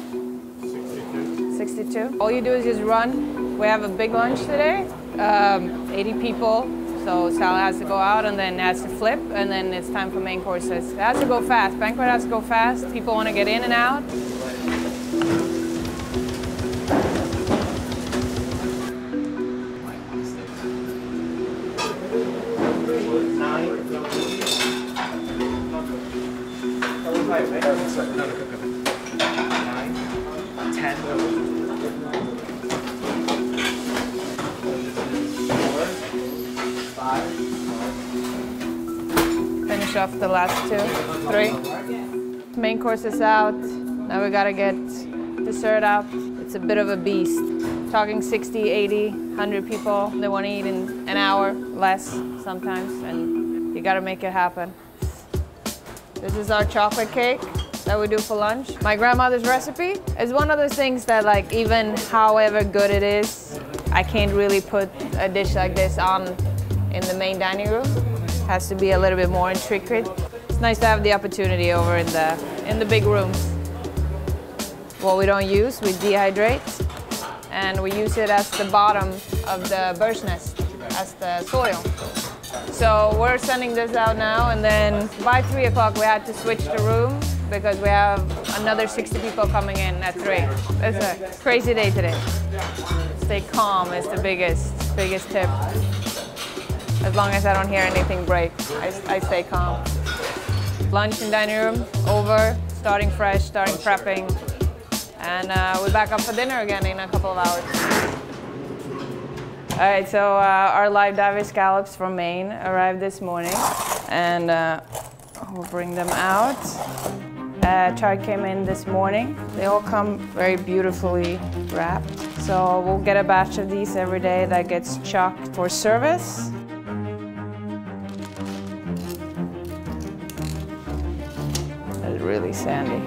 62. All you do is just run. We have a big lunch today, 80 people. So Sal has to go out and then has to flip, and then it's time for main courses. It has to go fast. Banquet has to go fast. People want to get in and out. Finish off the last 2, 3. Main course is out. Now we gotta get dessert out. It's a bit of a beast. Talking 60, 80, 100 people. They want to eat in an hour, less sometimes, and you gotta make it happen. This is our chocolate cake that we do for lunch. My grandmother's recipe is one of those things that, like, even however good it is, I can't really put a dish like this on in the main dining room. It has to be a little bit more intricate. It's nice to have the opportunity over in the big rooms. What we don't use, we dehydrate, and we use it as the bottom of the bird's nest, as the soil. So we're sending this out now, and then by 3 o'clock we had to switch the room because we have another 60 people coming in at 3. It's a crazy day today. Stay calm is the biggest tip. As long as I don't hear anything break, I stay calm. Lunch and dining room over, starting fresh, starting prepping. And we're back up for dinner again in a couple of hours. All right, so our live Davis scallops from Maine arrived this morning, and we'll bring them out. Chard came in this morning. They all come very beautifully wrapped. So we'll get a batch of these every day that gets chucked for service. It's really sandy.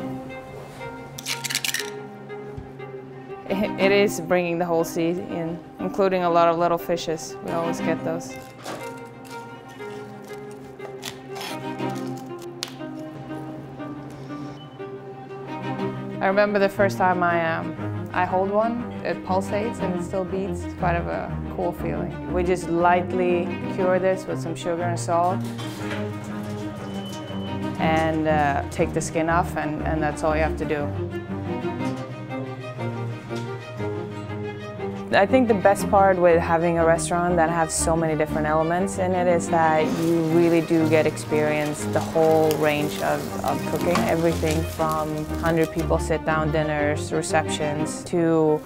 It is bringing the whole sea in, including a lot of little fishes. We always get those. I remember the first time I hold one, it pulsates and it still beats. It's quite of a cool feeling. We just lightly cure this with some sugar and salt and take the skin off, and that's all you have to do. I think the best part with having a restaurant that has so many different elements in it is that you really do get experience the whole range of cooking. Everything from 100 people sit-down dinners, receptions, to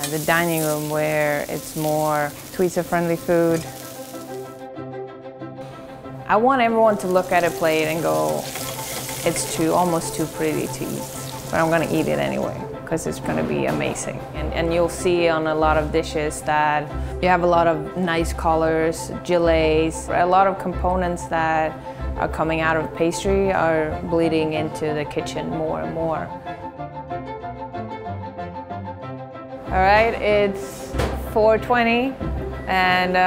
the dining room where it's more tweezer-friendly food. I want everyone to look at a plate and go, it's almost too pretty to eat. But I'm gonna eat it anyway, because it's gonna be amazing. And you'll see on a lot of dishes that you have a lot of nice colors, gelays, a lot of components that are coming out of pastry are bleeding into the kitchen more and more. All right, it's 4:20 and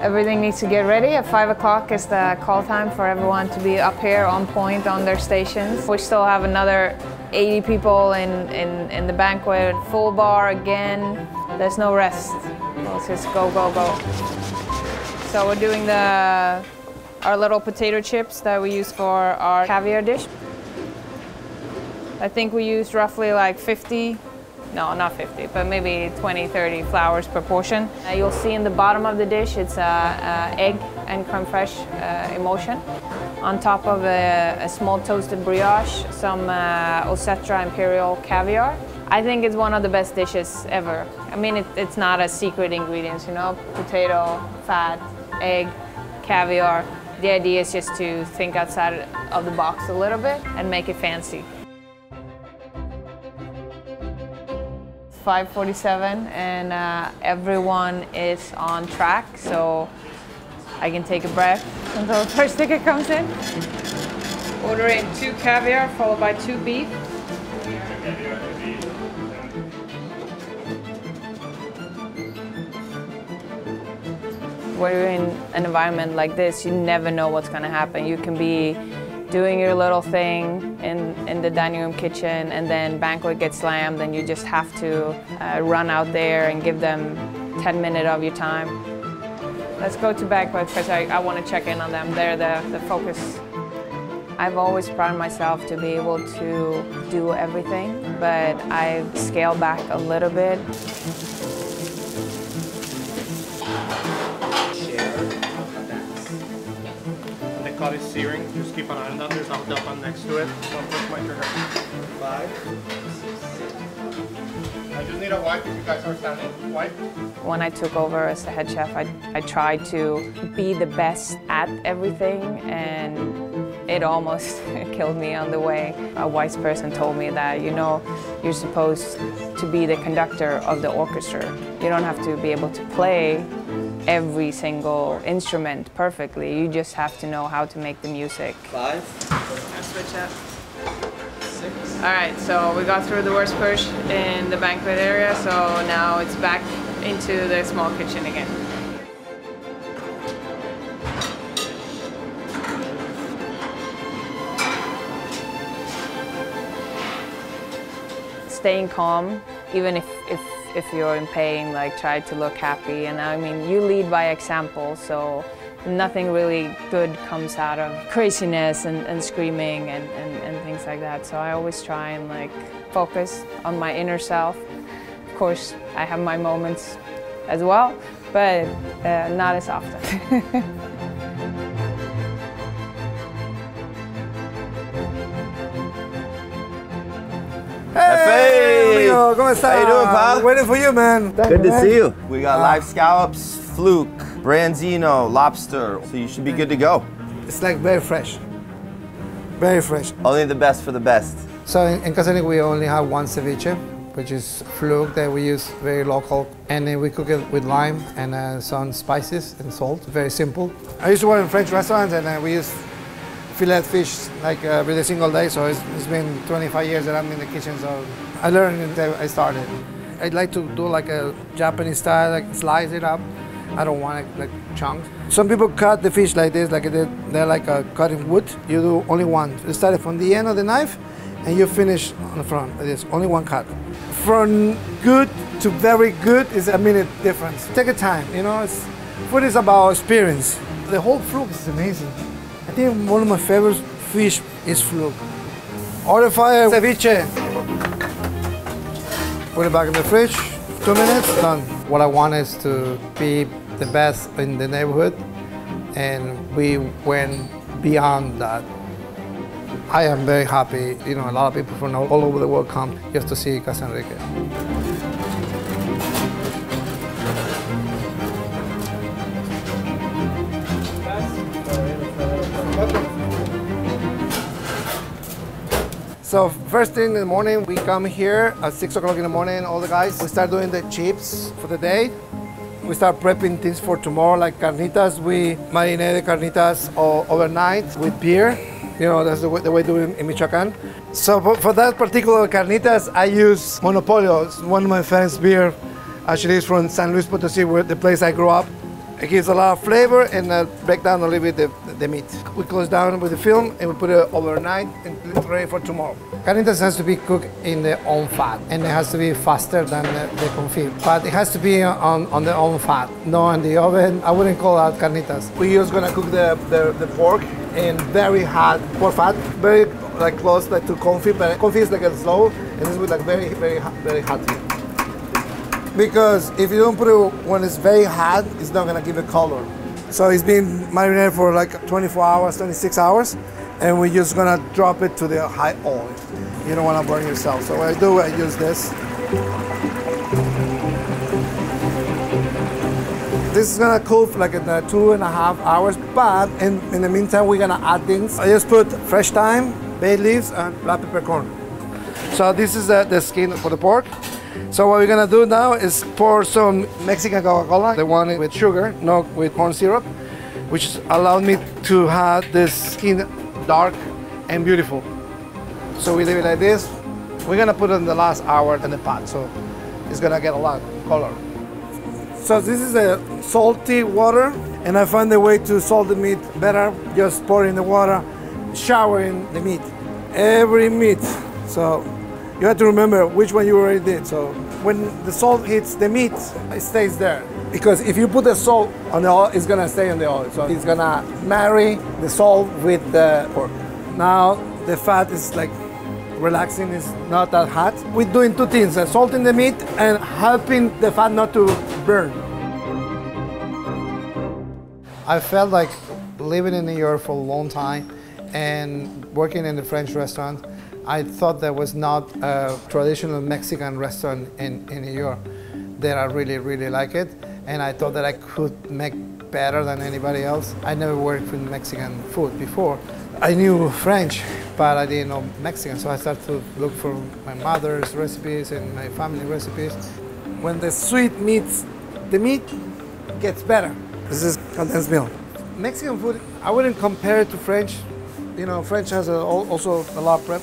everything needs to get ready. At 5 o'clock is the call time for everyone to be up here on point on their stations. We still have another 80 people in the banquet, full bar again. There's no rest. Let's just go, go, go. So we're doing our little potato chips that we use for our caviar dish. I think we used roughly like 50, no, not 50, but maybe 20, 30 flowers per portion. You'll see in the bottom of the dish, it's egg and creme fraiche emulsion. On top of a small toasted brioche, some Osetra Imperial caviar. I think it's one of the best dishes ever. I mean, it's not a secret ingredient, you know, potato, fat, egg, caviar. The idea is just to think outside of the box a little bit and make it fancy. 5:47 and everyone is on track, so I can take a breath until the first ticket comes in. Order in 2 caviar followed by 2 beef. When you're in an environment like this, you never know what's going to happen. You can be doing your little thing in the dining room kitchen, and then banquet gets slammed, and you just have to run out there and give them 10 minutes of your time. Let's go to banquet because I want to check in on them. They're the focus. I've always prided myself to be able to do everything, but I've scaled back a little bit. Is searing. Just keep an eye on that. There's a dump on next to it. Don't push my trigger. 5, 6, 7. I just need a wipe if you guys are standing. Wipe. When I took over as the head chef, I tried to be the best at everything, and it almost killed me on the way. A wise person told me that, you know, you're supposed to be the conductor of the orchestra. You don't have to be able to play every single instrument perfectly. You just have to know how to make the music. 5. Switch up. 6. All right, so we got through the worst push in the banquet area, so now it's back into the small kitchen again. Staying calm, even if you're in pain, like try to look happy. And I mean, you lead by example, so nothing really good comes out of craziness and screaming and things like that. So I always try and like focus on my inner self. Of course, I have my moments as well, but not as often. Hey, amigo, ¿cómo estás? How you doing, Pa? Waiting for you, man. Good to see you. We got live scallops, fluke, branzino, lobster, so you should be good to go. It's like very fresh. Very fresh. Only the best for the best. So in Casa Enrique we only have one ceviche, which is fluke that we use very local, and then we cook it with lime and some spices and salt. Very simple. I used to work in French restaurants, and we use fillet fish like every single day, so it's been 25 years that I'm in the kitchen, so I learned until I started. I'd like to do like a Japanese style, like slice it up. I don't want it like chunks. Some people cut the fish like this, like they're like cutting wood. You do only one. You start it from the end of the knife, and you finish on the front. It is only one cut. From good to very good is a minute difference. Take your time, you know. Food is about experience. The whole fluke is amazing. I think one of my favorite fish is fluke. Order fire ceviche. Put it back in the fridge. 2 minutes, done. What I want is to be the best in the neighborhood, and we went beyond that. I am very happy. You know, a lot of people from all over the world come just to see Casa Enrique. So first thing in the morning, we come here at 6 o'clock in the morning, all the guys. We start doing the chips for the day. We start prepping things for tomorrow, like carnitas. We marinate the carnitas overnight with beer. You know, that's the way to do it in Michoacán. So for that particular carnitas, I use Monopolio. It's one of my friends' beer. Actually, it's from San Luis Potosí, where the place I grew up. It gives a lot of flavor and break down a little bit the meat. We close down with the film and we put it overnight and it's ready for tomorrow. Carnitas has to be cooked in their own fat and it has to be faster than the confit. But it has to be on their own fat, not in the oven. I wouldn't call that carnitas. We're just gonna cook the pork in very hot pork fat, very like close like to confit, but confit is like a slow and this is like very hot heat. Because if you don't put it when it's very hot, it's not gonna give a color. So it's been marinated for like 24 hours, 26 hours, and we're just gonna drop it to the high oil. You don't wanna burn yourself. So what I do, I use this. This is gonna cook for like in 2.5 hours, but in the meantime, we're gonna add things. I just put fresh thyme, bay leaves, and black peppercorn. So this is the skin for the pork. So what we're gonna do now is pour some Mexican Coca-Cola, the one with sugar, not with corn syrup, which allowed me to have this skin dark and beautiful. So we leave it like this. We're gonna put it in the last hour in the pot, so it's gonna get a lot of color. So this is a salty water, and I find the way to salt the meat better, just pour in the water, showering the meat, every meat. So you have to remember which one you already did. So when the salt hits the meat, it stays there. Because if you put the salt on the oil, it's gonna stay on the oil. So it's gonna marry the salt with the pork. Now the fat is like relaxing, it's not that hot. We're doing two things, salting the meat and helping the fat not to burn. I felt like living in New York for a long time and working in the French restaurant. I thought there was not a traditional Mexican restaurant in New York that I really like it. And I thought that I could make better than anybody else. I never worked with Mexican food before. I knew French, but I didn't know Mexican. So I started to look for my mother's recipes and my family recipes. When the sweet meets the meat, it gets better. This is condensed milk. Mexican food, I wouldn't compare it to French. You know, French has also a lot of prep.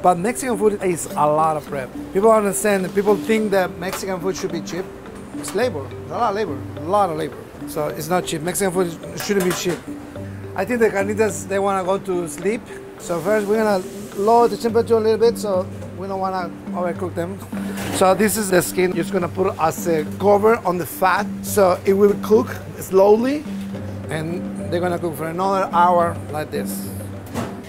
But Mexican food is a lot of prep. People understand that people think that Mexican food should be cheap. It's labor, a lot of labor. So it's not cheap. Mexican food shouldn't be cheap. I think the carnitas, they want to go to sleep. So first we're gonna lower the temperature a little bit so we don't want to overcook them. So this is the skin. You're just gonna put it as a cover on the fat. So it will cook slowly and they're gonna cook for another hour like this.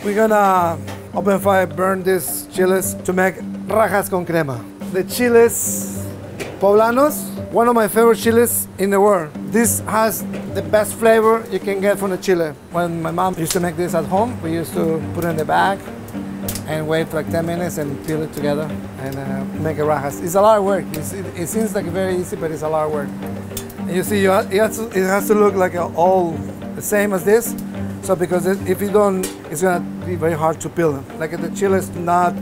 We're gonna open fire, burn these chiles to make rajas con crema. The chiles poblanos, one of my favorite chiles in the world. This has the best flavor you can get from the chile. When my mom used to make this at home, we used to put it in the bag and wait for like 10 minutes and peel it together and make a rajas. It's a lot of work. It seems like very easy, but it's a lot of work. And you see, it has to look like all the same as this. So because if you don't, it's gonna be very hard to peel them. Like the chile is not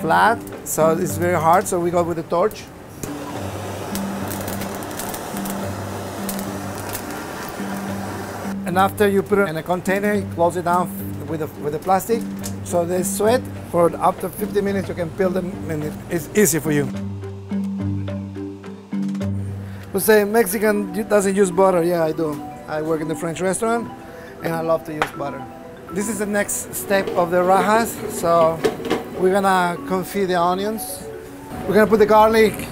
flat, so it's very hard. So we go with the torch. And after you put it in a container, you close it down with the plastic. So they sweat for after 50 minutes. You can peel them, and it's easy for you. We say Mexican doesn't use butter. Yeah, I do. I work in the French restaurant. And I love to use butter. This is the next step of the rajas. So we're gonna confit the onions. We're gonna put the garlic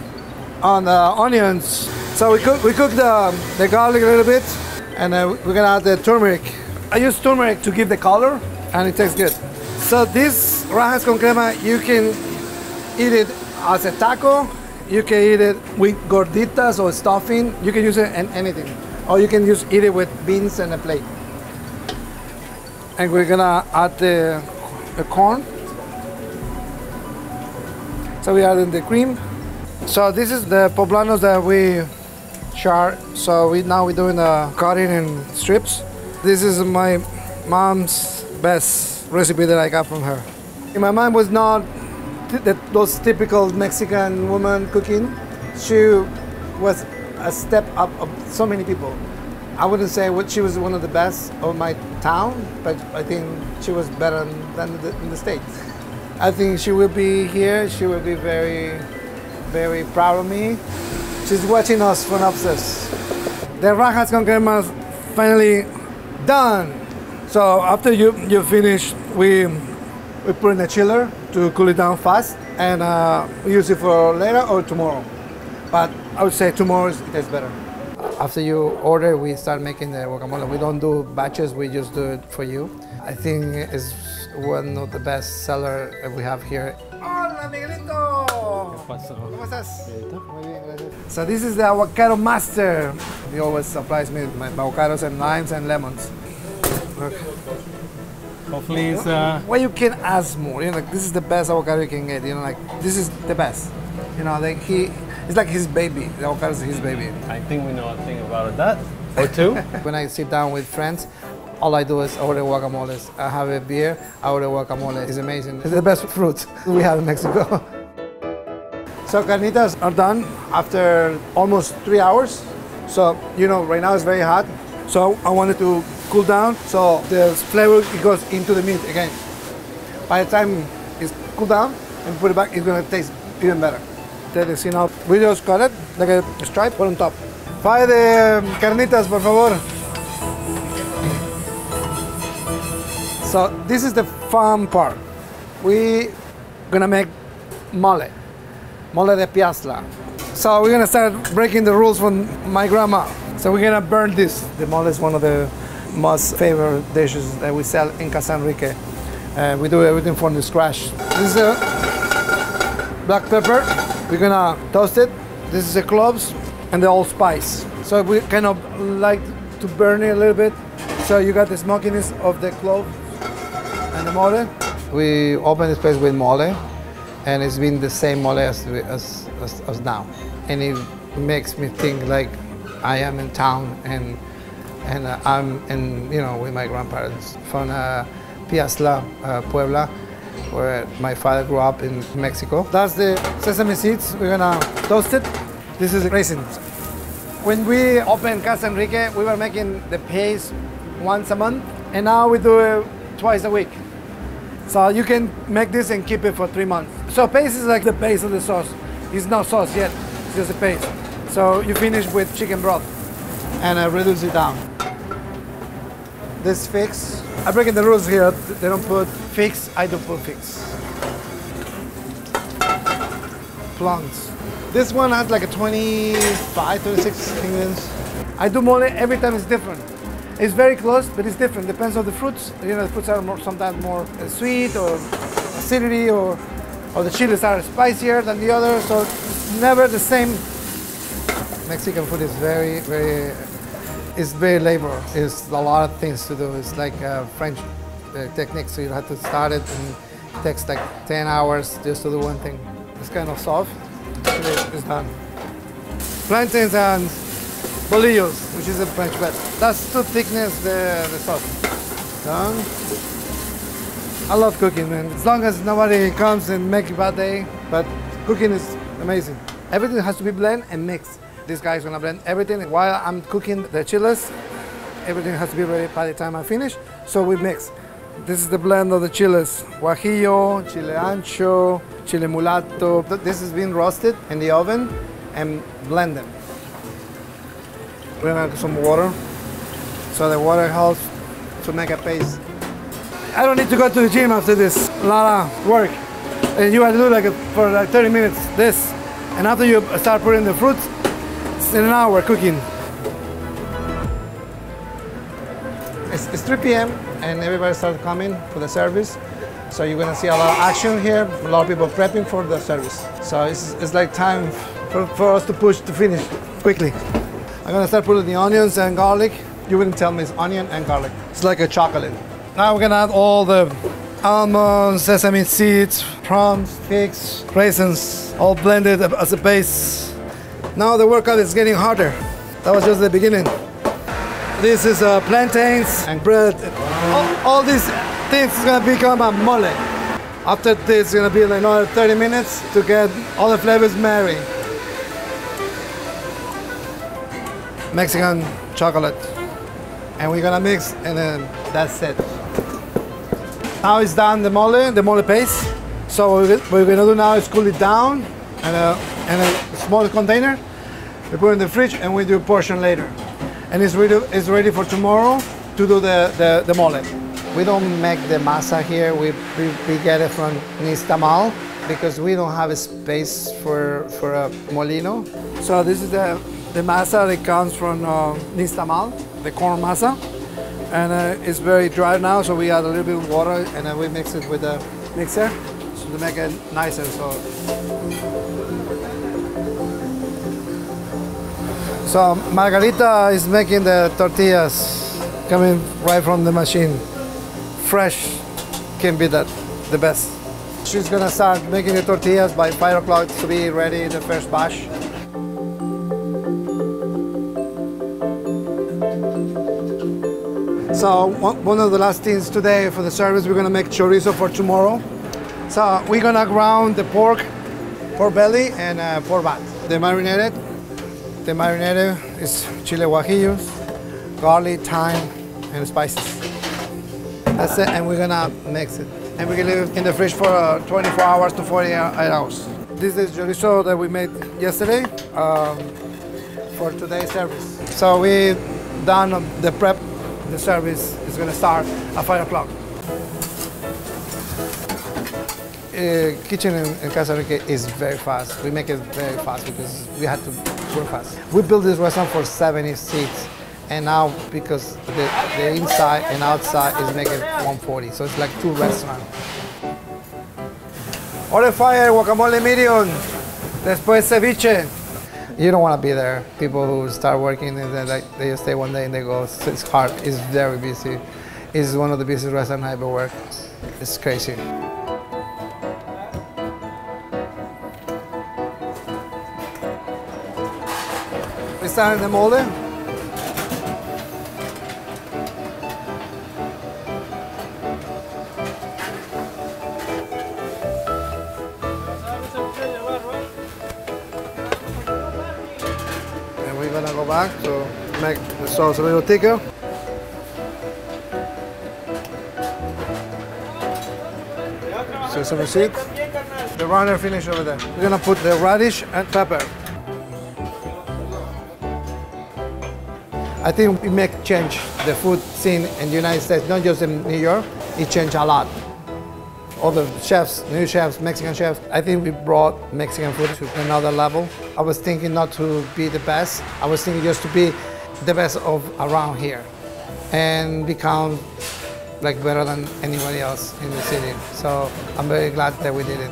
on the onions. So we cook the garlic a little bit, and we're gonna add the turmeric. I use turmeric to give the color, and it tastes good. So this rajas con crema, you can eat it as a taco. You can eat it with gorditas or stuffing. You can use it in anything, or you can just eat it with beans and a plate. And we're gonna add the corn. So we add in the cream. So this is the poblanos that we char. So now we're doing the cutting in strips. This is my mom's best recipe that I got from her. In my mind was not those typical Mexican woman cooking. She was a step up of so many people. I wouldn't say she was one of the best of my town, but I think she was better than in the States. I think she will be here. She will be very, very proud of me. She's watching us from upstairs. The rajas con crema finally done. So after you finish, we put in a chiller to cool it down fast, and we use it for later or tomorrow. But I would say tomorrow tastes better. After you order, we start making the guacamole. We don't do batches, we just do it for you. I think it's one of the best sellers we have here. Hola, Miguelito! ¿Cómo estás? Muy bien, gracias. So this is the avocado master. He always supplies me with my avocados and limes and lemons. Okay. Hopefully it's Well, you can ask more. You know, like, this is the best avocado you can get. You know, like this is the best. You know, like it's like his baby. The avocado is his baby. I think we know a thing about that or two. When I sit down with friends, all I do is order guacamoles. I have a beer, I order guacamole. It's amazing. It's the best fruit we have in Mexico. So carnitas are done after almost 3 hours. So, you know, right now it's very hot. So I wanted to cool down so the flavor goes into the meat again. By the time it's cooled down and put it back, it's gonna taste even better. You know, we just cut it like a stripe, put on top. Fry the carnitas, por favor. So this is the fun part. We gonna make mole de piasla. So we're gonna start breaking the rules from my grandma. So we're gonna burn this. The mole is one of the most favorite dishes that we sell in Casa Enrique. We do everything from the scratch. This is a black pepper. We're gonna toast it. This is the cloves and the allspice. So we kind of like to burn it a little bit. So you got the smokiness of the clove and the mole. We open this place with mole, and it's been the same mole as now. And it makes me think like I am in town and I'm with my grandparents from Piazla, Puebla, where my father grew up in Mexico. That's the sesame seeds. We're gonna toast it. This is raisins. When we opened Casa Enrique, we were making the paste once a month, and now we do it twice a week. So you can make this and keep it for 3 months. So paste is like the base of the sauce. It's not sauce yet, it's just a paste. So you finish with chicken broth and reduce it down. This figs, I'm breaking the rules here. They don't put figs, I don't put figs. Plums. This one has like a 25, 26 ingredients. I do mole every time it's different. It's very close, but it's different. Depends on the fruits. You know, the fruits are sometimes more sweet or acidity, or the chilies are spicier than the others. So it's never the same. Mexican food is it's very labor. It's a lot of things to do. It's like French technique. So you have to start it, and it takes like 10 hours just to do one thing. It's kind of soft. It's done. Plantains and bolillos, which is a French bread. That's to thickness the sauce. Done. I love cooking, man. As long as nobody comes and make a bad day, but cooking is amazing. Everything has to be blended and mixed. This guy's gonna blend everything. While I'm cooking the chiles, everything has to be ready by the time I finish, so we mix. This is the blend of the chiles. Guajillo, chile ancho, chile mulato. This has been roasted in the oven and blended. We're gonna add some water. So the water helps to make a paste. I don't need to go to the gym after this. A lot of work. And you have to do for 30 minutes, this. And after you start putting the fruits, it's in an hour cooking. It's 3 p.m. and everybody started coming for the service. So you're gonna see a lot of action here, a lot of people prepping for the service. So it's like time for us to push to finish quickly. I'm gonna start putting the onions and garlic. You wouldn't tell me it's onion and garlic. It's like a chocolate. Now we're gonna add all the almonds, sesame seeds, plums, figs, raisins, all blended as a base. Now the workout is getting harder. That was just the beginning. This is plantains and bread. All these things is gonna become a mole. After this, it's gonna be like another 30 minutes to get all the flavors marry. Mexican chocolate. And we're gonna mix, and then that's it. Now it's done the mole paste. So what we're gonna do now is cool it down in a small container. We put it in the fridge and we do a portion later. And it's ready for tomorrow to do the mole. We don't make the masa here. We get it from Nixtamal because we don't have a space for a molino. So this is the masa that comes from Nixtamal, the corn masa. And it's very dry now, so we add a little bit of water and then we mix it with the mixer to make it nicer. So Margarita is making the tortillas coming right from the machine. Fresh can be the best. She's gonna start making the tortillas by 5 o'clock to be ready the first batch. So one of the last things today for the service, we're gonna make chorizo for tomorrow. So we're gonna ground the pork belly and pork bat. The marinated is chile guajillos, garlic, thyme, and spices. That's it, and we're gonna mix it. And we're gonna leave it in the fridge for 24 hours to 48 hours. This is chorizo that we made yesterday for today's service. So we done the prep. The service is gonna start at 5 o'clock. Kitchen in Casa Enrique is very fast. We make it very fast because we had to work fast. We built this restaurant for 70 seats. And now, because the inside and outside is making 140, so it's like 2 restaurants. Order fire, guacamole medium, después ceviche. You don't want to be there. People who start working and they just stay one day and they go. It's hard. It's very busy. It's one of the busiest restaurants I ever worked. It's crazy. We start in the molde. Back to make the sauce a little thicker. Sesame seed. The runner finished over there. We're gonna put the radish and pepper. I think we make change the food scene in the United States, not just in New York. It changed a lot. All the chefs, new chefs, Mexican chefs, I think we brought Mexican food to another level. I was thinking not to be the best. I was thinking just to be the best of around here and become like better than anybody else in the city. So I'm very glad that we did it.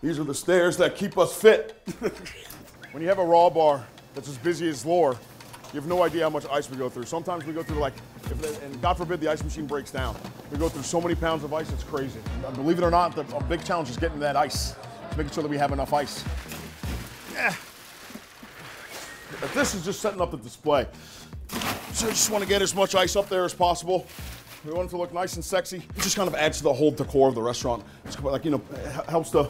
These are the stairs that keep us fit. When you have a raw bar that's as busy as Lore, you have no idea how much ice we go through. Sometimes we go through and God forbid the ice machine breaks down. We go through so many pounds of ice, it's crazy. Believe it or not, a big challenge is getting that ice, making sure that we have enough ice. Yeah. This is just setting up the display. So I just want to get as much ice up there as possible. We want it to look nice and sexy. It just kind of adds to the whole decor of the restaurant. It's like, you know, helps to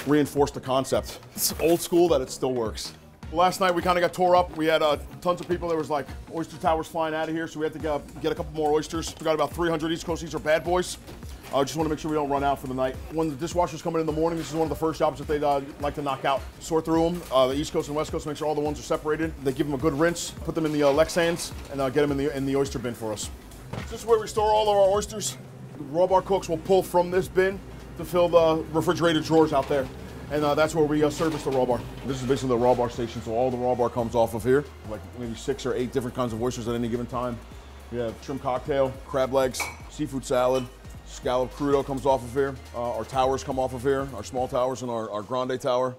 reinforce the concept. It's old school that it still works. Last night we kind of got tore up. We had tons of people. There was like oyster towers flying out of here, so we had to get a couple more oysters. We got about 300 East Coast. These are bad boys. Just want to make sure we don't run out for the night. When the dishwashers come in the morning, this is one of the first jobs that they like to knock out. Sort through them, the East Coast and West Coast, make sure all the ones are separated. They give them a good rinse, put them in the Lexans, and get them in the oyster bin for us. This is where we store all of our oysters. The raw bar cooks will pull from this bin to fill the refrigerated drawers out there. And that's where we service the raw bar. This is basically the raw bar station, so all the raw bar comes off of here. Like maybe 6 or 8 different kinds of oysters at any given time. We have shrimp cocktail, crab legs, seafood salad, scallop crudo comes off of here. Our towers come off of here, our small towers and our grande tower.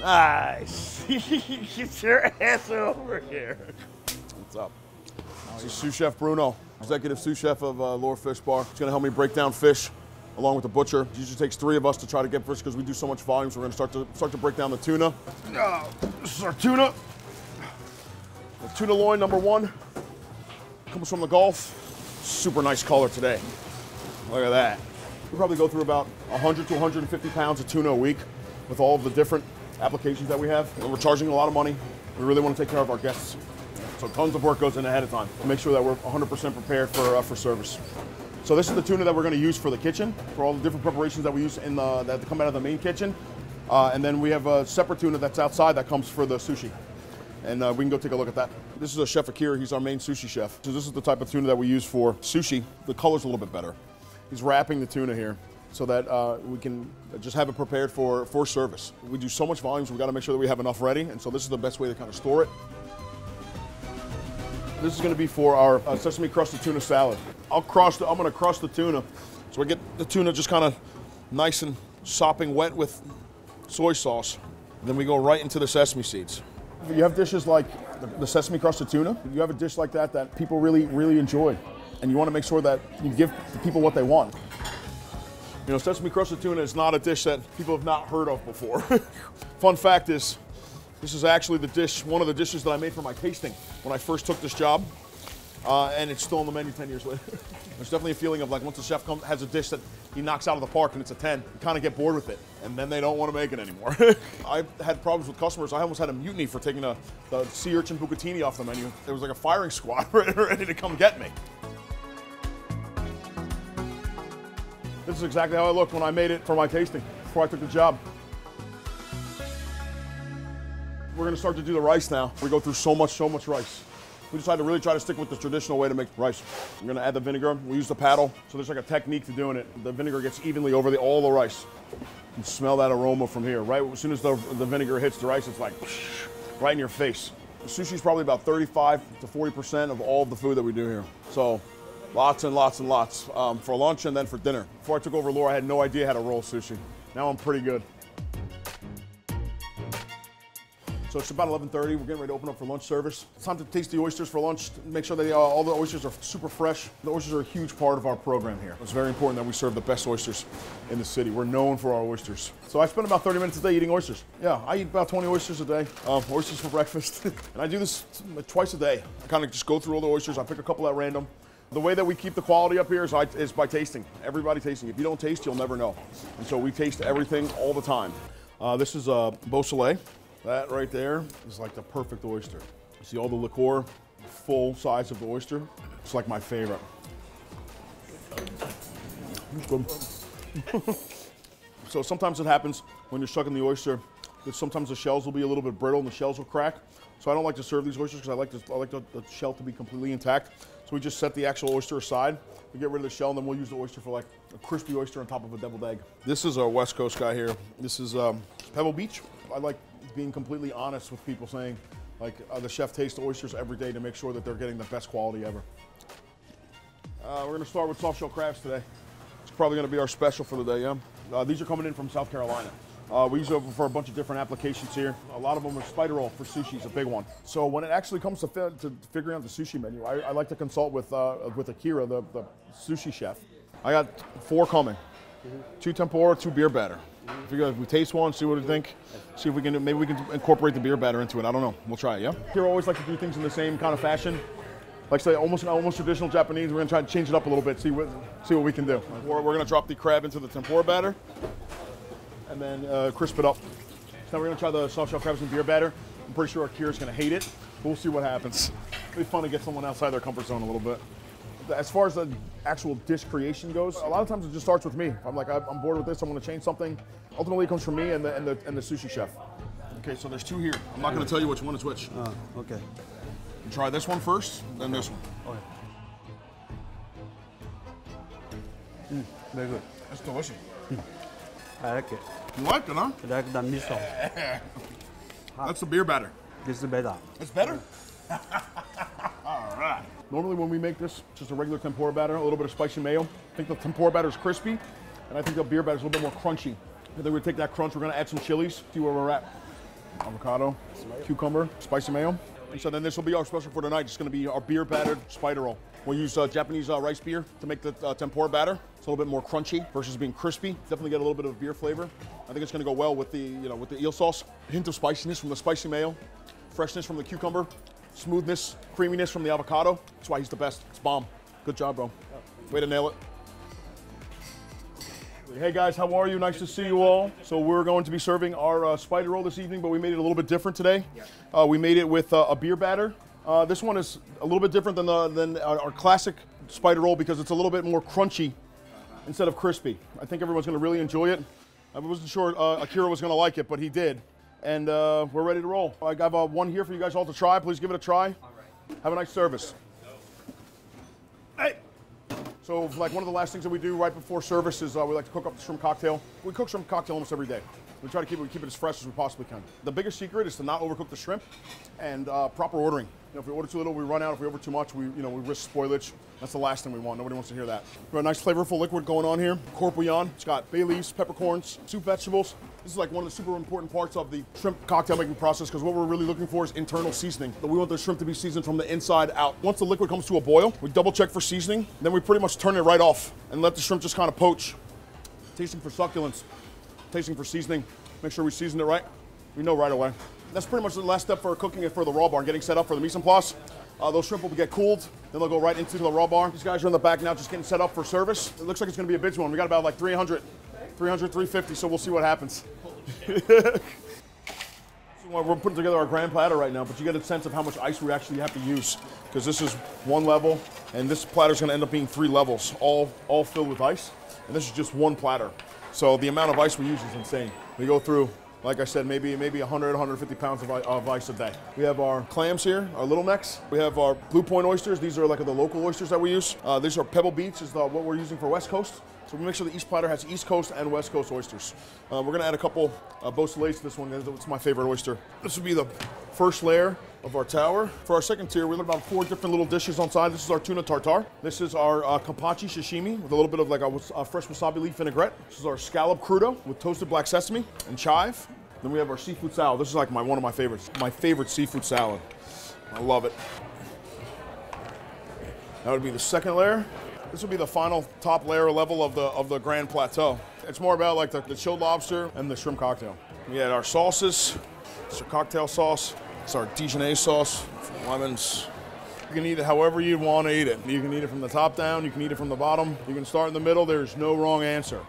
Nice. Get your ass over here. What's up? This is sous chef Bruno. executive sous chef of Lure Fishbar. He's gonna help me break down fish along with the butcher. It usually takes 3 of us to try to get fish because we do so much volume, so we're gonna start to break down the tuna. This is our tuna. The tuna loin #1 comes from the Gulf. Super nice color today. Look at that. We probably go through about 100 to 150 pounds of tuna a week with all of the different applications that we have. And we're charging a lot of money. We really want to take care of our guests. So tons of work goes in ahead of time to make sure that we're 100% prepared for service. So this is the tuna that we're going to use for the kitchen, for all the different preparations that we use in that come out of the main kitchen. And then we have a separate tuna that's outside that comes for the sushi. And we can go take a look at that. This is a Chef Akira. He's our main sushi chef. So this is the type of tuna that we use for sushi. The color's a little bit better. He's wrapping the tuna here so that we can just have it prepared for service. We do so much volume, so we got to make sure that we have enough ready. And so this is the best way to kind of store it. This is going to be for our sesame crusted tuna salad. I'm going to crust the tuna, so I get the tuna just kind of nice and sopping wet with soy sauce. Then we go right into the sesame seeds. You have dishes like the sesame crusted tuna. You have a dish like that people really, really enjoy. And you want to make sure that you give the people what they want. You know, sesame crusted tuna is not a dish that people have not heard of before. Fun fact is, this is actually one of the dishes that I made for my tasting when I first took this job. And it's still on the menu 10 years later. There's definitely a feeling of like once the chef has a dish that he knocks out of the park and it's a 10, you kind of get bored with it. And then they don't want to make it anymore. I've had problems with customers. I almost had a mutiny for taking the sea urchin bucatini off the menu. There was like a firing squad ready to come get me. This is exactly how I looked when I made it for my tasting, before I took the job. We're gonna start to do the rice now. We go through so much rice. We decided to really try to stick with the traditional way to make rice. We're gonna add the vinegar. We use the paddle, so there's like a technique to doing it. The vinegar gets evenly over all the rice. You can smell that aroma from here. Right as soon as the vinegar hits the rice, it's like right in your face. The sushi's probably about 35 to 40% of all of the food that we do here. So lots and lots and lots for lunch and then for dinner. Before I took over Lure, I had no idea how to roll sushi. Now I'm pretty good. So it's about 11:30. We're getting ready to open up for lunch service. It's time to taste the oysters for lunch. Make sure that all the oysters are super fresh. The oysters are a huge part of our program here. It's very important that we serve the best oysters in the city. We're known for our oysters. So I spend about 30 minutes a day eating oysters. Yeah, I eat about 20 oysters a day. Oysters for breakfast. And I do this twice a day. I kind of just go through all the oysters. I pick a couple at random. The way that we keep the quality up here is by tasting. Everybody tasting. If you don't taste, you'll never know. And so we taste everything all the time. This is a Beausoleil. That right there is like the perfect oyster. You see all the liqueur, full size of the oyster. It's like my favorite. It's good. So sometimes it happens when you're sucking the oyster that sometimes the shells will be a little bit brittle and the shells will crack. So I don't like to serve these oysters because I like the shell to be completely intact. So we just set the actual oyster aside. We get rid of the shell and then we'll use the oyster for like a crispy oyster on top of a deviled egg. This is our West Coast guy here. This is Pebble Beach. I like being completely honest with people, saying like the chef tastes oysters every day to make sure that they're getting the best quality ever. We're gonna start with soft shell crabs today. It's probably gonna be our special for the day, yeah? These are coming in from South Carolina. We use it for a bunch of different applications here. A lot of them are spider roll for sushi is a big one. So when it actually comes to figuring out the sushi menu, I like to consult with Akira, the sushi chef. I got 4 coming. 2 tempura, 2 beer batter. If we taste one, see what we think. See if we can, maybe we can incorporate the beer batter into it. I don't know. We'll try it, yeah? Here, I always like to do things in the same kind of fashion. Like say, almost traditional Japanese. We're gonna try to change it up a little bit, see what we can do. We're gonna drop the crab into the tempura batter, and then crisp it up. So now we're gonna try the soft shell crabs in beer batter. I'm pretty sure Akira's gonna hate it, but we'll see what happens. It'll be fun to get someone outside their comfort zone a little bit. As far as the actual dish creation goes, a lot of times it just starts with me. I'm like, I'm bored with this, I'm gonna change something. Ultimately it comes from me and the sushi chef. Okay, so there's 2 here. I'm not gonna tell you which one is which. Okay. You try this one first, then this one. Okay. Very good. That's delicious. I like it. You like it, huh? I like the miso. That's the beer batter. This is better. It's better? All right. Normally when we make this, just a regular tempura batter, a little bit of spicy mayo. I think the tempura batter is crispy, and I think the beer batter is a little bit more crunchy. And then we take that crunch, we're gonna add some chilies, see where we're at. avocado, cucumber, spicy mayo. And so then this will be our special for tonight. It's going to be our beer battered spider roll. We'll use Japanese rice beer to make the tempura batter. It's a little bit more crunchy versus being crispy. Definitely get a little bit of beer flavor. I think it's going to go well with the with the eel sauce. A hint of spiciness from the spicy mayo, freshness from the cucumber, smoothness, creaminess from the avocado. That's why he's the best. It's bomb. Good job, bro. Way to nail it. Hey guys, how are you? Nice to see you all. So we're going to be serving our spider roll this evening, but we made it a little bit different today. We made it with a beer batter. This one is a little bit different than our classic spider roll because it's a little bit more crunchy instead of crispy. I think everyone's going to really enjoy it. I wasn't sure Akira was going to like it, but he did. And we're ready to roll. I got one here for you guys all to try. Please give it a try. Have a nice service. Hey! So like one of the last things that we do right before service is we like to cook up the shrimp cocktail. We cook shrimp cocktail almost every day. We try to keep it as fresh as we possibly can. The biggest secret is to not overcook the shrimp and proper ordering. If we order too little, we run out. If we order too much, we risk spoilage. That's the last thing we want. Nobody wants to hear that. We have a nice flavorful liquid going on here. Court bouillon. It's got bay leaves, peppercorns, soup vegetables. This is like one of the super important parts of the shrimp cocktail making process because what we're really looking for is internal seasoning. But we want the shrimp to be seasoned from the inside out. Once the liquid comes to a boil, we double check for seasoning. Then we pretty much turn it right off and let the shrimp just kind of poach. Tasting for succulence, tasting for seasoning. Make sure we season it right. We know right away. That's pretty much the last step for cooking it for the raw bar and getting set up for the mise en place. Those shrimp will get cooled, then they'll go right into the raw bar. These guys are in the back now just getting set up for service. It looks like it's gonna be a big one. We got about like 300, 350, so we'll see what happens. So we're putting together our grand platter right now, but you get a sense of how much ice we actually have to use because this is one level and this platter is gonna end up being 3 levels, all filled with ice. And this is just one platter. So the amount of ice we use is insane. We go through, like I said, maybe 100, 150 pounds of ice a day. We have our clams here, our little necks. We have our Blue Point oysters. These are like the local oysters that we use. These are Pebble Beach, is what we're using for West Coast. So we make sure the East platter has East Coast and West Coast oysters. We're gonna add a couple Beausoleils to this one. It's my favorite oyster. This would be the first layer of our tower. For our second tier, we have about 4 different little dishes on side. This is our tuna tartare. This is our kampachi sashimi with a little bit of like a fresh wasabi leaf vinaigrette. This is our scallop crudo with toasted black sesame and chive. Then we have our seafood salad. This is like one of my favorites. My favorite seafood salad. I love it. That would be the second layer. This would be the final top layer level of the Grand Plateau. It's more about like the chilled lobster and the shrimp cocktail. We had our sauces. It's our cocktail sauce. It's our Dijonnaise sauce, lemons. You can eat it however you want to eat it. You can eat it from the top down. You can eat it from the bottom. You can start in the middle. There's no wrong answer.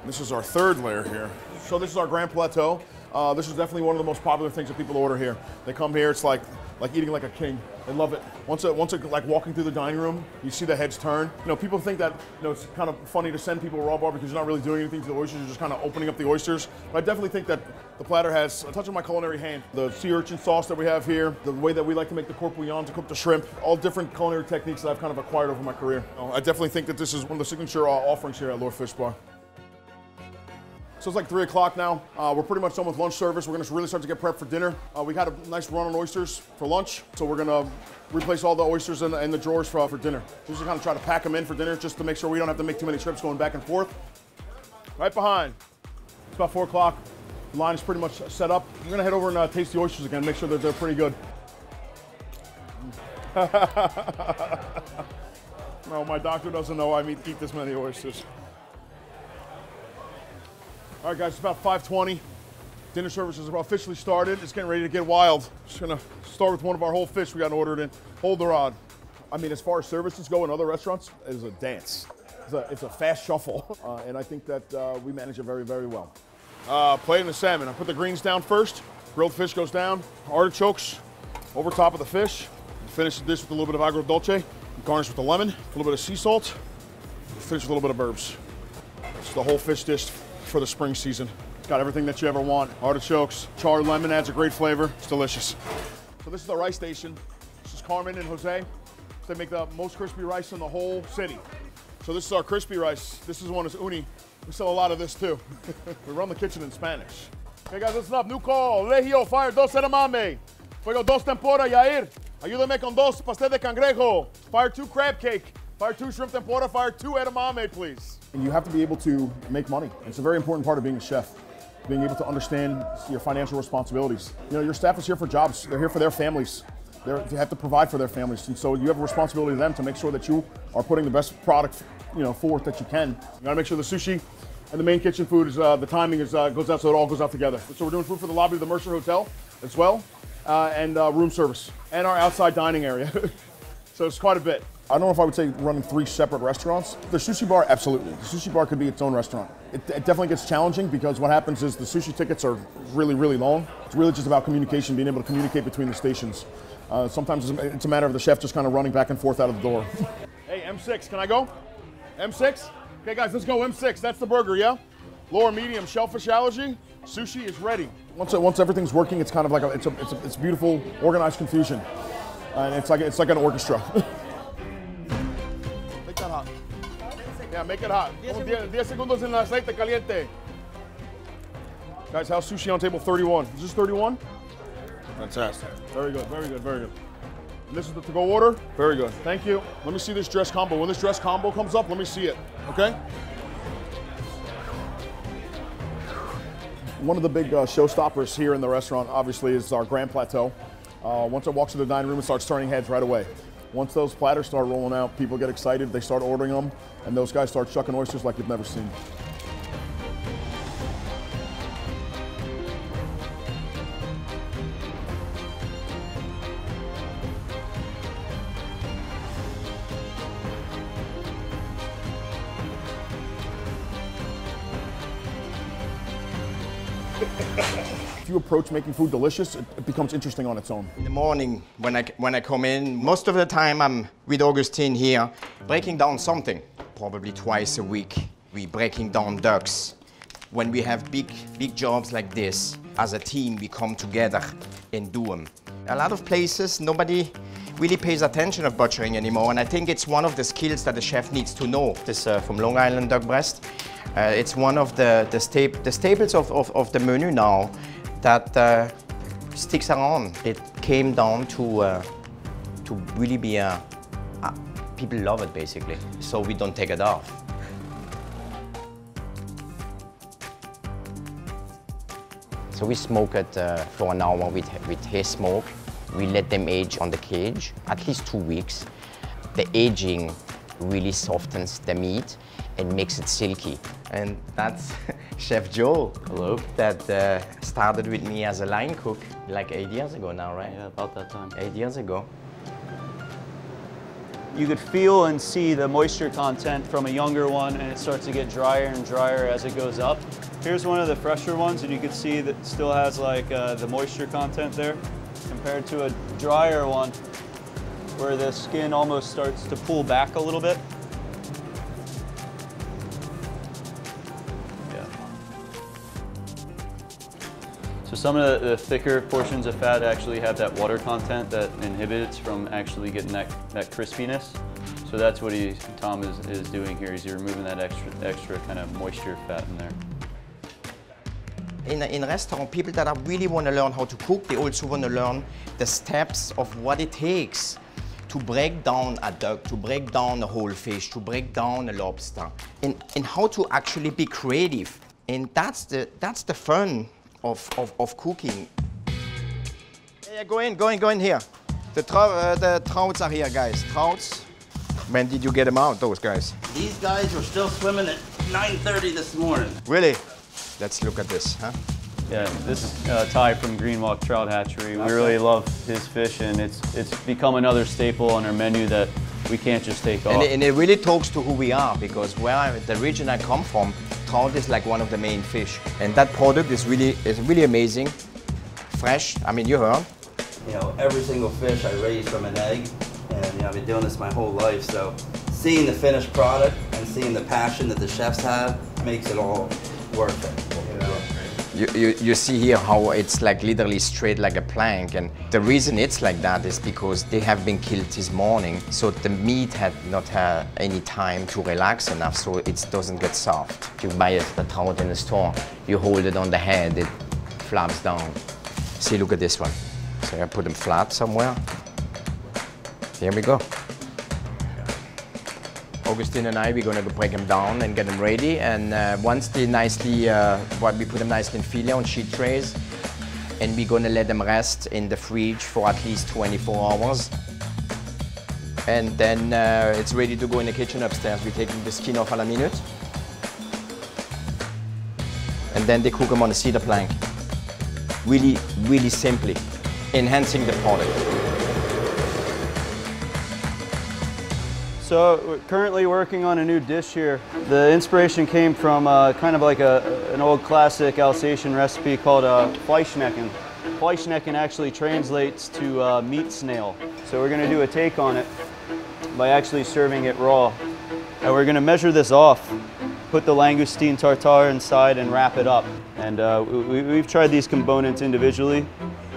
This is our third layer here. So this is our Grand Plateau. This is definitely one of the most popular things that people order here. They come here, it's like eating like a king. They love it. Once like walking through the dining room, you see the heads turn. People think that it's kind of funny to send people raw bar because you're not really doing anything to the oysters. You're just kind of opening up the oysters. But I definitely think that the platter has a touch of my culinary hand. The sea urchin sauce that we have here, the way that we like to make the court bouillon to cook the shrimp, all different culinary techniques that I've kind of acquired over my career. I definitely think that this is one of the signature offerings here at Lord Fishbar. So it's like 3 o'clock now. We're pretty much done with lunch service. We're gonna really start to get prepped for dinner. We had a nice run on oysters for lunch, so we're gonna replace all the oysters in the drawers for dinner. We just kind of try to pack them in for dinner just to make sure we don't have to make too many trips going back and forth. Right behind. It's about 4 o'clock. The line is pretty much set up. We're gonna head over and taste the oysters again, make sure that they're pretty good. No, my doctor doesn't know I eat this many oysters. All right, guys, it's about 5:20. Dinner service is officially started. It's getting ready to get wild. Just gonna start with one of our whole fish we got ordered in. Hold the rod. I mean, as far as services go in other restaurants, it is a dance. It's a fast shuffle, and I think that we manage it very, very well. Plating the salmon. I put the greens down first. Grilled fish goes down. Artichokes over top of the fish. Finish the dish with a little bit of agro dolce. Garnish with the lemon, a little bit of sea salt. Finish with a little bit of herbs. It's the whole fish dish for the spring season. It's got everything that you ever want. Artichokes, charred lemon adds a great flavor. It's delicious. So this is the rice station. This is Carmen and Jose. They make the most crispy rice in the whole city. So this is our crispy rice. This is one is uni. We sell a lot of this too. We run the kitchen in Spanish. Okay guys, listen up. New call. Legio, fire dos edamame. Fuego dos tempura, Yair. Ayúdame con dos pastel de cangrejo. Fire 2 crab cake. Fire 2 shrimp tempura. Fire 2 edamame, please. And you have to be able to make money. It's a very important part of being a chef. being able to understand your financial responsibilities. You know, your staff is here for jobs. They're here for their families. They have to provide for their families, and so you have a responsibility to them to make sure that you are putting the best product, you know, forward that you can. You gotta make sure the sushi and the main kitchen food is the timing is goes out, so it all goes out together. So we're doing food for the lobby of the Mercer Hotel as well, and room service and our outside dining area. So it's quite a bit. I don't know if I would say running 3 separate restaurants. The sushi bar, absolutely. The sushi bar could be its own restaurant. It definitely gets challenging because what happens is the sushi tickets are really, really long. It's really just about communication, being able to communicate between the stations. Sometimes it's a matter of the chef just kind of running back and forth out of the door. Hey, M6, can I go? M6? Okay, guys, let's go. M6, that's the burger, yeah? Lower medium, shellfish allergy. Sushi is ready. Once everything's working, it's kind of like it's beautiful, organized confusion, and it's like an orchestra. Make that hot. Yeah, make it hot. 10 segundos en el aceite caliente. Guys, how's sushi on table 31? Is this 31? Fantastic. Very good, very good, very good. And this is the to-go order? Very good. Thank you. Let me see this dress combo. When this dress combo comes up, let me see it, okay? One of the big showstoppers here in the restaurant, obviously, is our Grand Plateau. Once it walks to the dining room, it starts turning heads right away. Once those platters start rolling out, people get excited, they start ordering them, and those guys start chucking oysters like you've never seen. If you approach making food delicious, it becomes interesting on its own. In the morning, when I come in, most of the time I'm with Augustine here, breaking down something. Probably twice a week, we're breaking down ducks. When we have big jobs like this, as a team, we come together and do them. A lot of places, nobody really pays attention of butchering anymore, and I think it's one of the skills that the chef needs to know. This from Long Island duck breast. It's one of the staples of the menu now that sticks around. It came down to really be people love it basically, so we don't take it off. So we smoke it for an hour with hay smoke. We let them age on the cage, at least 2 weeks. The aging really softens the meat and makes it silky. And that's Chef Joe. Hello. That started with me as a line cook like 8 years ago now, right? Yeah, about that time. 8 years ago. You could feel and see the moisture content from a younger one, and it starts to get drier and drier as it goes up. Here's one of the fresher ones, and you can see that it still has like the moisture content there, compared to a drier one where the skin almost starts to pull back a little bit. So some of the thicker portions of fat actually have that water content that inhibits from actually getting that crispiness. So that's what Tom is doing here. He's removing that extra kind of moisture fat in there. In a restaurant, people that really want to learn how to cook, they also want to learn the steps of what it takes to break down a duck, to break down a whole fish, to break down a lobster, and how to actually be creative. And that's the fun of cooking. Yeah, go in here. The trouts are here, guys. Trouts. When did you get them out, those guys? These guys were still swimming at 9:30 this morning. Really? Let's look at this, huh? Yeah, this is Ty from Greenwalk Trout Hatchery. We really love his fish, and it's become another staple on our menu that we can't just take off. And it really talks to who we are, because the region I come from, trout is like one of the main fish. And that product is really amazing, fresh. I mean, you heard. You know, every single fish I raise from an egg, and you know, I've been doing this my whole life, so seeing the finished product and seeing the passion that the chefs have makes it all worth it. You know? You see here how it's like literally straight like a plank, and the reason it's like that is because they have been killed this morning, so the meat had not had any time to relax enough, so it doesn't get soft. You buy a trout in the store, you hold it on the head, it flaps down. See, look at this one. So I put them flat somewhere. Here we go. Augustine and I, we're gonna go break them down and get them ready. And once they nicely, we put them nicely in filet on sheet trays, and we're gonna let them rest in the fridge for at least 24 hours. And then it's ready to go in the kitchen upstairs. We're taking the skin off à la minute. And then they cook them on a cedar plank. Really, really simply, enhancing the product. So we're currently working on a new dish here. The inspiration came from kind of like an old classic Alsatian recipe called Fleischnecken. Fleischnecken actually translates to meat snail. So we're gonna do a take on it by actually serving it raw. And we're gonna measure this off, put the langoustine tartare inside and wrap it up. And we've tried these components individually,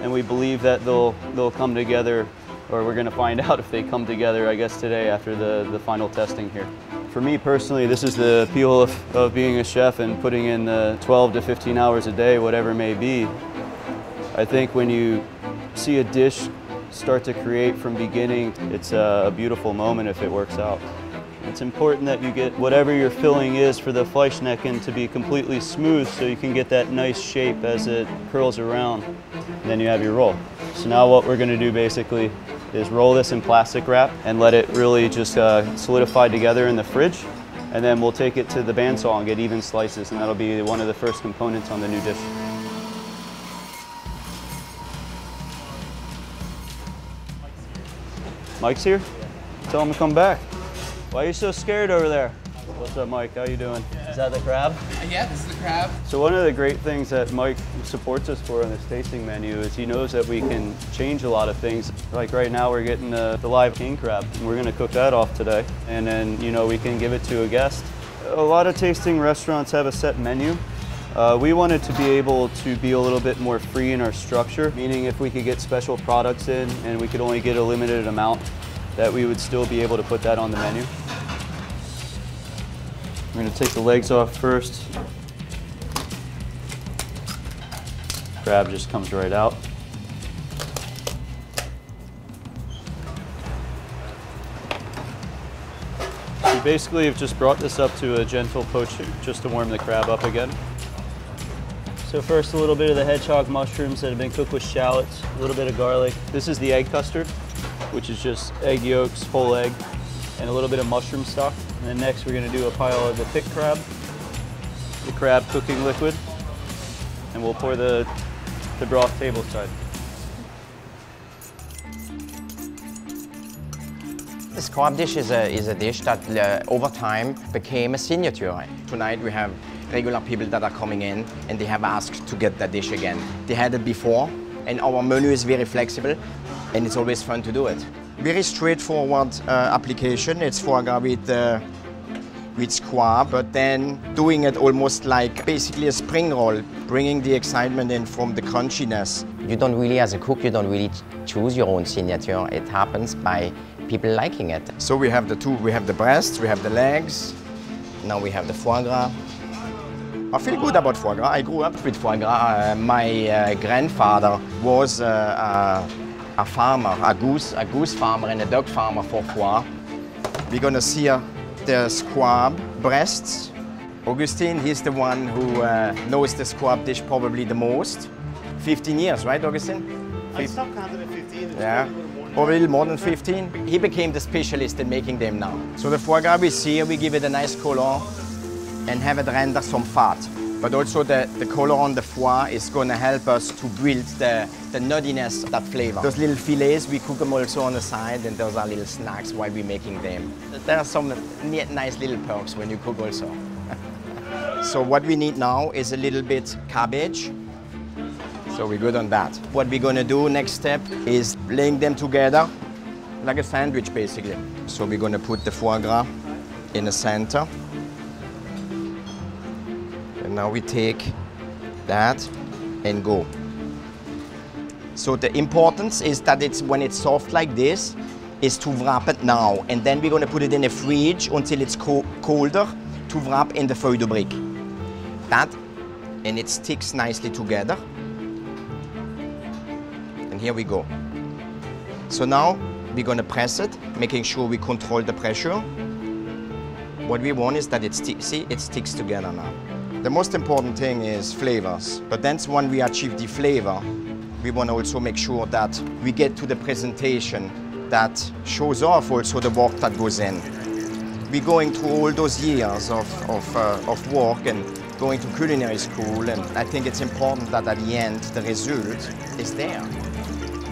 and we believe that they'll come together, or we're gonna find out if they come together, I guess, today after the final testing here. For me personally, this is the appeal of being a chef and putting in the 12 to 15 hours a day, whatever it may be. I think when you see a dish start to create from beginning, it's a beautiful moment if it works out. It's important that you get whatever your filling is for the Fleischnecken to be completely smooth so you can get that nice shape as it curls around. And then you have your roll. So now what we're gonna do basically is roll this in plastic wrap and let it really just solidify together in the fridge. And then we'll take it to the bandsaw and get even slices, and that'll be one of the first components on the new dish. Mike's here? Tell him to come back. Why are you so scared over there? What's up, Mike? How you doing? Is that the crab? Yeah, this is the crab. So one of the great things that Mike supports us for on this tasting menu is he knows that we can change a lot of things. Like right now we're getting the live king crab, and we're gonna cook that off today. And then, you know, we can give it to a guest. A lot of tasting restaurants have a set menu. We wanted to be able to be a little bit more free in our structure, meaning if we could get special products in and we could only get a limited amount, that we would still be able to put that on the menu. We're going to take the legs off first. Crab just comes right out. We basically have just brought this up to a gentle poaching just to warm the crab up again. So first a little bit of the hedgehog mushrooms that have been cooked with shallots, a little bit of garlic. This is the egg custard, which is just egg yolks, whole egg, and a little bit of mushroom stock. And then next we're going to do a pile of the thick crab, the crab cooking liquid, and we'll pour the broth tableside. This crab dish is a dish that over time became a signature. Tonight we have regular people that are coming in and they have asked to get that dish again. They had it before, and our menu is very flexible and it's always fun to do it. Very straightforward application. It's foie gras with squab, but then doing it almost like basically a spring roll, bringing the excitement in from the crunchiness. You don't really, as a cook, you don't really choose your own signature. It happens by people liking it. So we have the two, we have the breasts, we have the legs, now we have the foie gras. I feel good about foie gras. I grew up with foie gras. My grandfather was a farmer, a goose farmer and a duck farmer for foie. We're gonna sear the squab breasts. Augustine, he's the one who knows the squab dish probably the most. 15 years, right, Augustine? I stopped counting at 15. Yeah, probably a little more than 15. He became the specialist in making them now. So the foie gras we sear, we give it a nice color and have it render some fat. But also the color on the foie is going to help us to build the nuttiness of that flavor. Those little fillets, we cook them also on the side, and those are little snacks while we're making them. There are some nice little perks when you cook also. So what we need now is a little bit cabbage. So we're good on that. What we're going to do next step is laying them together like a sandwich basically. So we're going to put the foie gras in the center. And now we take that and go. So the importance is that it's when it's soft like this, is to wrap it now. And then we're going to put it in the fridge until it's colder to wrap in the feuille de brique. That, and it sticks nicely together. And here we go. So now we're going to press it, making sure we control the pressure. What we want is that it sticks together now. The most important thing is flavors, but then when we achieve the flavor, we want to also make sure that we get to the presentation that shows off also the work that goes in. We're going through all those years of work and going to culinary school, and I think it's important that at the end the result is there.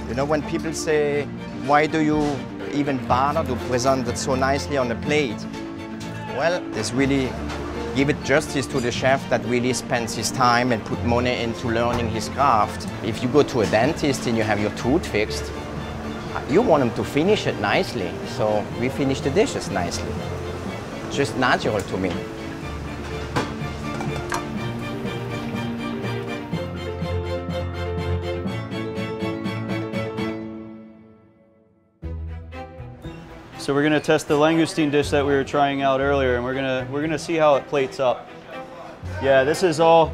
You know, when people say, why do you even bother to present it so nicely on a plate? Well, it's really give it justice to the chef that really spends his time and put money into learning his craft. If you go to a dentist and you have your tooth fixed, you want him to finish it nicely. So we finish the dishes nicely. Just natural to me. So we're gonna test the langoustine dish that we were trying out earlier, and we're gonna see how it plates up. Yeah, this is all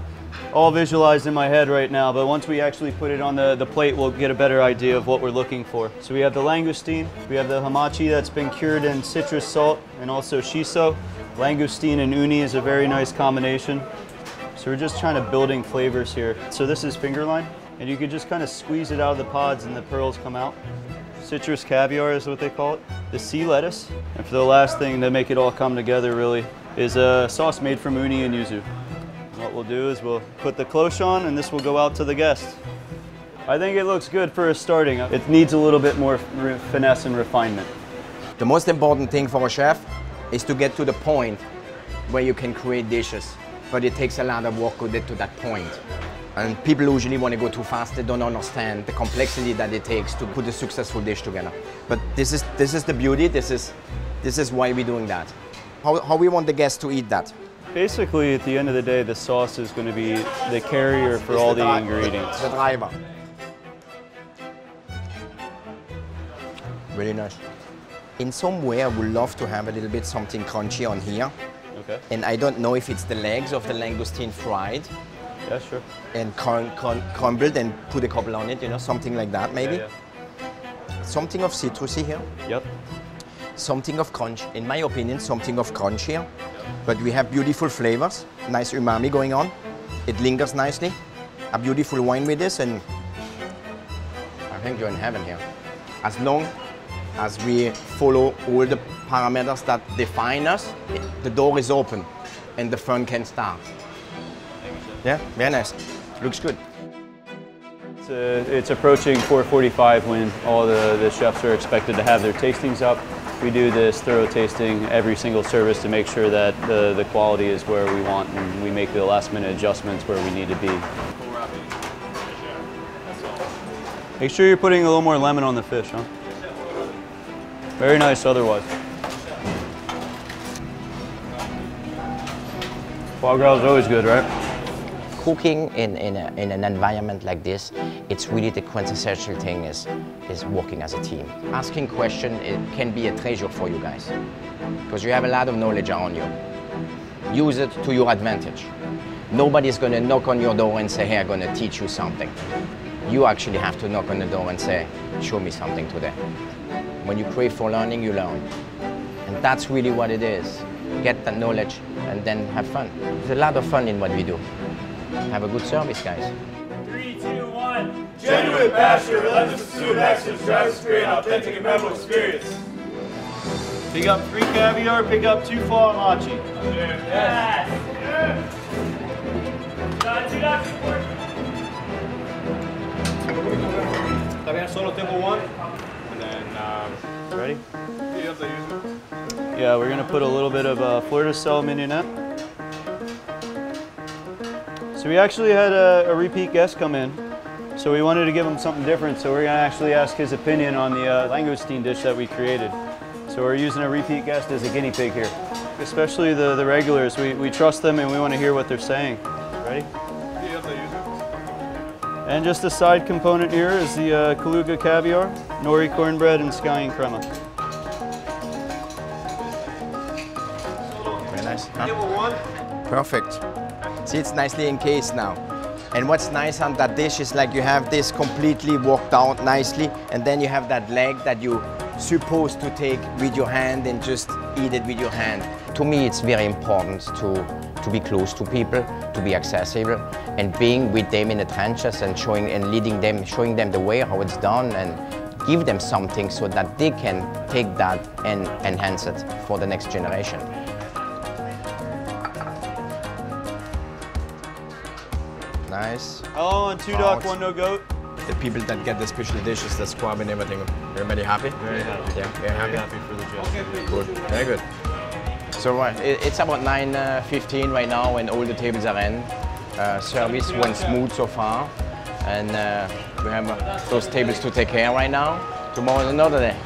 visualized in my head right now, but once we actually put it on the plate, we'll get a better idea of what we're looking for. So we have the langoustine, we have the hamachi that's been cured in citrus salt and also shiso. Langoustine and uni is a very nice combination. So we're just trying to building flavors here. So this is fingerline, and you can just kind of squeeze it out of the pods and the pearls come out. Citrus caviar is what they call it. The sea lettuce. And for the last thing to make it all come together really is a sauce made from uni and yuzu. And what we'll do is we'll put the cloche on and this will go out to the guests. I think it looks good for a starting. It needs a little bit more finesse and refinement. The most important thing for a chef is to get to the point where you can create dishes. But it takes a lot of work to get to that point. And people usually want to go too fast. They don't understand the complexity that it takes to put a successful dish together. But this is the beauty. This is why we're doing that. How we want the guests to eat that. Basically, at the end of the day, the sauce is going to be the carrier for all the ingredients. The driver. Really nice. In some way, I would love to have a little bit something crunchy on here. Okay. And I don't know if it's the legs of the langoustine fried. Yeah, sure. And crumbled and put a couple on it, you know, something like that maybe. Yeah. Something of citrusy here. Yep. Something of crunch, in my opinion, something of crunch here. But we have beautiful flavors, nice umami going on. It lingers nicely. A beautiful wine with this, and I think you're in heaven here. As long as we follow all the parameters that define us, the door is open and the fun can start. Yeah, very nice. Looks good. It's approaching 4:45 when all the chefs are expected to have their tastings up. We do this thorough tasting every single service to make sure that the quality is where we want, and we make the last minute adjustments where we need to be. Make sure you're putting a little more lemon on the fish, huh? Very nice otherwise. Foie gras is always good, right? Cooking in an environment like this, it's really the quintessential thing is working as a team. Asking questions, it can be a treasure for you guys, because you have a lot of knowledge around you. Use it to your advantage. Nobody's going to knock on your door and say, hey, I'm going to teach you something. You actually have to knock on the door and say, show me something today. When you crave for learning, you learn. And that's really what it is. Get that knowledge and then have fun. There's a lot of fun in what we do. Have a good service, guys. 3, 2, 1. Genuine passion, relentless pursuit of excellence drives us to create an authentic and memorable experience. Pick up 3 caviar, pick up 2 foie hamachi. Yes. Yes. Solo table 1, and then ready? Yeah, we're gonna put a little bit of fleur de sel mignonette. So we actually had a repeat guest come in, so we wanted to give him something different, so we're going to actually ask his opinion on the langoustine dish that we created. So we're using a repeat guest as a guinea pig here. Especially the regulars, we trust them and we want to hear what they're saying. Ready? And just a side component here is the Kaluga caviar, nori cornbread, and scallion crema. Very nice. Huh? Perfect. See, it's nicely encased now. And what's nice on that dish is like you have this completely worked out nicely, and then you have that leg that you're supposed to take with your hand and just eat it with your hand. To me, it's very important to be close to people, to be accessible, and being with them in the trenches and leading them, showing them the way how it's done, and give them something so that they can take that and enhance it for the next generation. Nice. How long on 2 duck, 1 no goat? The people that get the special dishes, the squab and everything, everybody happy? Very happy. Yeah, very happy? Very happy for the job. Good, very good. So it's about 9:15 right now and all the tables are in. Service went smooth so far, and we have those tables to take care right now. Tomorrow is another day.